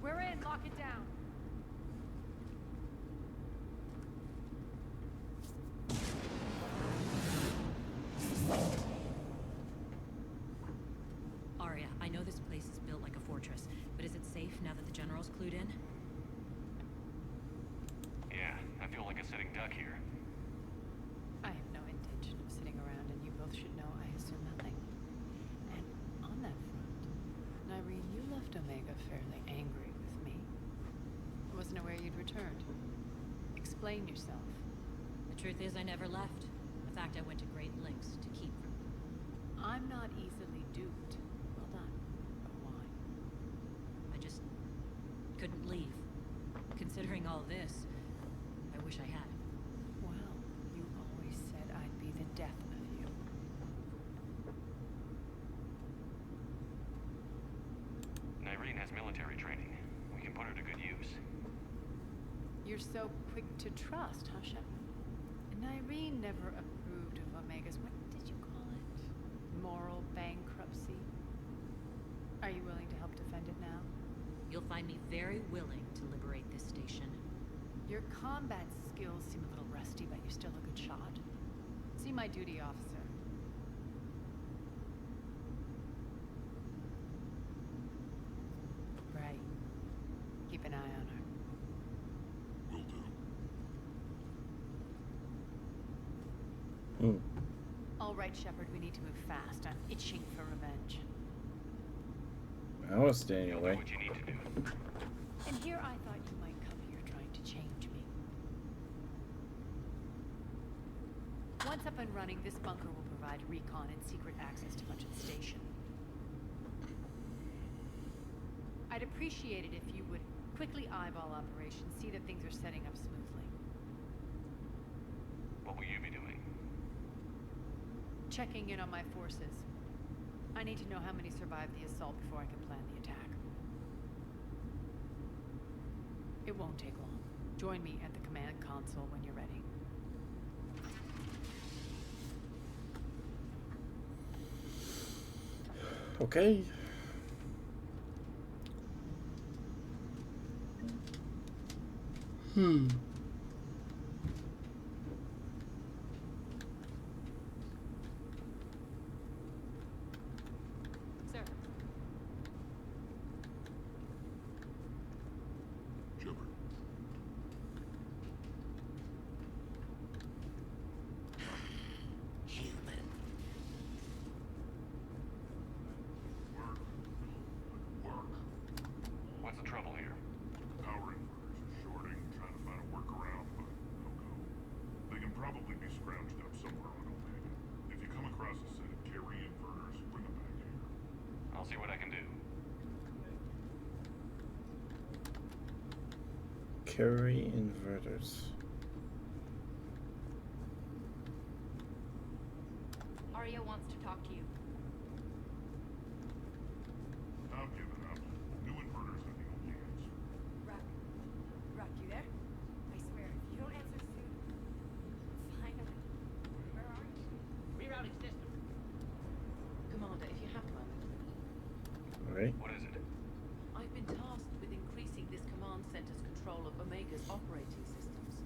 We're in. Lock it down. Arya, I know this place is built like a fortress, but is it safe now that the General's clued in? Yeah, I feel like a sitting duck here. I have no intention of sitting around, and you both should know I assume nothing. And on that front, Nyreen, you left Omega fairly angry with me. I wasn't aware you'd returned. Explain yourself. The truth is, I never left. In fact, I went to great lengths to keep from you. I'm not easily duped. Well done. But why? I just couldn't leave. Considering all this, I wish I had. Well, you always said I'd be the death of you. Nyreen has military training. We can put her to good use. You're so quick to trust, huh, Shep? Nyreen never approved of Omega's, what did you call it? Moral bankruptcy? Are you willing to help defend it now? You'll find me very willing to liberate this station. Your combat skills seem a little rusty, but you're still a good shot. See my duty officer. Right. Keep an eye on her. Will do. All right, Shepard, we need to move fast. I'm itching for revenge. I was staying away. What you need to do. And here I thought you might come here trying to change me. Once up and running, this bunker will provide recon and secret access to much of the station. I'd appreciate it if you would quickly eyeball operations, see that things are setting up smoothly. What will you be doing? Checking in on my forces. I need to know how many survived the assault before I can plan the attack. It won't take long. Join me at the command console when you're ready. Okay. Sir. Shepard. Human. Work. What's the trouble here? Power inverters are shorting, trying to find a workaround, but no go. They can probably be scrounged up somewhere on Omega. If you come across across a set of carry inverters. Bring them back here. I'll see what I can do. Carry inverters. Arya wants to talk to you. I've given up. New inverters are the only answer. Rock, you there? I swear, if you don't answer soon... Finally. Where are you? Rerouting system. Commander, if you have a moment. Alright. What is it? I've been tasked with increasing this command center's control of Omega's operating systems.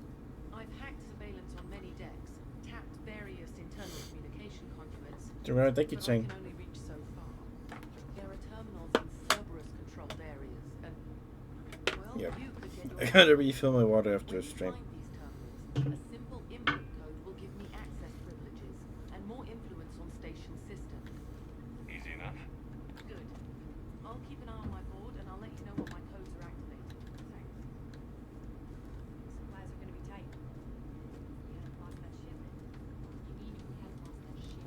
I've hacked surveillance on many decks, tapped various internal communication conduits. Thank you, but Chang. I can only reach so far. There are terminals in Cerberus-controlled areas, and well, Yep. you could get I your gotta refill my water after a When you stream. find these terminals, a simple input code will give me access privileges and more influence on station systems. Easy enough. Good. I'll keep an eye on my board, and I'll let you know when my codes are activated. Thanks. Supplies are gonna be tight. We haven't lost that shipment. You mean we haven't lost that ship?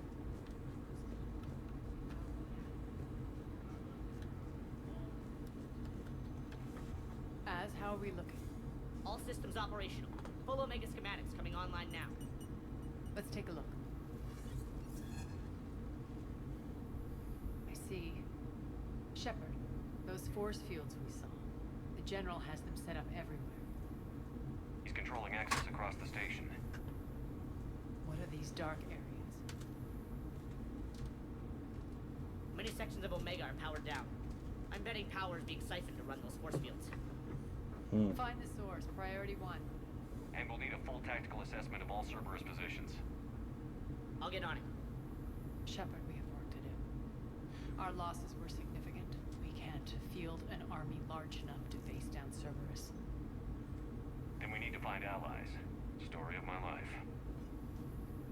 As, how are we looking? All systems operational. Full Omega schematics coming online now. Let's take a look. I see. Shepard, those force fields we saw. The General has them set up everywhere. He's controlling access across the station. What are these dark areas? Many sections of Omega are powered down. I'm betting power is being siphoned to run those force fields. Find the source, priority 1. And we'll need a full tactical assessment of all Cerberus positions. I'll get on it. Shepard, we have work to do. Our losses were significant. We can't field an army large enough to face down Cerberus. Then we need to find allies. Story of my life.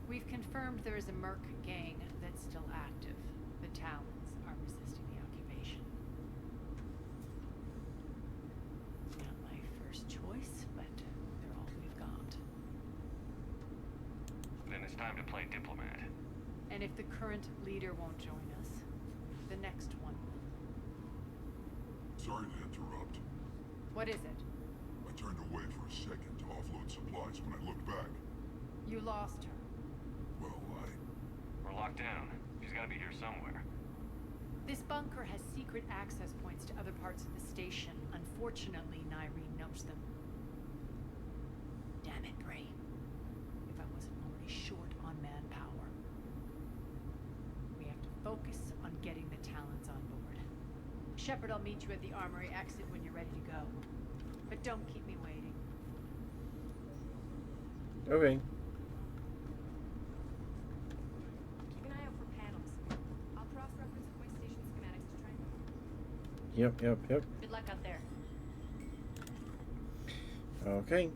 We've confirmed there is a Merc gang that's still active. The Talons are resisting the occupation. Not my first choice, but they're all we've got. Then it's time to play diplomat. And if the current leader won't join us, the next one will. Sorry to interrupt. What is it? I turned away for a second to offload supplies. When I looked back, You lost her. well, We're locked down. She's gotta be here somewhere. This bunker has secret access points to other parts of the station. Unfortunately, Nyreen knows them. Damn it, Bray. If I wasn't already short on manpower. We have to focus on getting the Talons on board. Shepard, I'll meet you at the armory exit when you're ready to go. But don't keep me waiting. Okay. Keep an eye out for panels. I'll cross-reference with my station schematics to try and... Yep. Good luck out there. Okay.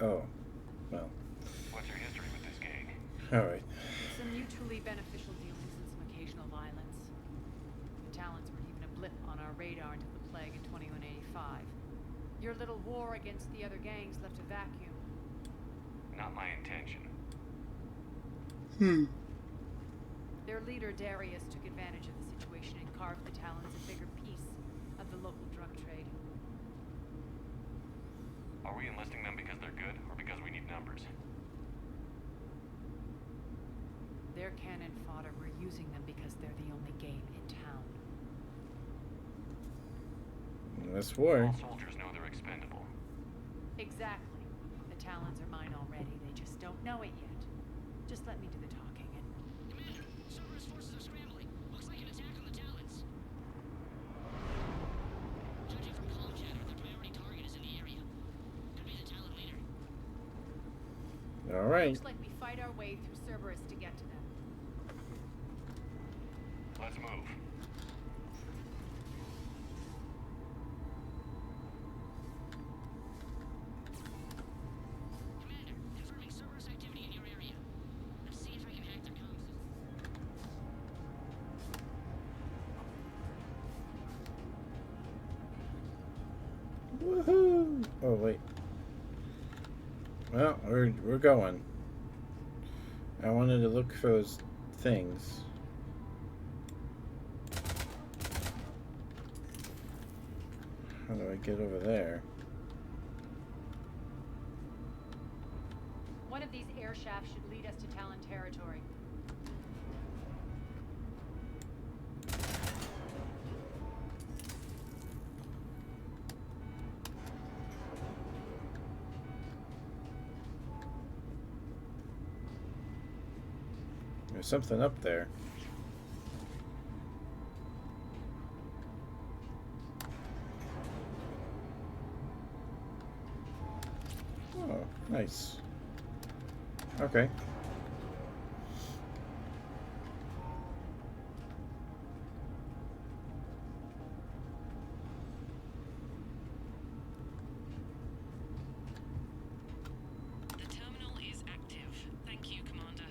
Oh. Well. What's your history with this gang? Alright. Some mutually beneficial dealings and some occasional violence. The Talons were even a blip on our radar until the plague in 2185. Your little war against the other gangs left a vacuum. Not my intention. Their leader, Darius, took advantage of the situation and carved the Talons a bigger piece of the local drug trade. Are we enlisting them because they're good, or because we need numbers? They're cannon fodder. We're using them because they're the only game in town. That's war. All soldiers know they're expendable. Exactly. The Talons are mine already. They just don't know it yet. Just let me do the talking and... Commander, Cerberus forces are scrambling. Looks like an attack on the Talons. Judging from comm chatter, their priority target is in the area. Could be the Talon leader. Alright. Looks like we fight our way through Cerberus to get to them. Let's move. Commander, confirming Cerberus activity in your area. Let's see if I can hack their comms. Woohoo! Oh wait. Well, we're going. I wanted to look for those things. How do I get over there? One of these air shafts should lead us to Talon territory. There's something up there. Oh, nice. Okay. The terminal is active. Thank you, Commander.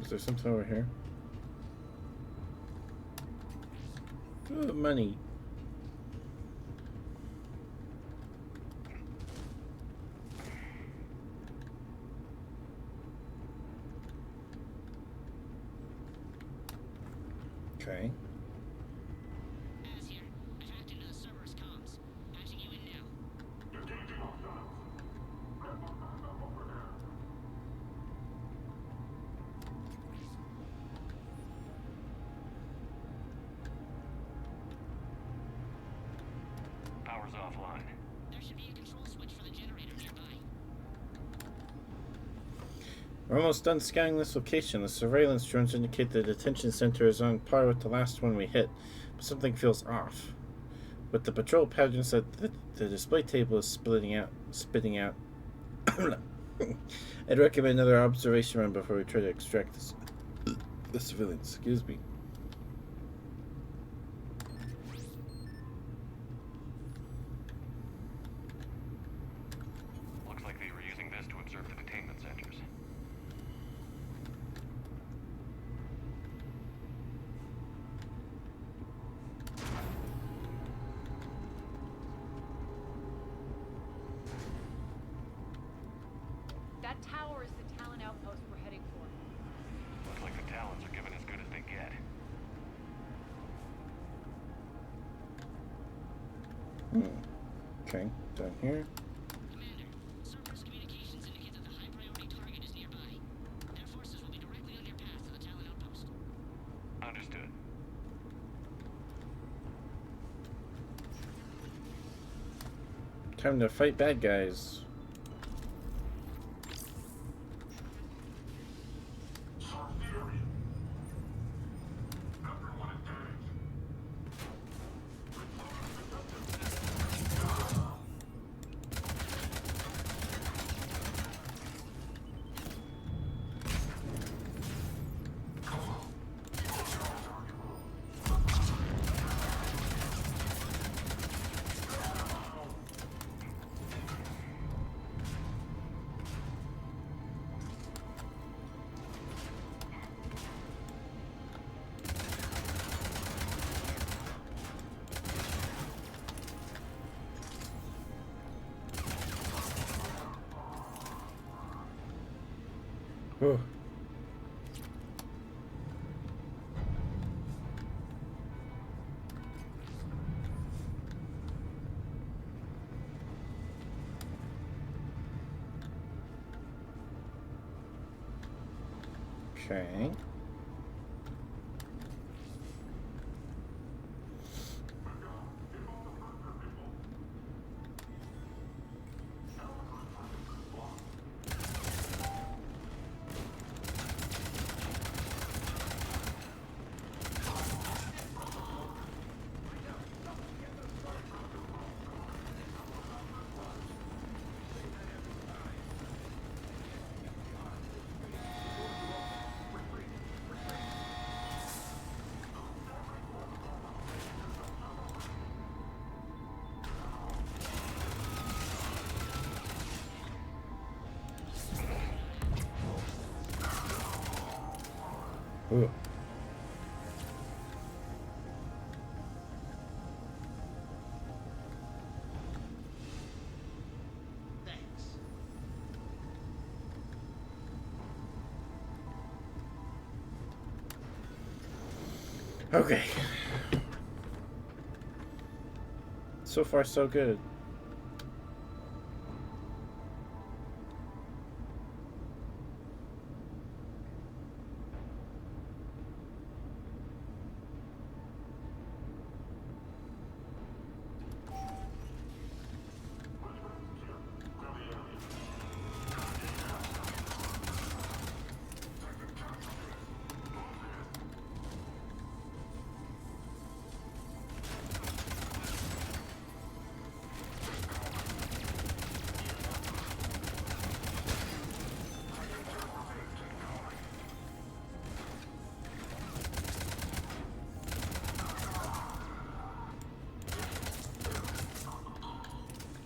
Is there something over here? Oh, money. Okay. Az here. I've hacked into the server's comms. Patching you in now. Power's offline. There should be a control switch for the generator nearby. We're almost done scanning this location. The surveillance drones indicate the detention center is on par with the last one we hit, but something feels off. With the patrol patterns that the display table is spitting out. I'd recommend another observation run before we try to extract the civilians. Excuse me. Looks like they were using this to observe the containment centers. That tower is the Talon outpost we're heading for. Looks like the Talons are giving as good as they get. Okay, down here. Commander, server's communications indicate that the high-priority target is nearby. Their forces will be directly on your path to the Talon outpost. Understood. Time to fight bad guys. Whew. Okay. Ooh. Okay. So far, so good.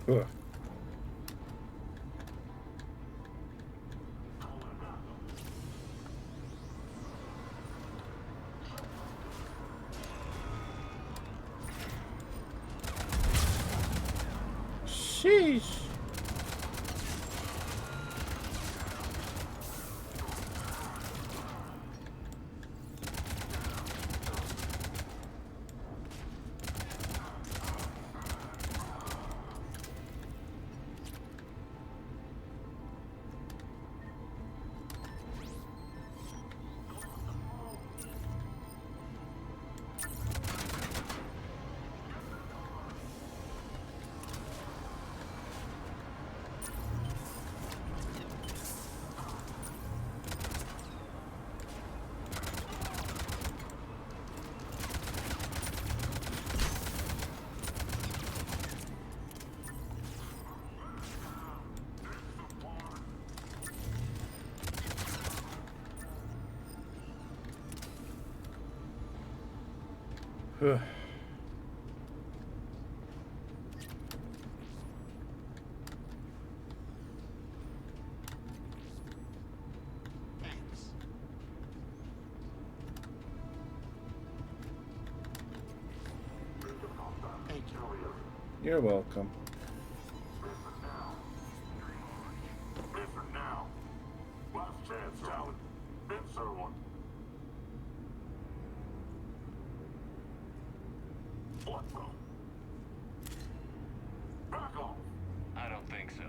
Ugh. Sheesh. Ugh. You're welcome. Listen now. Last chance, Talon. Answer one. What the? Back off. I don't think so.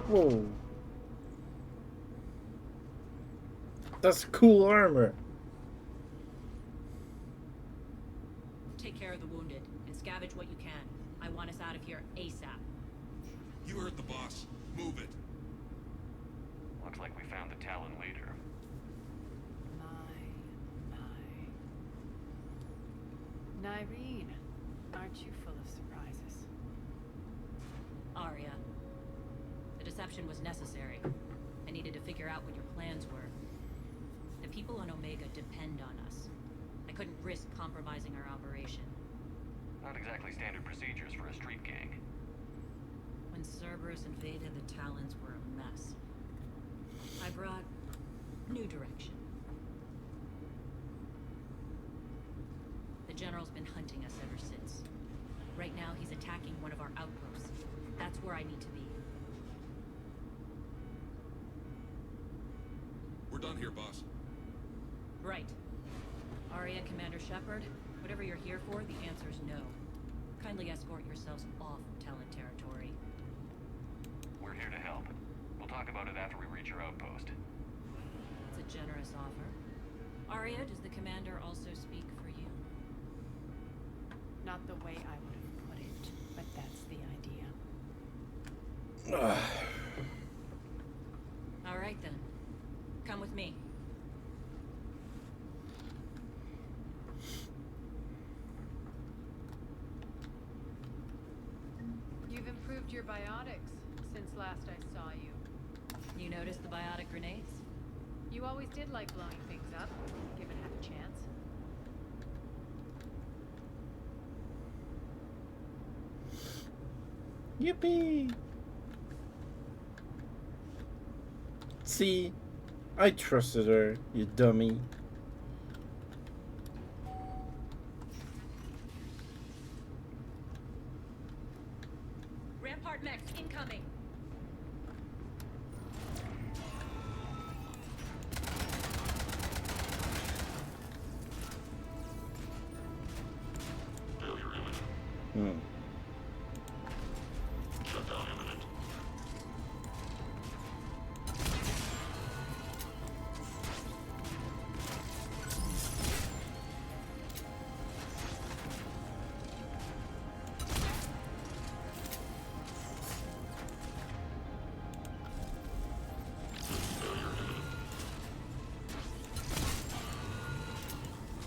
Whoa. That's cool armor. Take care of the wounded and scavenge what you can. I want us out of here ASAP. You heard the boss. Move it. Looks like we found the Talon leader. Nyreen, aren't you full of surprises? Arya. The deception was necessary. I needed to figure out what your plans were. The people on Omega depend on us. I couldn't risk compromising our operation. Not exactly standard procedures for a street gang. When Cerberus invaded, the Talons were a mess. I brought new direction. The General's been hunting us ever since. Right now, he's attacking one of our outposts. That's where I need to be. We're done here, boss. Right. Arya, Commander Shepard, whatever you're here for, the answer's no. Kindly escort yourselves off Talon territory. We're here to help. We'll talk about it after we reach your outpost. It's a generous offer. Arya, does the Commander also speak for you? Not the way I would have put it, but that's the idea. All right then. Come with me. You've improved your biotics since last I saw you. You noticed the biotic grenades? You always did like blowing things up, given half a chance. Yippee! See? I trusted her, you dummy. Rampart mechs incoming. Hmm. Shutdown imminent.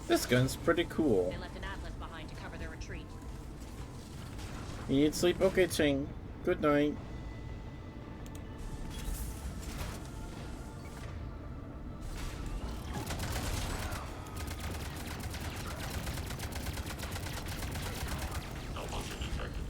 This gun's pretty cool. They left an atlas behind to cover their retreat. You need sleep? Okay, Ching. Good night. Malfunction detected.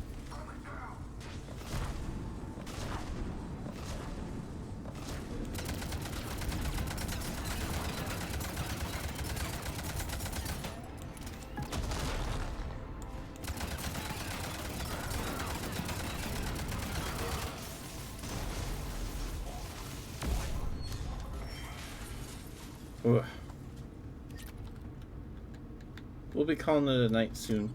Ugh. We'll be calling it a night soon.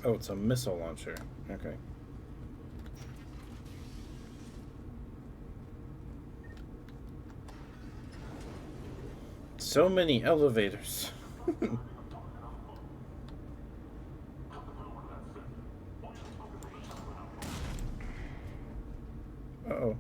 Oh, it's a missile launcher. Okay. So many elevators. Uh-oh.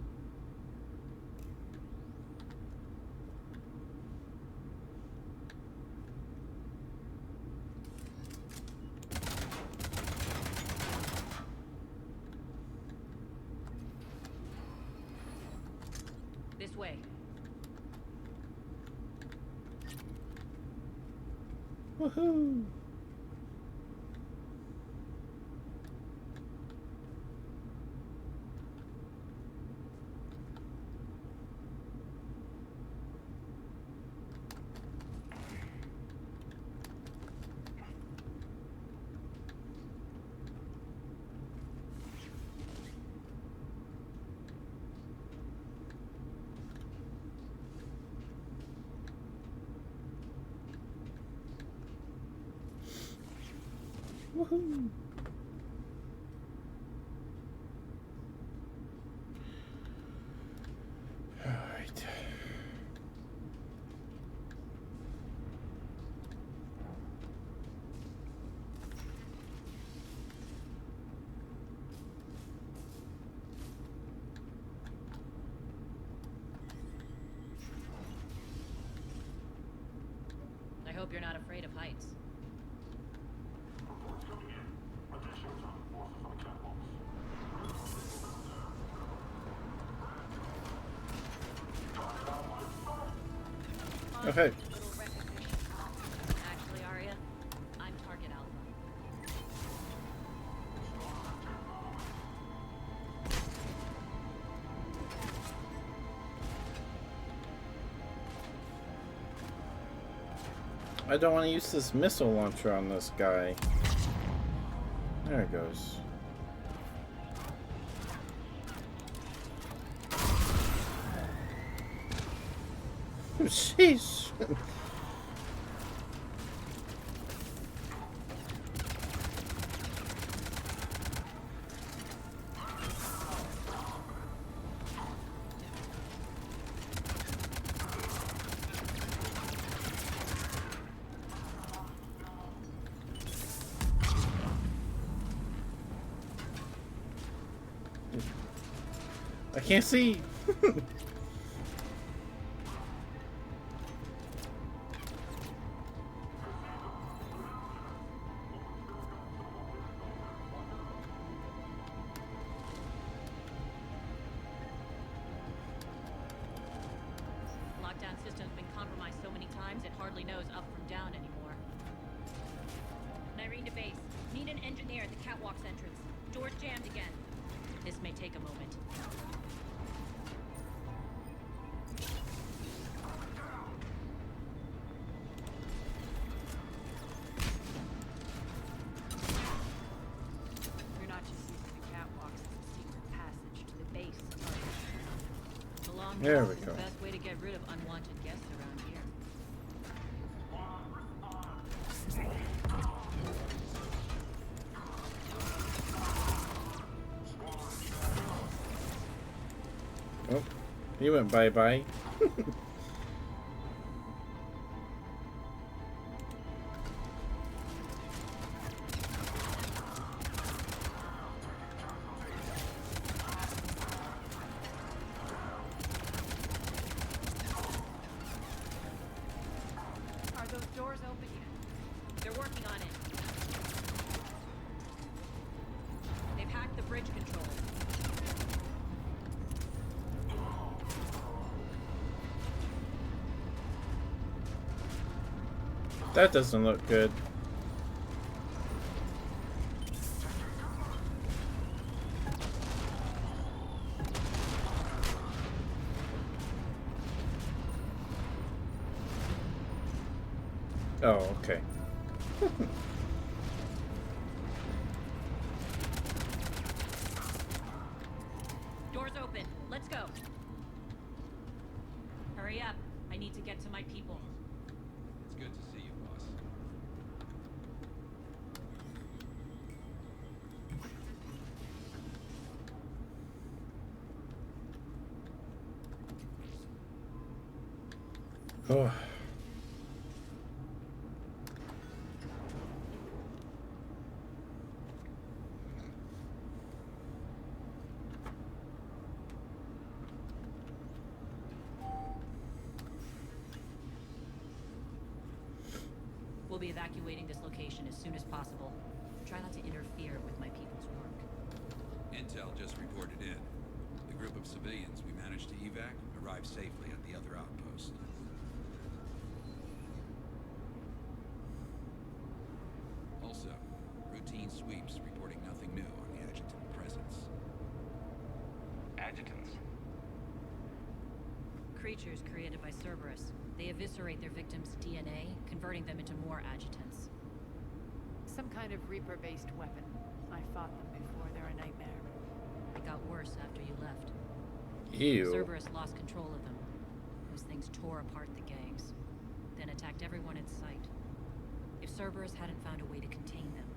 This way. Woohoo! Woohoo! All right. I hope you're not afraid of heights. Okay. Actually, Arya, I'm target alpha. I don't want to use this missile launcher on this guy. There it goes. Sheesh. I can't see. Lockdown system's been compromised so many times it hardly knows up from down anymore. Nyrene to base. Need an engineer at the catwalk's entrance. Door's jammed again. This may take a moment. You're not just using the catwalks as a secret passage to the base, are you? The long There walk we is go. the best way to get rid of unwanted guests around here. Oh, he went bye-bye. Are those doors open yet? They're working on it. They've hacked the bridge controls. That doesn't look good. Oh, okay. Doors open. Let's go. Hurry up. I need to get to my people. It's good to see you, boss. Oh. We'll be evacuating this location as soon as possible. Try not to interfere with my people's work. Intel just reported in. The group of civilians we managed to evac arrived safely at the other outpost. Also, routine sweeps reporting nothing new on the adjutant presence. Adjutants. Creatures created by Cerberus. They eviscerate their victims' DNA, converting them into more adjutants. Some kind of Reaper-based weapon. I fought them before. They're a nightmare. It got worse after you left. Ew. Cerberus lost control of them. Those things tore apart the gangs, then attacked everyone in sight. If Cerberus hadn't found a way to contain them,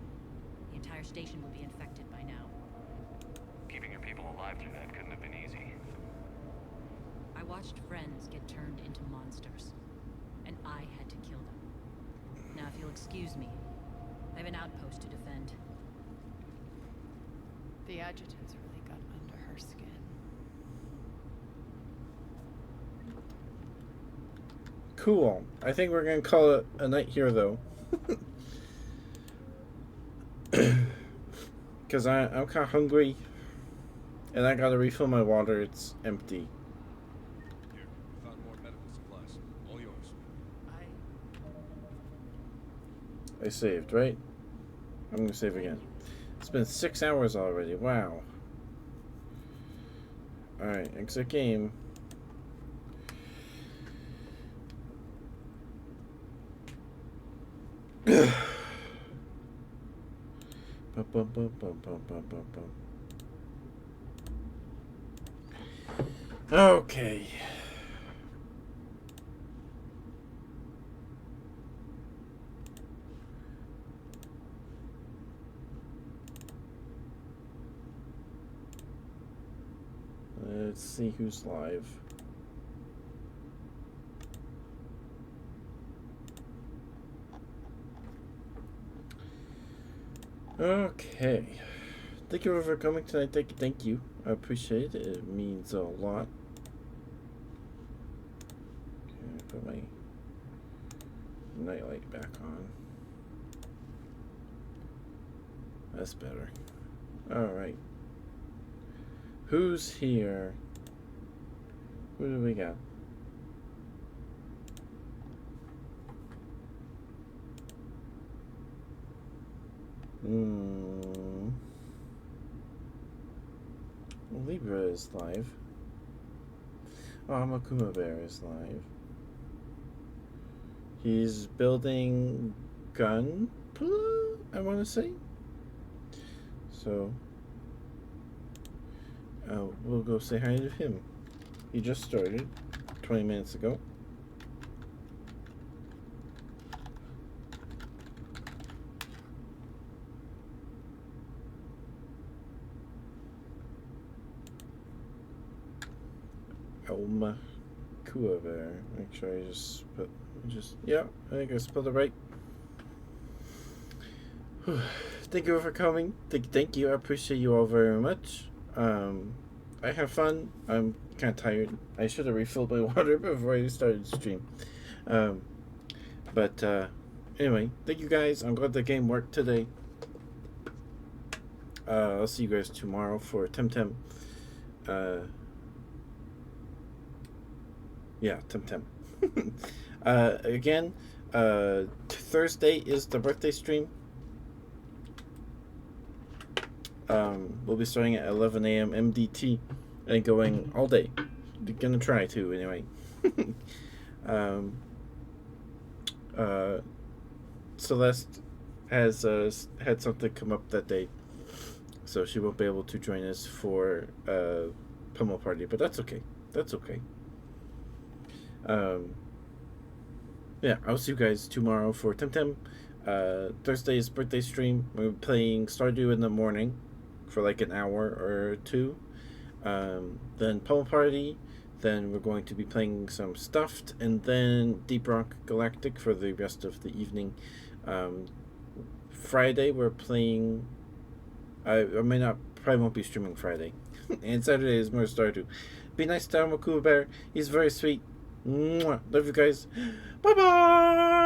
the entire station would be infected by now. Keeping your people alive through that couldn't have been easy. I watched friends get turned into monsters, and I had to kill them. Now, if you'll excuse me, I have an outpost to defend. The adjutants really got under her skin. Cool. I think we're gonna call it a night here, though. Because I'm kind of hungry. And I gotta refill my water. It's empty. Here, we found more medical supplies. All yours. I saved, right? I'm gonna save again. It's been 6 hours already. Wow. Alright, exit game. Okay. Let's see who's live. Okay. Thank you for coming tonight. Thank you. I appreciate it. It means a lot. Okay, put my nightlight back on. That's better. Alright. Who's here? Who do we got? Libra is live. Oh, Makuma Bear is live. He's building Gunpla, I want to say. So, we'll go say hi to him. He just started 20 minutes ago. Makua Bear. Make sure I yeah, I think I spelled it right. Thank you for coming. Thank you. I appreciate you all very much. I have fun. I'm kind of tired. I should have refilled my water before I started the stream. But anyway, thank you guys. I'm glad the game worked today. I'll see you guys tomorrow for Temtem. Yeah, Temtem. Again, Thursday is the birthday stream. We'll be starting at 11 a.m. MDT and going all day. We're gonna try to, anyway. Celeste has had something come up that day, so she won't be able to join us for Pummel Party, but that's okay. That's okay. Yeah, I'll see you guys tomorrow for Temtem. Thursday's birthday stream. We're playing Stardew in the morning for like an hour or two. Then Pummel Party. Then we're going to be playing some Stuffed, and then Deep Rock Galactic for the rest of the evening. Friday we're playing. I probably won't be streaming Friday, and Saturday is more Stardew. Be nice to Makua Bear. He's very sweet. Mwah. Love you guys. Bye bye.